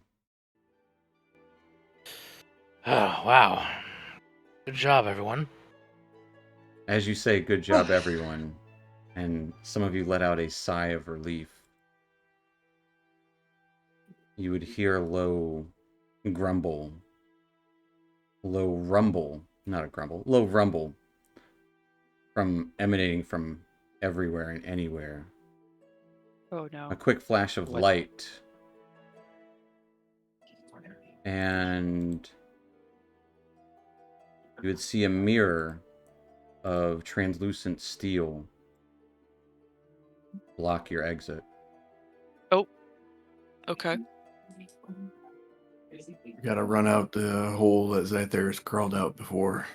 Oh, wow. Good job, everyone. As you say, good job, everyone. And some of you let out a sigh of relief. You would hear a low grumble. Low rumble. Not a grumble. Low rumble. Emanating from everywhere and anywhere. Oh no. A quick flash of What? light. And you would see a mirror of translucent steel block your exit. Okay. You gotta run out the hole that Zyther's crawled out before.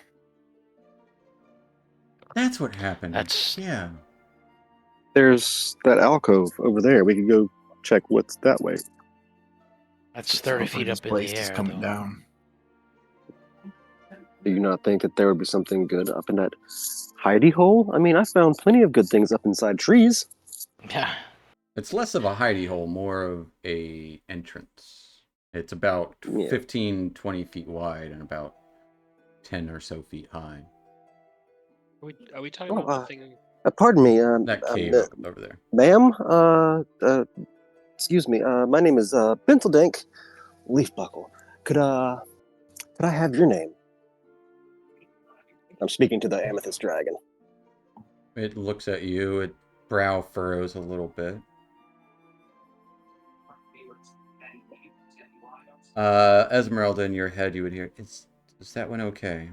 That's what happened. That's Yeah. There's that alcove over there. We could go check what's that way. that's It's 30 over feet this up in place the that's air, coming though. down. Do you not think that there would be something good up in that hidey hole? I mean, I found plenty of good things up inside trees. Yeah. It's less of a hidey hole, more of a entrance. It's about Yeah. 15, 20 feet wide and about 10 or so feet high. Are we talking Oh, about the thing? Pardon me, That cave over there. ma'am. Excuse me. My name is Bentledank Leafbuckle. Could I have your name? I'm speaking to the amethyst dragon. It looks at you, it brow furrows a little bit. Esmeralda, in your head, you would hear, is that one okay?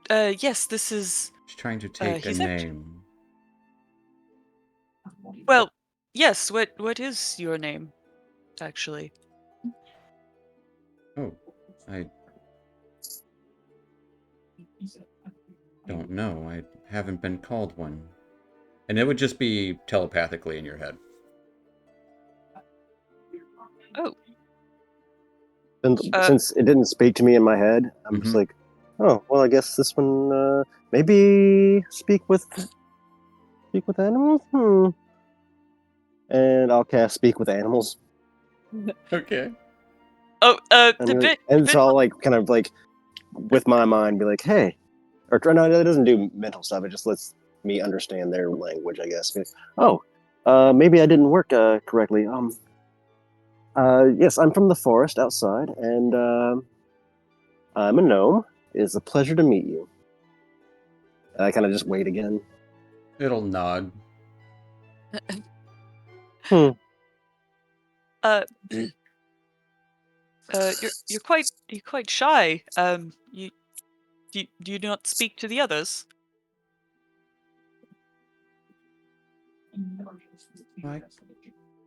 Yes, this is... She's trying to take a he's name. Well, yes, what is your name, actually? Oh, I don't know. I haven't been called one. And it would just be telepathically in your head. Oh, And since it didn't speak to me in my head, I'm just Mhm. like, oh, well, I guess this one, maybe speak with animals? And I'll cast speak with animals. Okay. oh, And, the bit... and so I'll, like, kind of, like, with my mind, be like, hey. Or, no, it doesn't do mental stuff. It just lets me understand their language, I guess. Be like, oh, maybe I didn't work correctly. Yes, I'm from the forest outside, and I'm a gnome. It is a pleasure to meet you. And I kind of just wait again. It'll nod. you're quite shy. You do you not speak to the others? I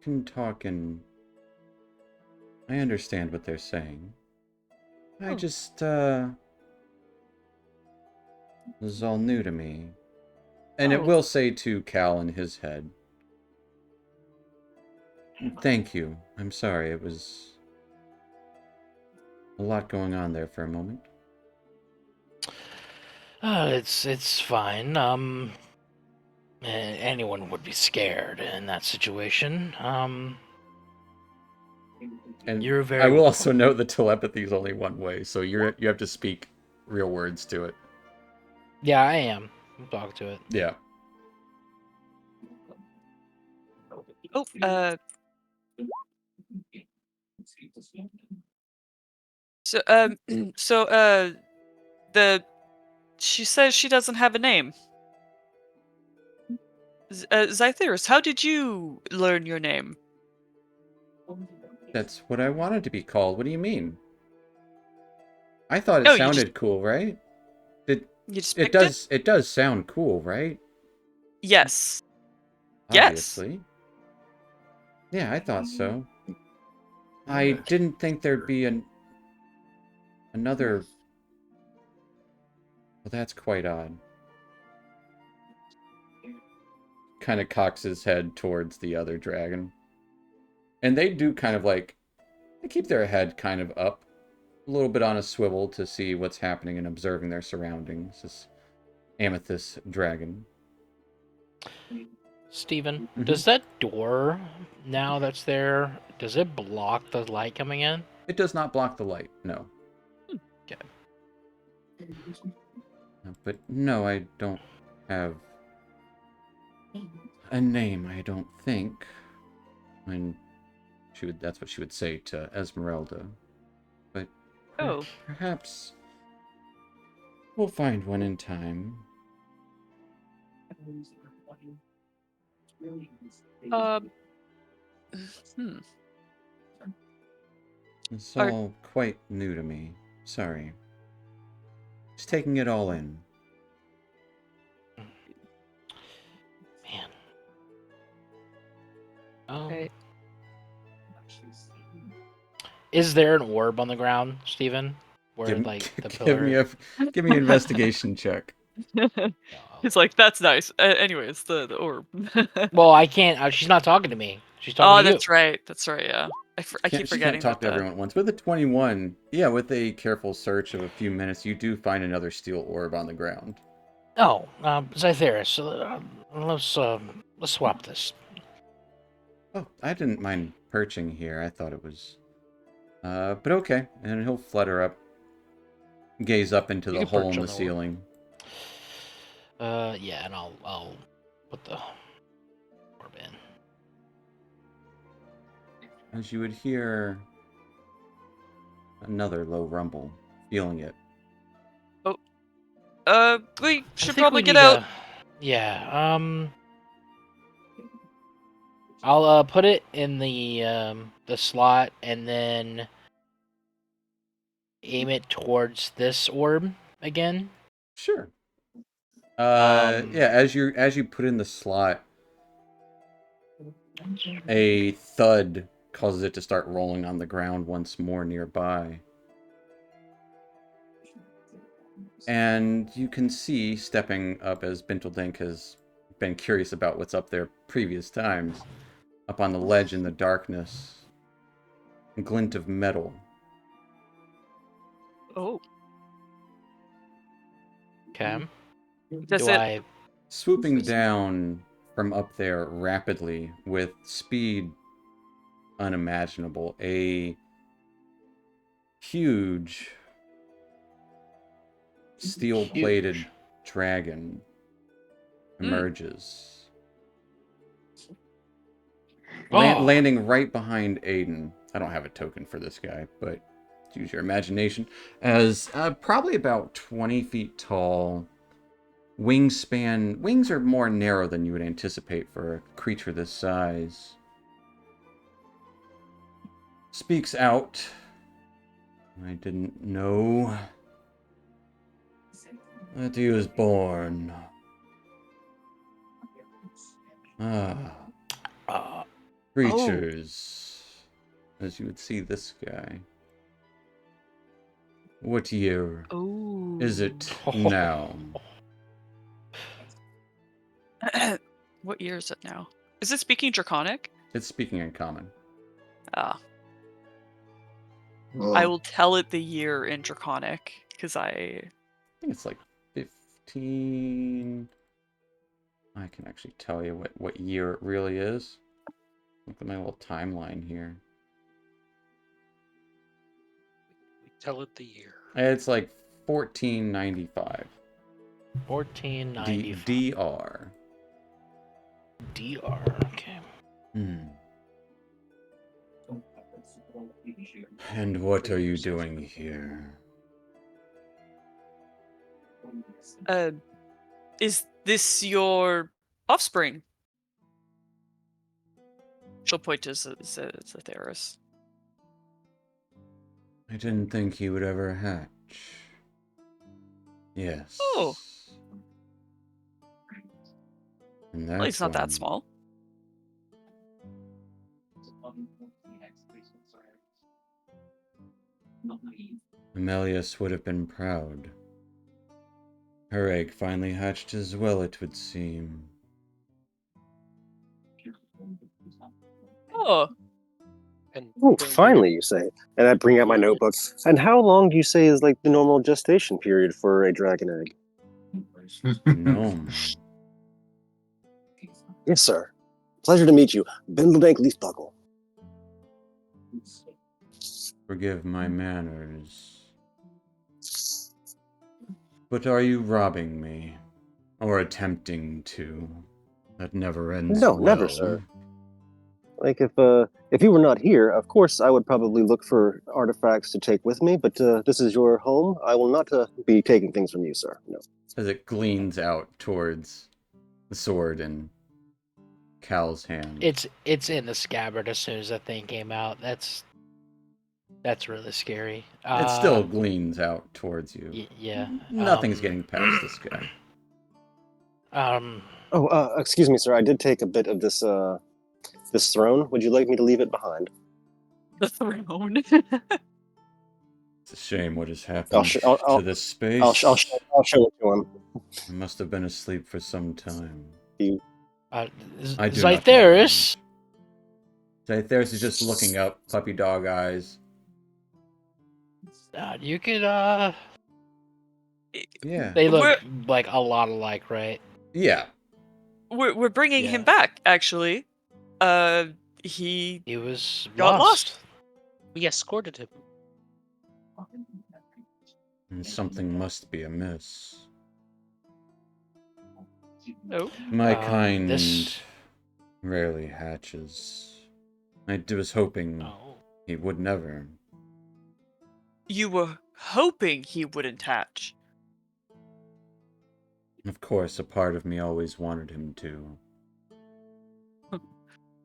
can talk and I understand what they're saying. I just, this is all new to me. And it Oh. will say to Cal in his head, thank you. I'm sorry, it was a lot going on there for a moment. It's fine. Anyone would be scared in that situation. And You're very I will welcome. also note that telepathy is only one way, so you have to speak real words to it. Yeah, I am. I'll talk to it. Yeah. Oh, so, she says she doesn't have a name. Zytheris, how did you learn your name? That's what I wanted to be called. What do you mean? I thought it Oh, sounded cool, right? you just picked it? It does sound cool, right? Yes. Yes. Obviously. Yeah, I thought so. I didn't think there'd be another. Well, that's quite odd. Kind of cocks his head towards the other dragon. And they do kind of like, they keep their head kind of up, a little bit on a swivel to see what's happening and observing their surroundings. This amethyst dragon. Steven, does that door now that's there, does it block the light coming in? It does not block the light, no. Okay. But no, I don't have a name, I don't think. And that's what she would say to Esmeralda. But Oh. perhaps we'll find one in time. It's all quite new to me. Sorry. Just taking it all in. Man. Okay. Is there an orb on the ground, Steven? Where the pillar... Give me an investigation check. He's like, that's nice. Anyways, the orb. Well, I can't. She's not talking to me. She's talking to you. That's right. That's right. Yeah, I keep She forgetting can't talk to about that. everyone at once. With a 21, yeah, with a careful search of a few minutes, you do find another steel orb on the ground. Oh, Zytheris, let's swap this. Oh, I didn't mind perching here. I thought it was... but okay. And he'll flutter up, gaze up into You the can hole perch in on the the ceiling. Yeah, and I'll put the orb in. As you would hear another low rumble, feeling it. We should think probably we get need out. Yeah. I'll put it in the slot and then aim it towards this orb again. Sure. Yeah, as you put in the slot, a thud causes it to start rolling on the ground once more nearby. And you can see, stepping up as Bintledink has been curious about what's up there previous times, up on the ledge in the darkness, a glint of metal. Oh. Okay. Does it? Swooping down from up there rapidly with speed unimaginable, a huge steel-plated dragon emerges. Landing right behind Aiden. I don't have a token for this guy, but use your imagination. As probably about 20 feet tall, wingspan. Wings are more narrow than you would anticipate for a creature this size. Speaks out. I didn't know that he was born. Ah, Uh, creatures. As you would see this guy. What year Oh. is it now? What year is it now? Is it speaking Draconic? It's speaking in common. Ah. Well, I will tell it the year in Draconic, because I... I think it's like 15. I can actually tell you what year it really is. Look at my little timeline here. We tell it the year. It's like 1495. 1495. DR. DR. Okay. Hmm. And what are you doing here? Is this your offspring? She'll point to Zetheris. I didn't think he would ever hatch. Yes. Oh. And Well, he's not that when- small. Amelius would have been proud. Her egg finally hatched as well, it would seem. Oh, And Oh, there finally, you say. And I bring out my notebook. And how long do you say is like the normal gestation period for a dragon egg? Gnome. Yes, sir. Pleasure to meet you. Bindledank Leafbuckle. Forgive my manners. But are you robbing me? Or attempting to? That never ends No, well. never, sir. Like, if you were not here, of course I would probably look for artifacts to take with me, but this is your home. I will not be taking things from you, sir. No. As it gleans out towards the sword in Cal's hand. It's in the scabbard as soon as that thing came out. That's really scary. It still gleans out towards you. Yeah. Nothing's getting past this guy. Oh, excuse me, sir. I did take a bit of this this throne. Would you like me to leave it behind? the throne. It's a shame what has happened to this space. I'll show it to him. I must have been asleep for some time. I do Zytheris. Zytheris is just looking up, puppy dog eyes. You could Yeah. They look like a lot alike, right? Yeah. We're bringing him back. Actually, he was got lost. We escorted him. And something must be amiss. No. My kind rarely hatches. I was hoping he would never. You were hoping he wouldn't hatch. Of course, a part of me always wanted him to.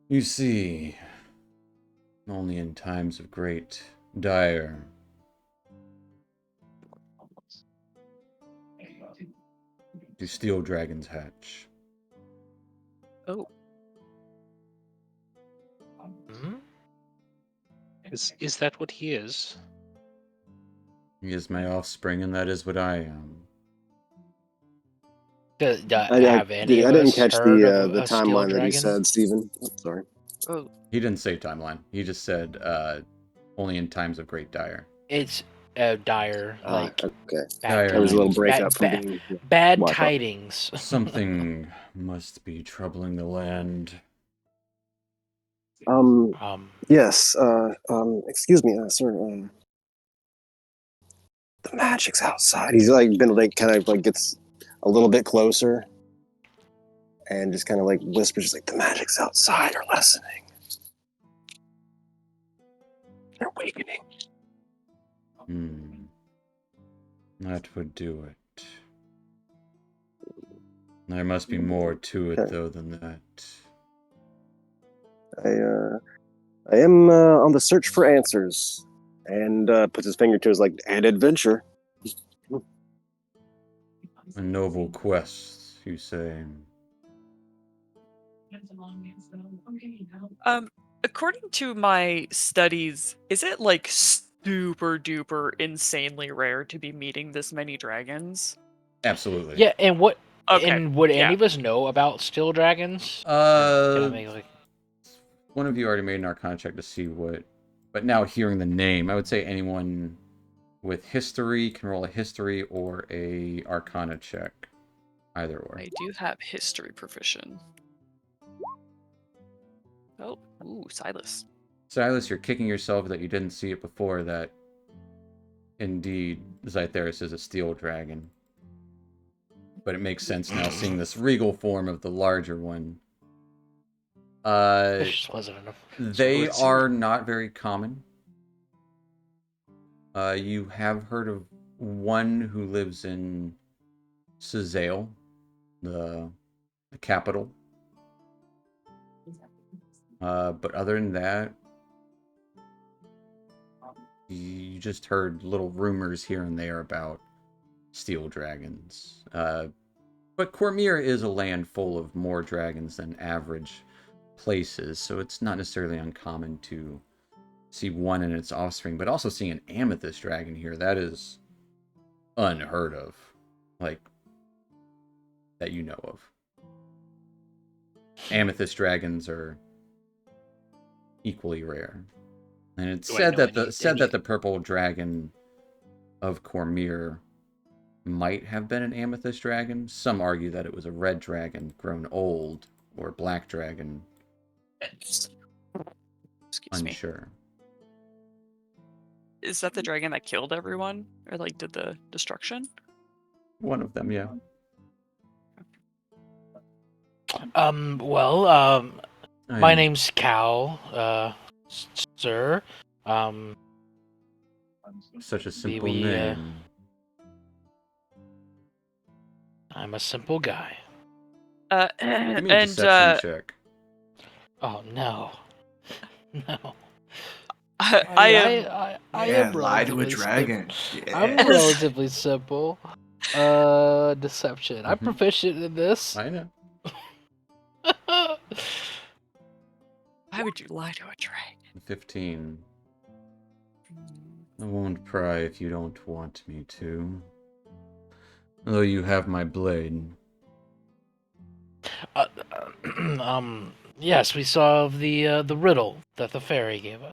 You see, only in times of great dire do steel dragons hatch. Oh. Is that what he is? He is my offspring, and that is what I am. I didn't catch the timeline that he said, Stephen. Oh, sorry. Oh. He didn't say timeline. He just said only in times of great dire. It's dire, like okay. Dire There was a little breakup bad tidings. Something must be troubling the land. Yes. Excuse me, sir. The magic's outside. He's like been like kind of like gets a little bit closer, and just kind of like whispers like the magic's outside or lessening. They're awakening. That would do it. There must be more to it, though, than that. I am on the search for answers, and puts his finger to his like and adventure. A noble quest, you say? According to my studies, is it like super duper insanely rare to be meeting this many dragons? Absolutely. Yeah, and what? Okay, And would yeah. any of us know about steel dragons? Can I make like? One of you already made an Arcana check to see what, but now hearing the name, I would say anyone with history can roll a history or a Arcana check, either or. I do have history proficient. Oh, ooh, Silas. Silas, you're kicking yourself that you didn't see it before. That indeed Zytheris is a steel dragon, but it makes sense now seeing this regal form of the larger one. This just wasn't enough. They let's see. are not very common. You have heard of one who lives in Sazale, the capital. But other than that, you just heard little rumors here and there about steel dragons. But Cormyr is a land full of more dragons than average places, so it's not necessarily uncommon to see one in its offspring, but also seeing an amethyst dragon here, that is unheard of. Like, that you know of. Amethyst dragons are equally rare. And it's Do I said know that the purple dragon of Cormyr might have been an amethyst dragon. Some argue that it was a red dragon grown old, or a black dragon. Excuse me. Unsure. Is that the dragon that killed everyone? Or like did the destruction? One of them, yeah. Well, my name's Cal, sir. Such a simple we, name. I'm a simple guy. Give me a deception check. Oh no, no. I am. I Yeah, am lie to a relatively dragon. simple. I'm Yes. relatively simple. Deception. I'm Mhm. proficient in this. I know. Why would you lie to a dragon? 15. I won't pry if you don't want me to. Although you have my blade. Yes, we solved the riddle that the fairy gave us.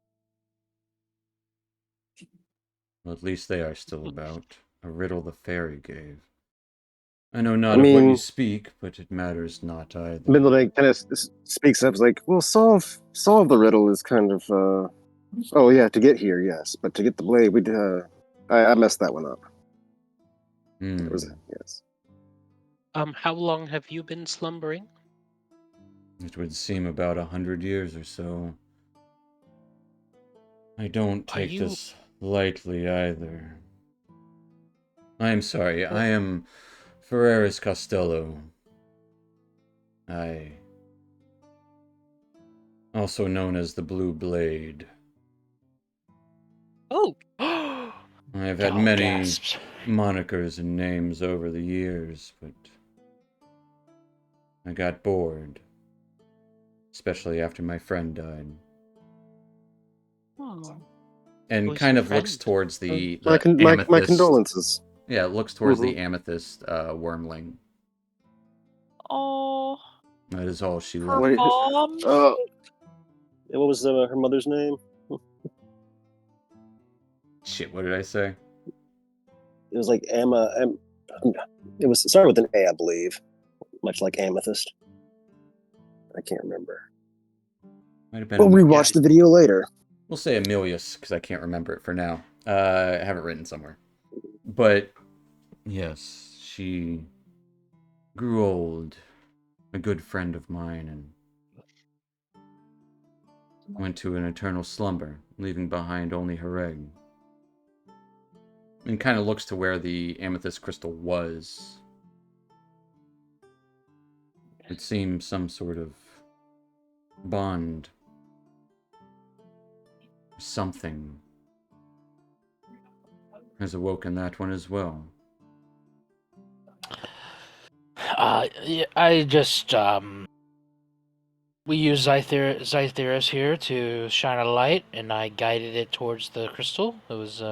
Well, at least they are still about. A riddle the fairy gave. I know not I of what you mean- speak, but it matters not either. Bindleday kind of speaks up, like, well, solve the riddle is kind of, oh yeah, to get here, yes, but to get the blade, I messed that one up. It was, yes. How long have you been slumbering? It would seem about 100 years or so. I don't take this lightly either. I am sorry, I am Ferreris Costello. I... also known as the Blue Blade. Oh, I have had Cal many gasps. monikers and names over the years, but I got bored. Especially after my friend died. oh. And Who's kind your of looks friend? towards the My amethyst. condolences. Yeah, it looks towards the Mhm. amethyst wormling. Oh, That is all she her left. Wait, mom. What was her mother's name? Shit, what did I say? It was like Emma. It was started with an A, I believe, much like amethyst. I can't remember. Might have been. We'll rewatch the video later. We'll say Amelius, because I can't remember it for now. I have it written somewhere. But, yes, she grew old. A good friend of mine, and went to an eternal slumber, leaving behind only her egg. And kind of looks to where the amethyst crystal was. It seems some sort of bond. Something has awoken that one as well. Yeah, I just We used Zytheris here to shine a light, and I guided it towards the crystal. It was,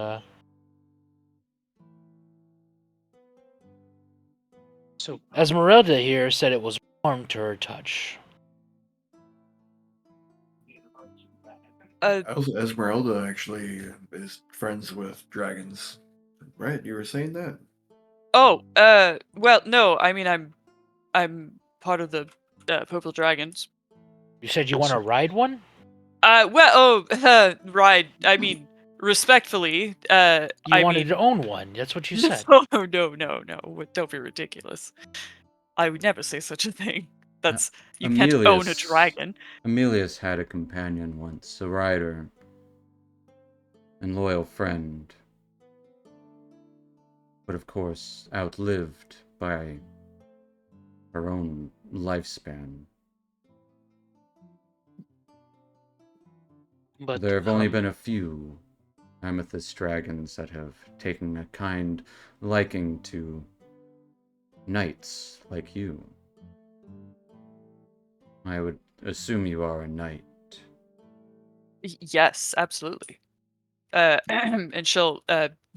So Esmeralda here said it was warm to her touch. Esmeralda actually is friends with dragons, right? You were saying that? Oh, well, no, I mean, I'm part of the Purple Dragons. You said you want to ride one? Ride. I mean, respectfully, You I wanted mean, to own one. That's what you said. no, no, don't be ridiculous. I would never say such a thing. That's you can't own a dragon. Amelius had a companion once, a rider and loyal friend, but of course outlived by her own lifespan. but There have only been a few amethyst dragons that have taken a kind liking to knights like you. I would assume you are a knight. Yes, absolutely. And she'll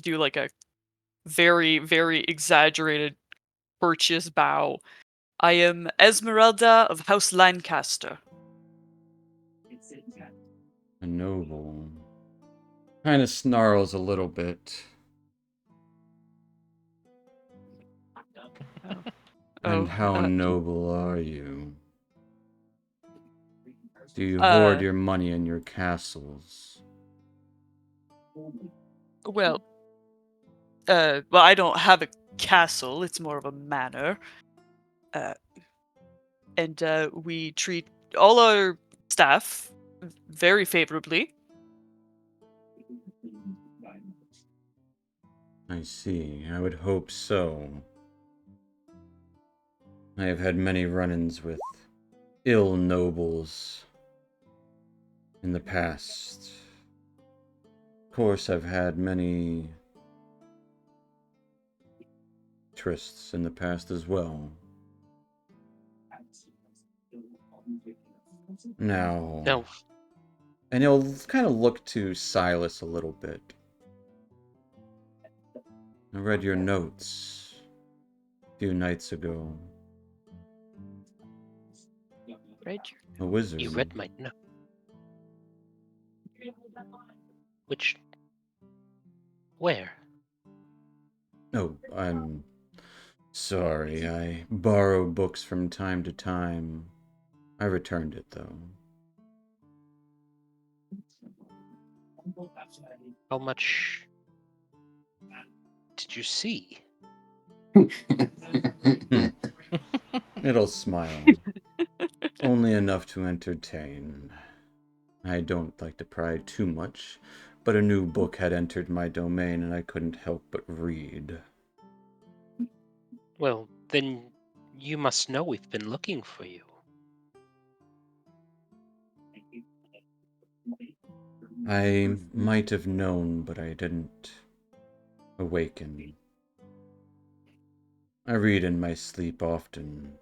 do like a very, very exaggerated courteous bow. I am Esmeralda of House Lancaster. A noble. Kind of snarls a little bit. And how noble are you? Do you hoard your money in your castles? Well, I don't have a castle. It's more of a manor. And we treat all our staff very favorably. I see. I would hope so. I have had many run-ins with ill nobles in the past. Of course, I've had many trysts in the past as well. Now, no, and he'll kind of look to Silas a little bit. I read your notes a few nights ago. read A wizard. you read my note. Which? Where? Oh, I'm sorry. I borrow books from time to time. I returned it, though. How much did you see? It'll smile. Only enough to entertain. I don't like to pry too much, but a new book had entered my domain and I couldn't help but read. Well, then you must know we've been looking for you. I might have known, but I didn't awaken. I read in my sleep often.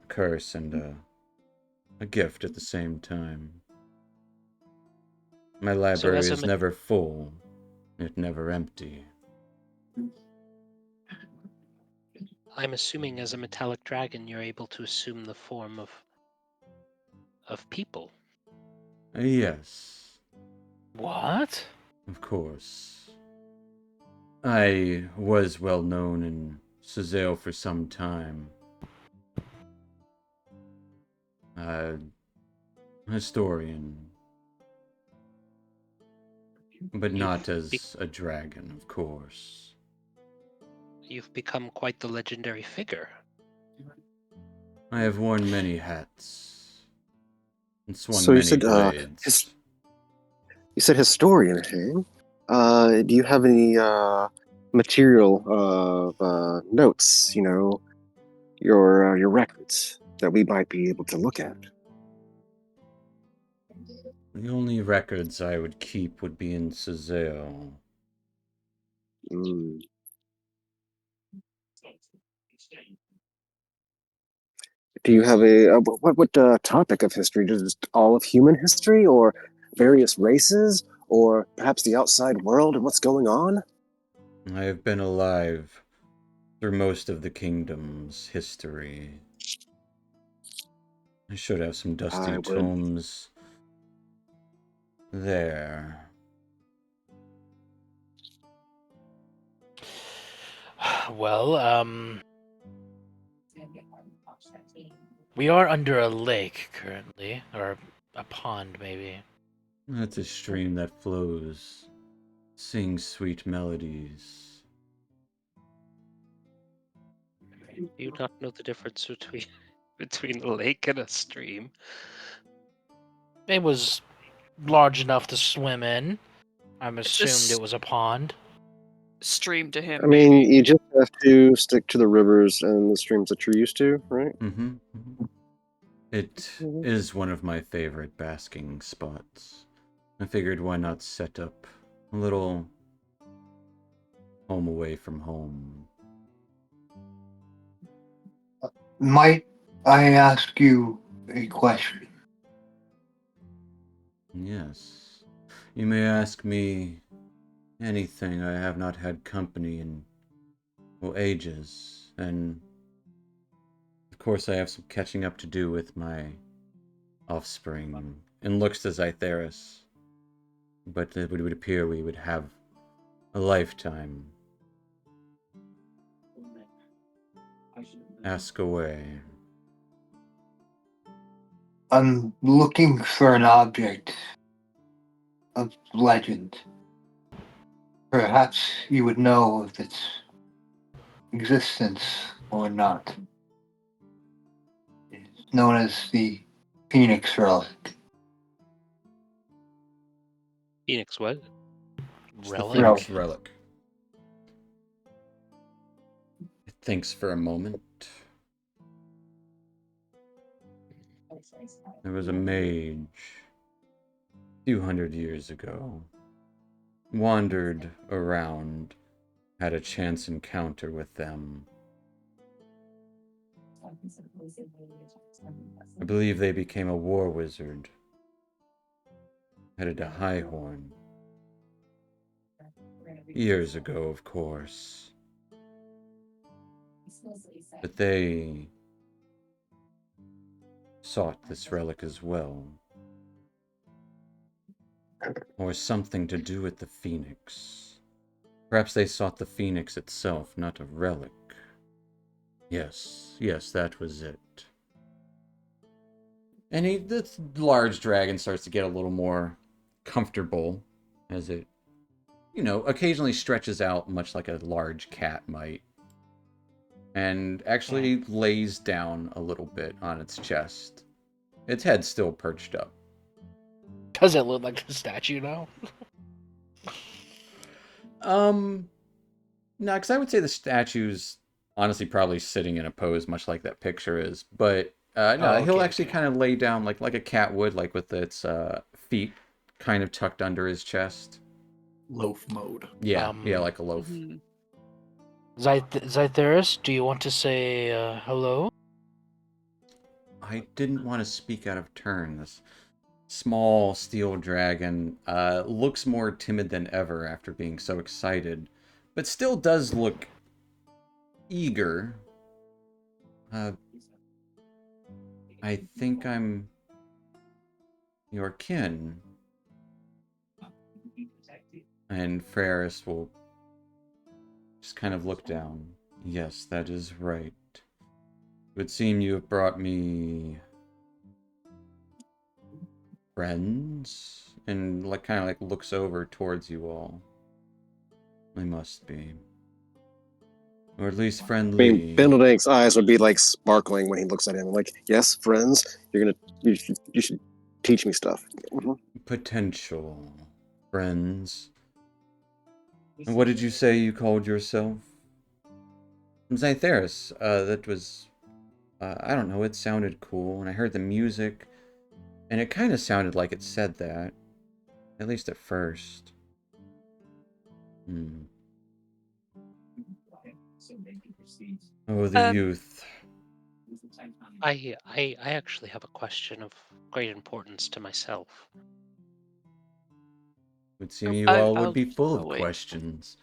A curse and a gift at the same time. My library is never full, yet never empty. I'm assuming as a metallic dragon you're able to assume the form of people. Yes. What? Of course. I was well known in Suzale for some time. A historian. But not as a dragon, of course. You've become quite the legendary figure. I have worn many hats. And swung So you many said, blades. You said historian, hey? Do you have any material notes? You know, your records that we might be able to look at. The only records I would keep would be in Suzale. Do you have what topic of history? Just all of human history, or various races, or perhaps the outside world and what's going on? I have been alive through most of the kingdom's history. I should have some dusty I would. tomes there. Well, we are under a lake currently, or a pond maybe. It's a stream that flows, sings sweet melodies. Do you not know the difference between a lake and a stream? It was large enough to swim in. I'm It's a assumed it was a pond. stream to him, I mean, maybe. you just have to stick to the rivers and the streams that you're used to, right? Mm-hmm. It is one of my favorite basking spots. I figured why not set up a little home away from home. Might I ask you a question? Yes. You may ask me anything. I have not had company in, well, ages. And, of course, I have some catching up to do with my offspring. And looks to Zytheris. But it would appear we would have a lifetime. Ask away. I'm looking for an object of legend. Perhaps you would know of its existence or not. It's known as the Phoenix Relic. Phoenix what? It's the Relic? Phoenix Relic. It thinks for a moment. There was a mage a few hundred years ago. Wandered around, had a chance encounter with them. I believe they became a war wizard. Headed to Highhorn. Years ago, of course. But they sought this relic as well. Or something to do with the Phoenix. Perhaps they sought the Phoenix itself, not a relic. Yes, that was it. And this large dragon starts to get a little more comfortable as it, occasionally stretches out much like a large cat might. And actually lays down a little bit on its chest. Its head's still perched up. Does it look like a statue now? No, because I would say the statue's honestly probably sitting in a pose much like that picture is. But no, Oh, he'll okay, actually okay. kind of lay down like a cat would, like with its feet kind of tucked under his chest. Loaf mode. Yeah, like a loaf. Mhm. Zytheris, do you want to say hello? I didn't want to speak out of turn. This small steel dragon looks more timid than ever after being so excited, but still does look eager. I think I'm your kin. And Ferris will just kind of look down. Yes, that is right. It would seem you have brought me friends? And kind of looks over towards you all. They must be. Or at least I friendly. mean, Benedict's eyes would be like sparkling when he looks at him. Like, yes, friends, you should teach me stuff. Mhm. Potential friends. And what did you say you called yourself? Zytheris. That was, I don't know, it sounded cool. And I heard the music, and it kind of sounded like it said that. At least at first. Oh, the youth. I actually have a question of great importance to myself. Would seem you all would I'll. be full Oh of wait. questions.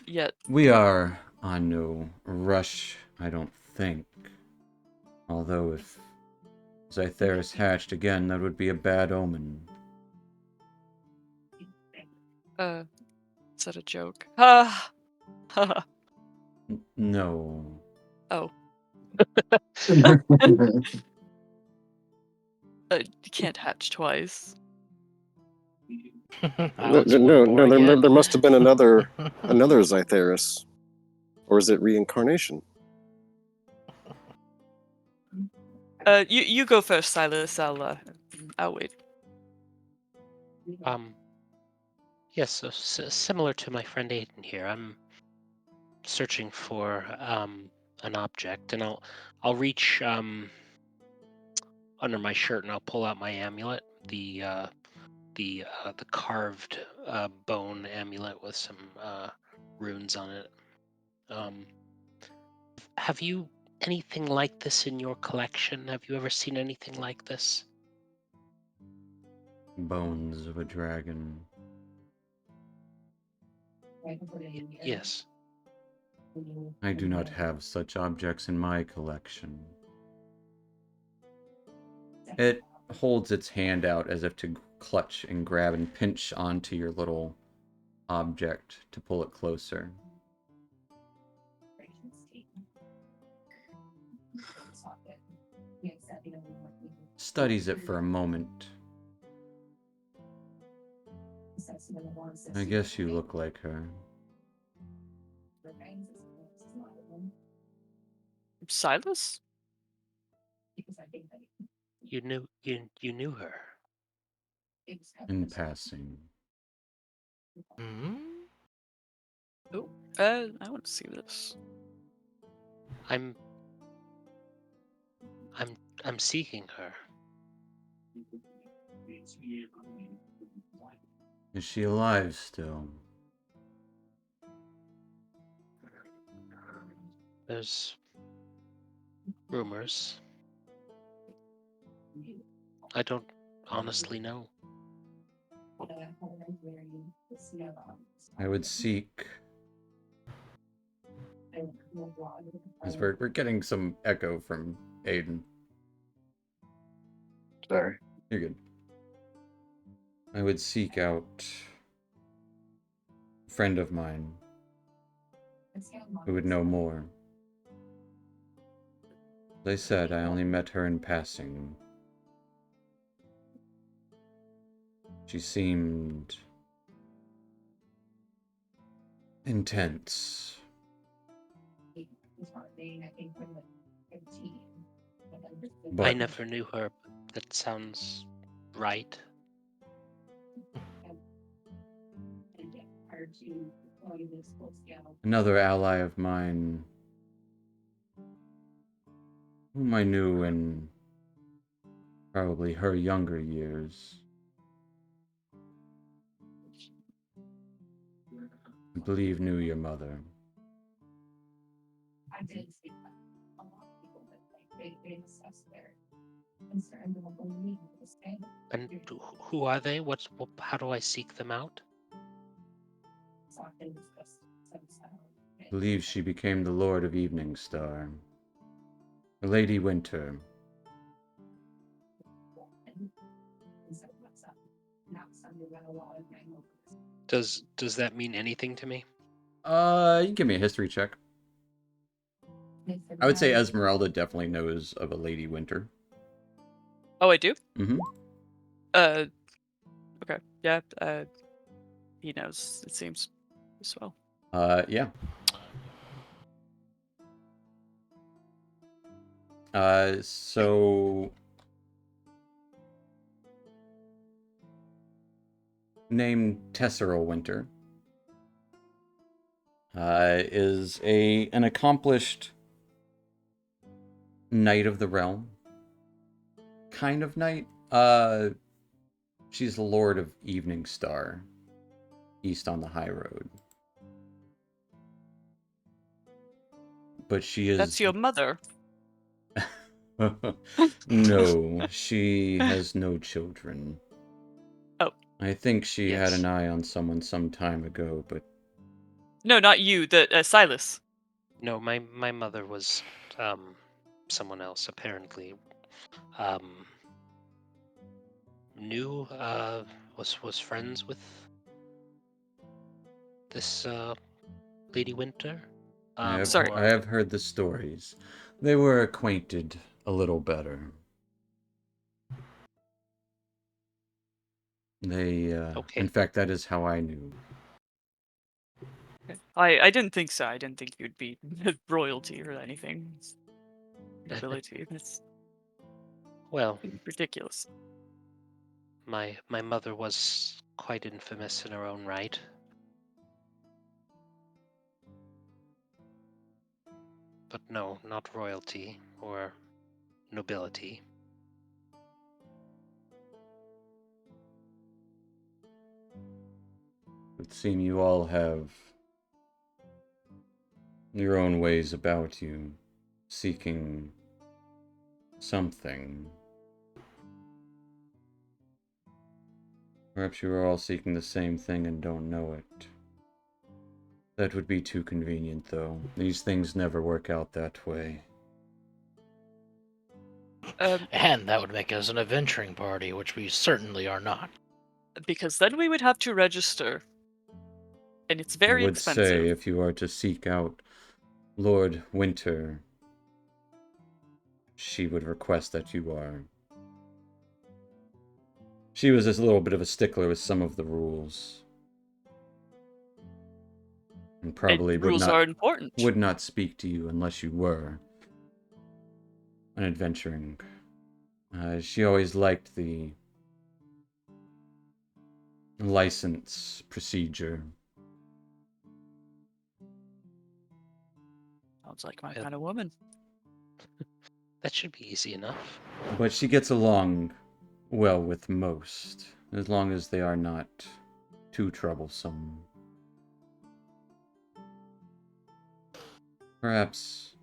Yeah. We are on no rush, I don't think. Although if Zytheris hatched again, that would be a bad omen. Is that a joke? Ah. No. Oh. You can't hatch twice. Alex No, wasn't no, born no. again. There must have been another Zytheris, or is it reincarnation? You go first, Silas. I'll wait. Yes, so similar to my friend Aiden here, I'm searching for an object, and I'll reach under my shirt and I'll pull out my amulet, the carved bone amulet with some runes on it. Have you anything like this in your collection? Have you ever seen anything like this? Bones of a dragon. Yes. I do not have such objects in my collection. It holds its hand out as if to clutch and grab and pinch onto your little object to pull it closer. Studies it for a moment. I guess you look like her. Silas? You knew her. In passing. Hmm? Oh, I want to see this. I'm seeking her. Is she alive still? There's rumors. I don't honestly know. I would seek. As we're getting some echo from Aiden. Sorry. You're good. I would seek out a friend of mine who would know more. As I said, I only met her in passing. She seemed intense. I But never knew her. That sounds right. another ally of mine, whom I knew in probably her younger years, I believe knew your mother. And who are they? How do I seek them out? I believe she became the Lord of Evening Star. Lady Winter. Does that mean anything to me? You can give me a history check. I would say Esmeralda definitely knows of a Lady Winter. Oh, I do? Mm-hmm. Okay. Yeah, he knows, it seems, as well. Yeah. So named Tesseril Winter is an accomplished knight of the realm. Kind of knight. She's the Lord of Evening Star, east on the high road. But she is... That's your mother. No, she has no children. Oh. I think she had Yes. an eye on someone some time ago, but No, not you. The Silas. No, my mother was someone else apparently. Knew was friends with this Lady Winter. Sorry. I have heard the stories. They were acquainted a little better. They, Okay. in fact, that is how I knew. I didn't think so. I didn't think you'd be royalty or anything. Nobility. That's Well, ridiculous. my mother was quite infamous in her own right. But no, not royalty or nobility. It would seem you all have your own ways about you, seeking something. Perhaps you are all seeking the same thing and don't know it. That would be too convenient, though. These things never work out that way. And that would make us an adventuring party, which we certainly are not. Because then we would have to register. And it's I very would expensive. say if you are to seek out Lord Winter, she would request that you are. She was a little bit of a stickler with some of the rules. And probably And rules are important. would not speak to you unless you were an adventuring. She always liked the license procedure. Sounds like my kind of woman. That should be easy enough. But she gets along well with most, as long as they are not too troublesome. Perhaps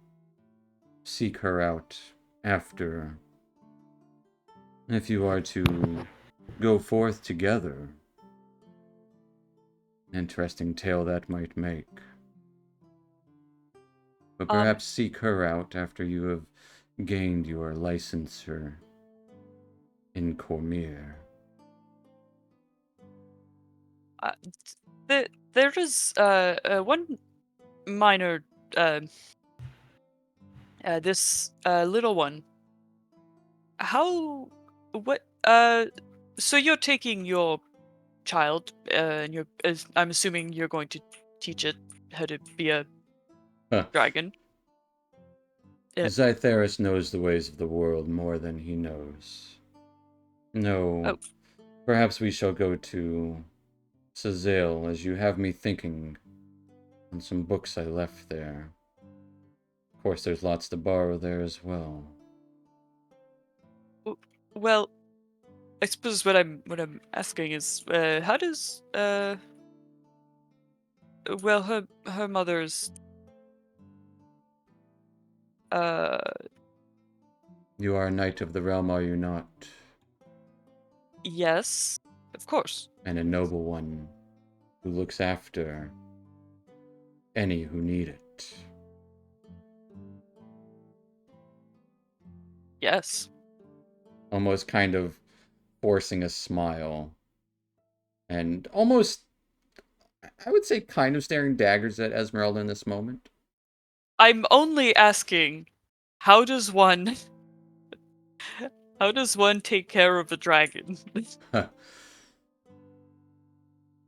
seek her out after, if you are to go forth together. Interesting tale that might make. But perhaps seek her out after you have gained your licensure in Cormyr. There is one minor this little one. So you're taking your child and I'm assuming you're going to teach it how to be a dragon. Zytheris knows the ways of the world more than he knows. No, Oh. Perhaps we shall go to Sazale, as you have me thinking on some books I left there. Of course, there's lots to borrow there as well. Well, I suppose what I'm asking is, how does her mother's You are a knight of the realm, are you not? yes, of course. And a noble one who looks after any who need it. Yes. Almost kind of forcing a smile. And almost, I would say, kind of staring daggers at Esmeralda in this moment. I'm only asking, how does one take care of a dragon?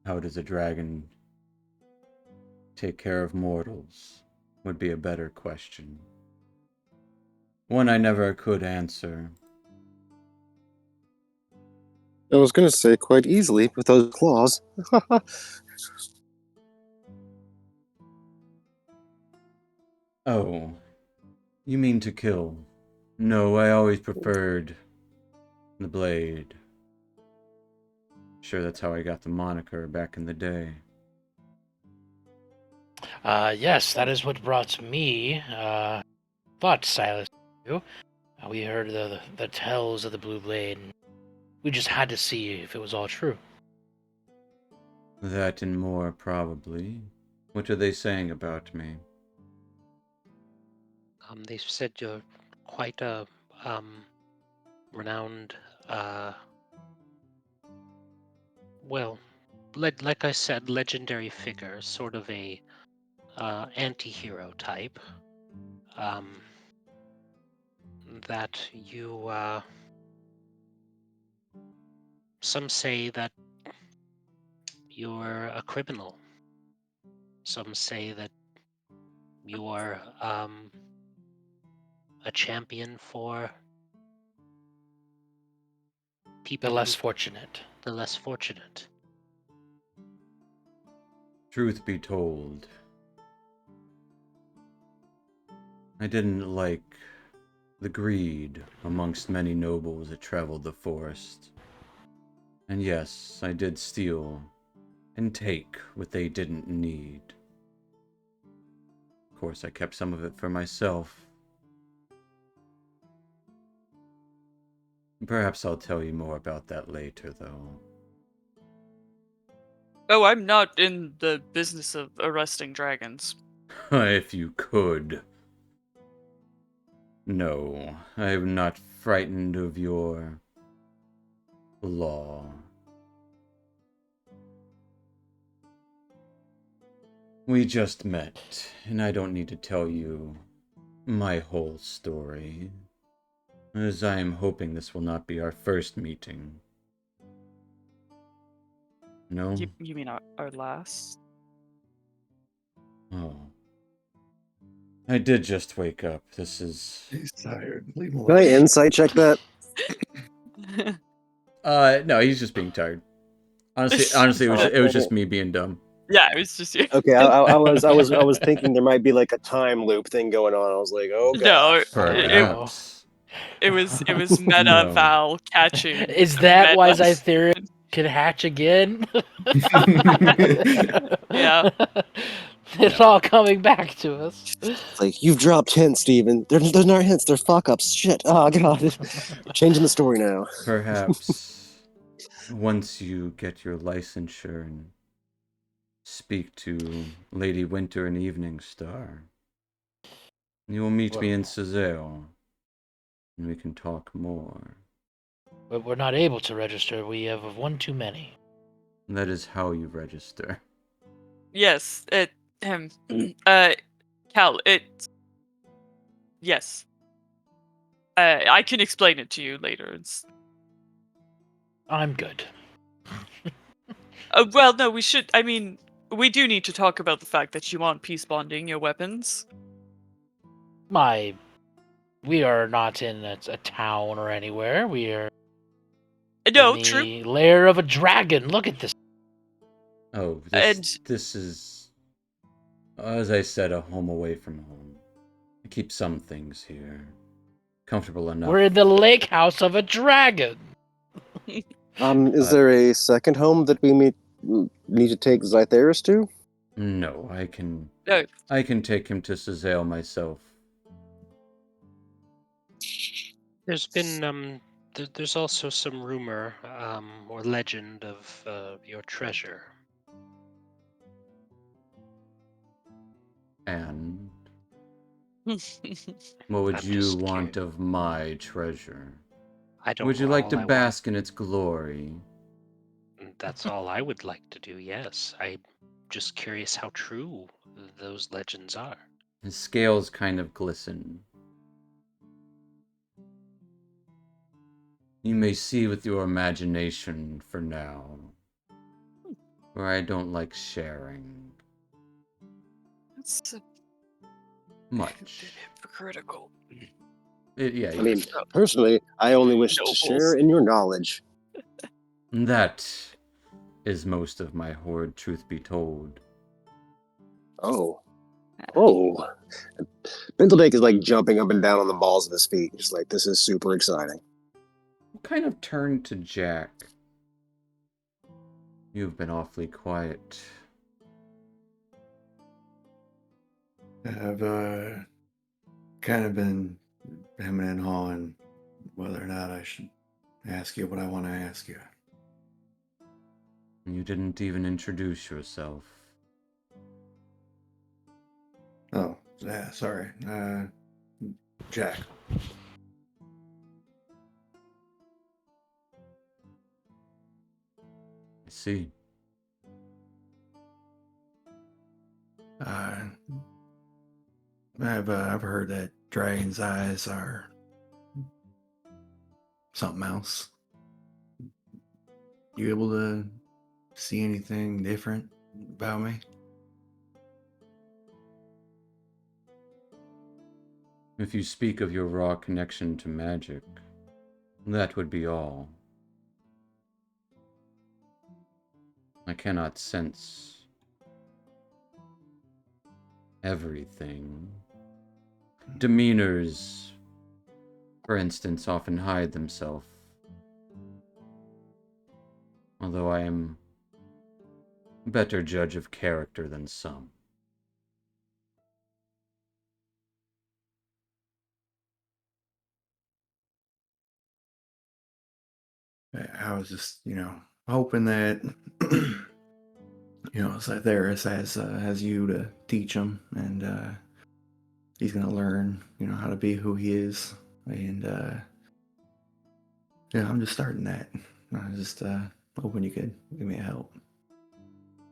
How does a dragon take care of mortals? Would be a better question. One I never could answer. I was going to say quite easily with those claws. Oh, you mean to kill? No, I always preferred the blade. Sure, that's how I got the moniker back in the day. Yes, that is what brought me, but Silas, you. We heard the tales of the Blue Blade, and we just had to see if it was all true. That and more, probably. What are they saying about me? They said you're quite a renowned, well, like I said, legendary figure, sort of a anti-hero type. That you, some say that you're a criminal. Some say that you are a champion for people The less who, fortunate. the less fortunate. Truth be told, I didn't like the greed amongst many nobles that traveled the forest. And yes, I did steal and take what they didn't need. Of course, I kept some of it for myself. Perhaps I'll tell you more about that later, though. Oh, I'm not in the business of arresting dragons. If you could. No, I am not frightened of your law. We just met, and I don't need to tell you my whole story, as I am hoping this will not be our first meeting. No? You mean our last? Oh. I did just wake up. This is... He's tired. Leave him Can I alone. insight check that? No, he's just being tired. Honestly, it was just me being dumb. Yeah, it was just you. Okay, I was thinking there might be like a time loop thing going on. I was like, oh No, god. Perhaps. it was meta No. Val catching. Is that why meta. Zythera can hatch again? Yeah. It's all coming back to us. It's like, you've dropped hints, Steven. They're not hints, they're fuck ups. Shit. Oh god. We're changing the story now. Perhaps once you get your licensure and speak to Lady Winter and Evening Star, you will meet me in Cizale, and we can talk more. But we're not able to register. We have one too many. That is how you register. Yes, Cal, yes. I can explain it to you later. I'm good. Well, no, we should. I mean, we do need to talk about the fact that you aren't peace bonding your weapons. We are not in a town or anywhere. We are No, in true. the lair of a dragon. Look at this. Oh, And this is, as I said, a home away from home. I keep some things here. Comfortable enough. We're in the lake house of a dragon. Is there a second home that we need to take Zytheris to? No, I can take him to Cizale myself. There's been there's also some rumor or legend of your treasure. And what would I'm you just want of my treasure? I don't. Would you like to all I bask in its glory? want- That's all I would like to do. Yes, I'm just curious how true those legends are. His scales kind of glisten. You may see with your imagination for now, for I don't like sharing That's a much. bit hypocritical. Yeah, I mean, personally, I only wish to share in your knowledge. that is most of my hoard, truth be told. Oh. Oh. Bentledake is like jumping up and down on the balls of his feet. Just like, this is super exciting. Kind of turned to Jack. You've been awfully quiet. I've kind of been hemming and hawing whether or not I should ask you what I want to ask you. You didn't even introduce yourself. Oh, yeah, sorry. Jack. I see. Uh, I've heard that dragon's eyes are something else. You able to see anything different about me? If you speak of your raw connection to magic, that would be all. I cannot sense everything. Demeanors, for instance, often hide themselves. Although I am a better judge of character than some. I was just, hoping that, Cytheris has you to teach him, and he's gonna learn, how to be who he is, and I'm just starting that. I was just hoping you could give me a help.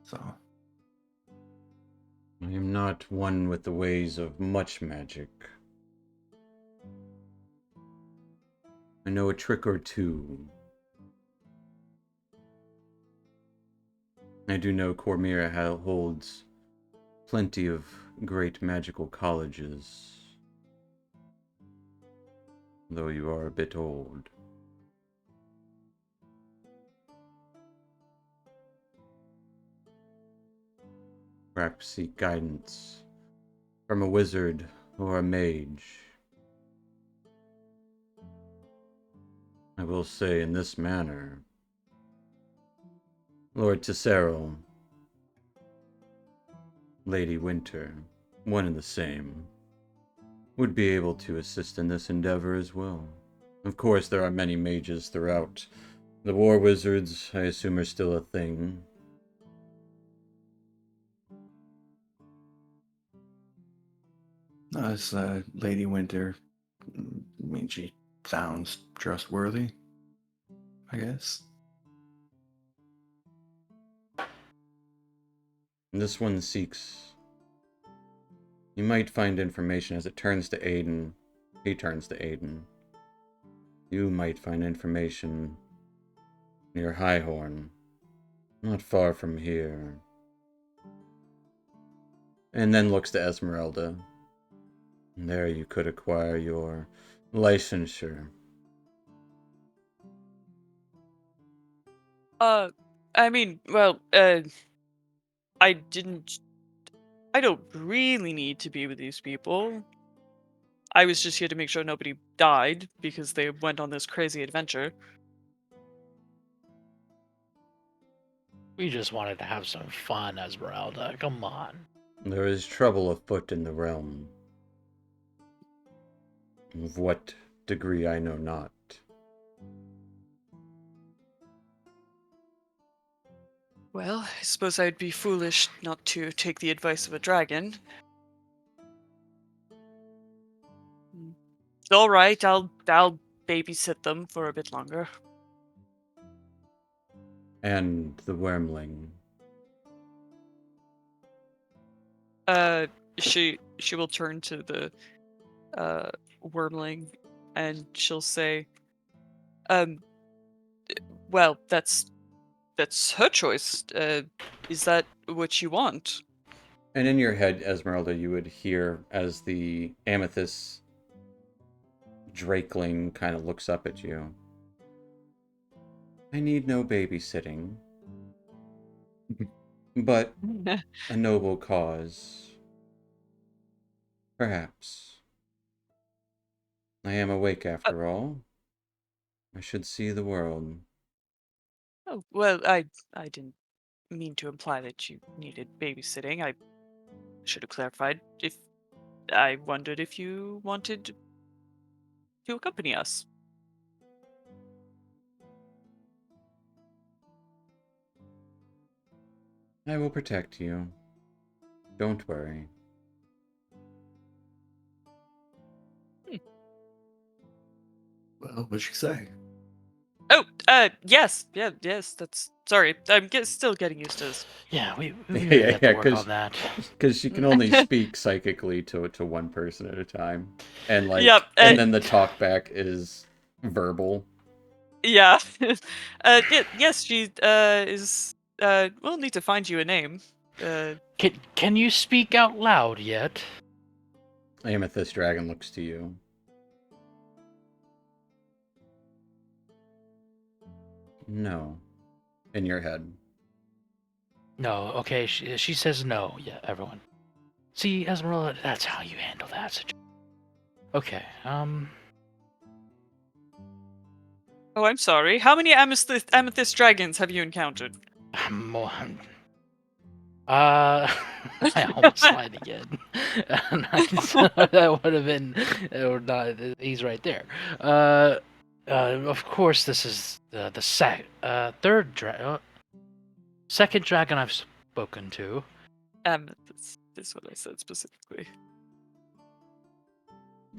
So. I am not one with the ways of much magic. I know a trick or two. I do know Cormyr holds plenty of great magical colleges, though you are a bit old. Perhaps seek guidance from a wizard or a mage. I will say in this manner, Lord Tessero, Lady Winter, one and the same, would be able to assist in this endeavor as well. Of course, there are many mages throughout. The war wizards, I assume, are still a thing. This Lady Winter, I mean, she sounds trustworthy, I guess. And this one seeks. You might find information as it turns to Aiden. He turns to Aiden. You might find information near Highhorn, not far from here. And then looks to Esmeralda. And there you could acquire your licensure. I mean, well, I didn't. I don't really need to be with these people. I was just here to make sure nobody died because they went on this crazy adventure. We just wanted to have some fun, Esmeralda. Come on. There is trouble afoot in the realm. Of what degree I know not. Well, I suppose I'd be foolish not to take the advice of a dragon. It's all right. I'll babysit them for a bit longer. And the wormling. She will turn to the wormling, and she'll say, well, that's her choice. Is that what you want? And in your head, Esmeralda, you would hear as the amethyst drakeling kind of looks up at you. I need no babysitting. But a noble cause. Perhaps. I am awake after all. I should see the world. Oh, well, I didn't mean to imply that you needed babysitting. I should have clarified. If I wondered if you wanted to accompany us. I will protect you. Don't worry. Well, what'd you say? Oh, yes, yes. That's sorry. I'm still getting used to this. Yeah, we Yeah, really have to yeah, work on that. Because she can only speak psychically to one person at a time, and Yep. and then the talkback is verbal. Yeah. Yes, she is. We'll need to find you a name. Can you speak out loud yet? Amethyst Dragon looks to you. No. In your head. No. Okay. She says no. Yeah. Everyone. See, Esmeralda, that's how you handle that situation. Okay. Oh, I'm sorry. How many amethyst dragons have you encountered? More. I almost lied again. Nice. That would have been. Or not. He's right there. Of course, this is the second dragon I've spoken to. Amethyst is what I said specifically.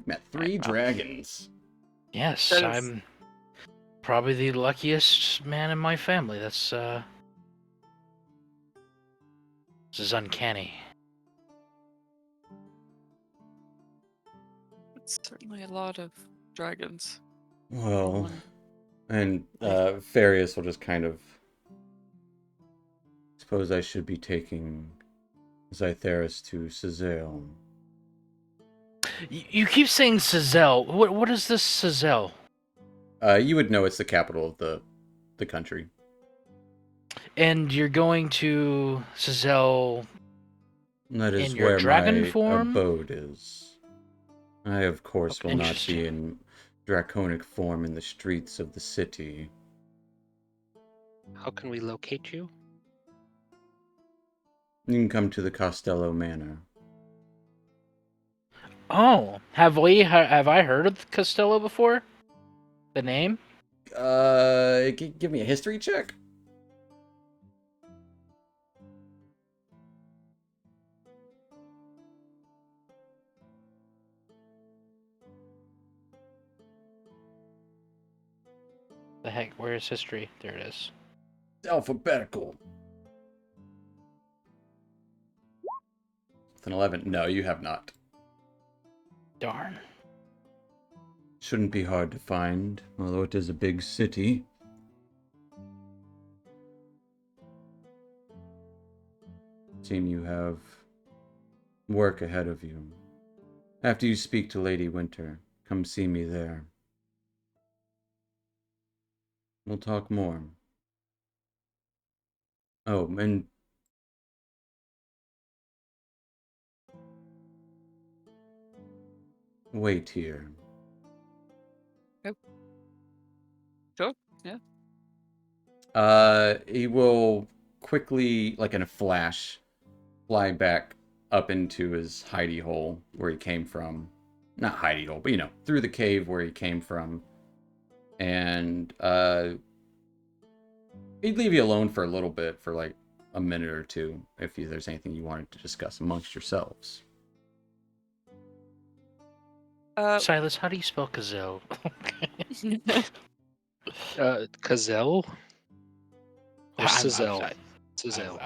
Met 3 dragons. Yes, That is- I'm probably the luckiest man in my family. This is uncanny. It's certainly a lot of dragons. Well, and Farius will just kind of... Suppose I should be taking Zytheris to Cazael. You keep saying Cazael. What is this Cazael? You would know it's the capital of the country. And you're going to Cazael That is in your where dragon my form? abode is. I, of course, will not Interesting. be in draconic form in the streets of the city. How can we locate you? You can come to the Costello Manor. Oh, have I heard of Costello before? The name? Give me a history check. The heck? Where's history? There it is. It's alphabetical. With an 11. No, you have not. Darn. Shouldn't be hard to find, although it is a big city. Seem you have work ahead of you. After you speak to Lady Winter, come see me there. We'll talk more. Oh, and wait here. Sure. Yeah. He will quickly, like in a flash, fly back up into his hidey hole where he came from. Not hidey hole, but through the cave where he came from. And he'd leave you alone for a little bit, for like a minute or two, if there's anything you wanted to discuss amongst yourselves. Silas, how do you spell Cazael? Cazael? Or I'm Cazael? sorry. Cazael.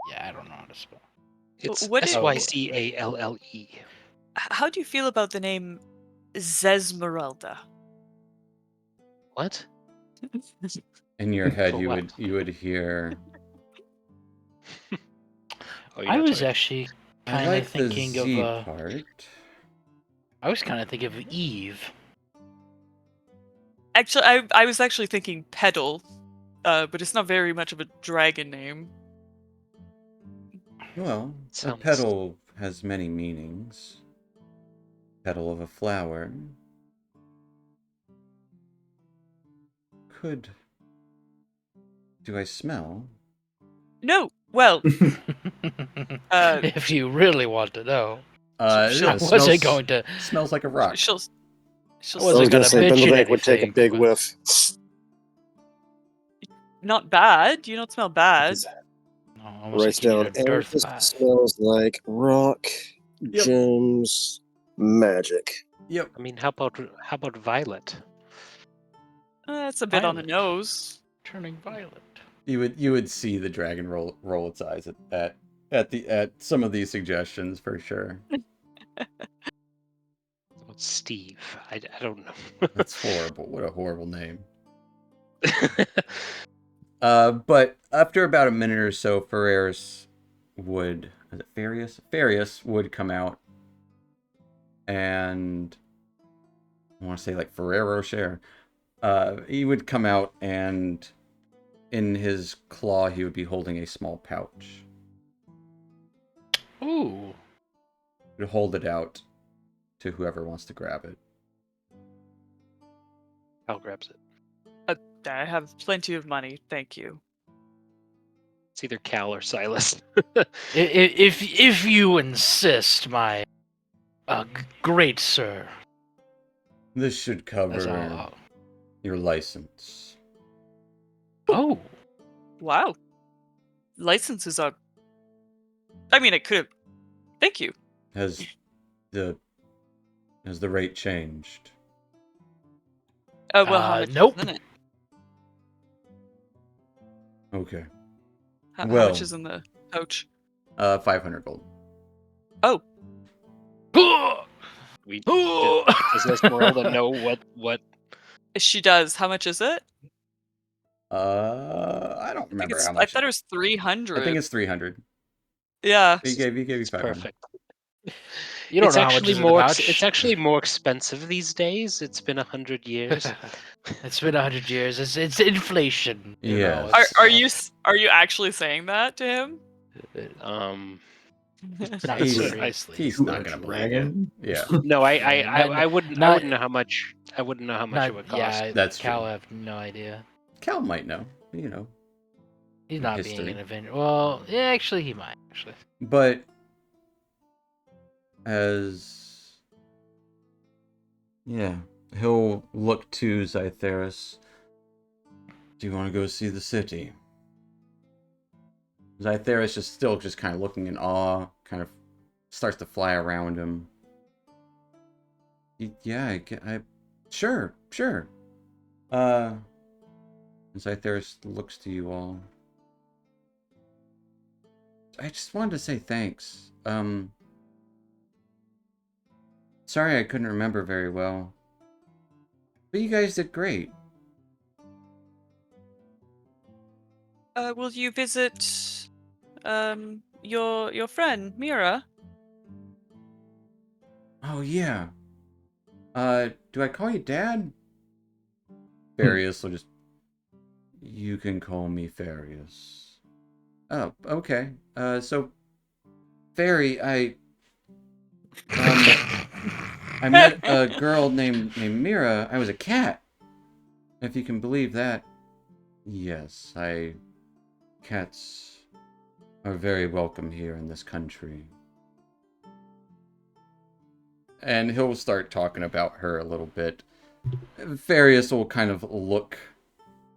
Yeah, I don't know how to spell. It's What is- Sycalle. How do you feel about the name Zesmeralda? What? In your head, Oh, you wow. would hear. Oh, you're I not was talking- actually I kind of like the thinking Z of. part. I was kind of thinking of Eve. Actually, I was actually thinking Pedal, but it's not very much of a dragon name. Well, a Sounds- petal has many meanings. Petal of a flower. Do I smell? No, well, If you really want to know, Yeah, Sure. I wasn't going to. Smells like a rock. she'll She'll I I wasn't was stick gonna gonna say mention Benedict would take a anything, big but- whiff. Not bad. You don't smell bad. No, almost Writes like you need down, a and Darth this bath. smells like rock, Yep. gems, magic. Yep. I mean, how about Violet? It's a bit on the Violet. nose. Turning violet. You would see the dragon roll its eyes at some of these suggestions for sure. About Steve? I don't know. That's horrible. What a horrible name. But after about a minute or so, Farius would come out, and I want to say like Ferrero Rocher. He would come out, and in his claw he would be holding a small pouch. Ooh. He would hold it out to whoever wants to grab it. Cal grabs it. I have plenty of money, thank you. It's either Cal or Silas. If you insist, my great sir. This should As cover I'll, your license. oh. Wow. Licenses are. I mean, it could have. Thank you. Has the rate changed? Well, how much Nope. is in it? Okay. How Well. much is in the pouch? 500 gold. Oh, We does Esmeralda know what? she does. How much is it? I don't I think remember it's. how I much. thought it was 300. I think it's 300. Yeah. He gave you It's 500. perfect. You don't It's know how much actually is in the more. pouch. It's actually more expensive these days. It's been 100 years. It's been 100 years. It's inflation. You know, Yes. it's, Are you actually saying that to him? Not He's- seriously. He's To not a gonna believe you. dragon? Yeah, No, I not- wouldn't. I not- wouldn't know how much. I wouldn't know how much it would cost. Yeah, That's Cal true. have no idea. Cal might know. You know, He's not History. being an Avenger. Well, yeah, actually, he might. Actually, but as yeah, he'll look to Zytheris. Do you want to go see the city? Zytheris is still just kind of looking in awe, kind of starts to fly around him. Yeah, sure. Zytheris looks to you all. I just wanted to say thanks. Sorry I couldn't remember very well. But you guys did great. Will you visit your friend Mira? Oh yeah. Do I call you Dad? Farius will just... You can call me Farius. Oh, okay. So... Fairy, I met a girl named Mira. I was a cat. If you can believe that. Yes, Cats are very welcome here in this country. And he'll start talking about her a little bit. Farius will kind of look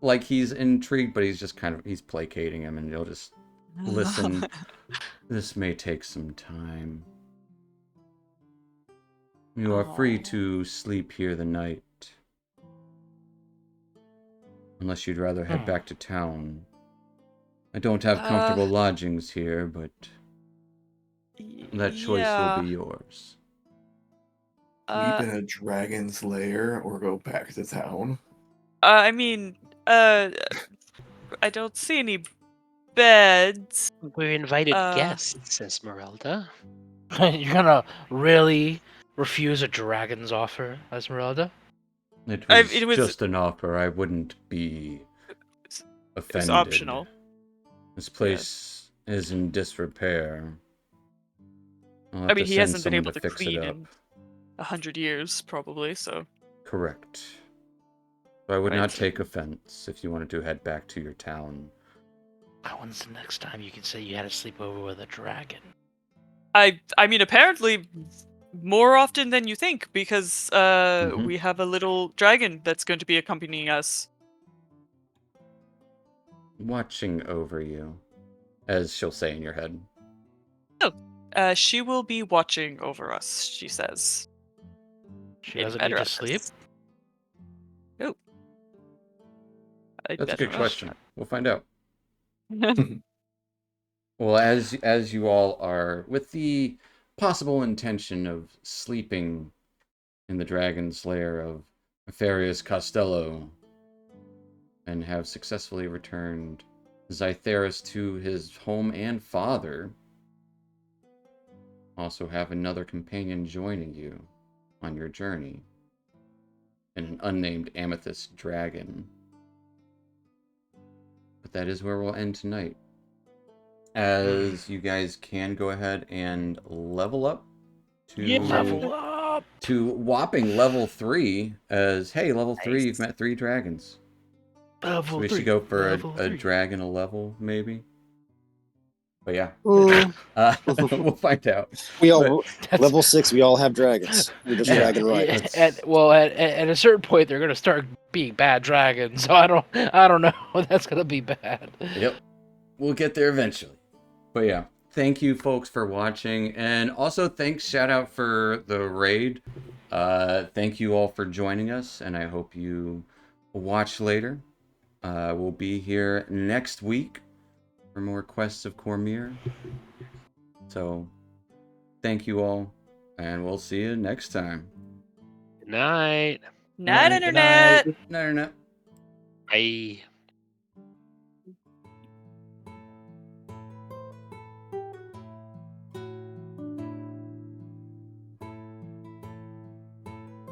like he's intrigued, but he's just he's placating him, and he'll just listen. This may take some time. You are free to sleep here the night. Unless you'd rather head back to town. I don't have comfortable lodgings here, but that choice will be yours. Sleep in a dragon's lair or go back to town? I mean, I don't see any beds. We're invited Uh, guests, Esmeralda. you're gonna really refuse a dragon's offer, Esmeralda? It it was- just an offer. I wouldn't be offended. It's optional. This place is in disrepair. I'll I have mean, to he send hasn't been someone able to fix clean it up. in 100 years, probably. So Correct. So I would Right. not take offense if you wanted to head back to your town. When's the next time you can say you had a sleepover with a dragon? I mean, apparently, More often than you think, because Mhm. we have a little dragon that's going to be accompanying us. Watching over you, as she'll say in your head. She will be watching over us, she says. She Maybe doesn't better need to at sleep. this. Oh. I That's a better good not. question. We'll find out. Well, as you all are, with the possible intention of sleeping in the dragon's lair of Nefarious Costello, and have successfully returned Zytheris to his home and father, also have another companion joining you on your journey, an unnamed amethyst dragon. But that is where we'll end tonight. As you guys can go ahead and level up to Level up. to whopping level 3. As hey, level 3, Nice. you've met 3 dragons. So Level we 3. should go for Level a 3. dragon a level, maybe. But yeah, Mm, we'll find out. we But all That's level 6. We all have dragons. We're just Yeah, dragon yeah, riders. that's- at a certain point they're gonna start being bad dragons. So I don't know. That's gonna be bad. yep, we'll get there eventually. But yeah, thank you folks for watching, and also thanks shout out for the raid. Thank you all for joining us, and I hope you watch later. We'll be here next week for more quests of Cormyr. So thank you all, and we'll see you next time. Good night. Night, Night. Internet! Night. Bye.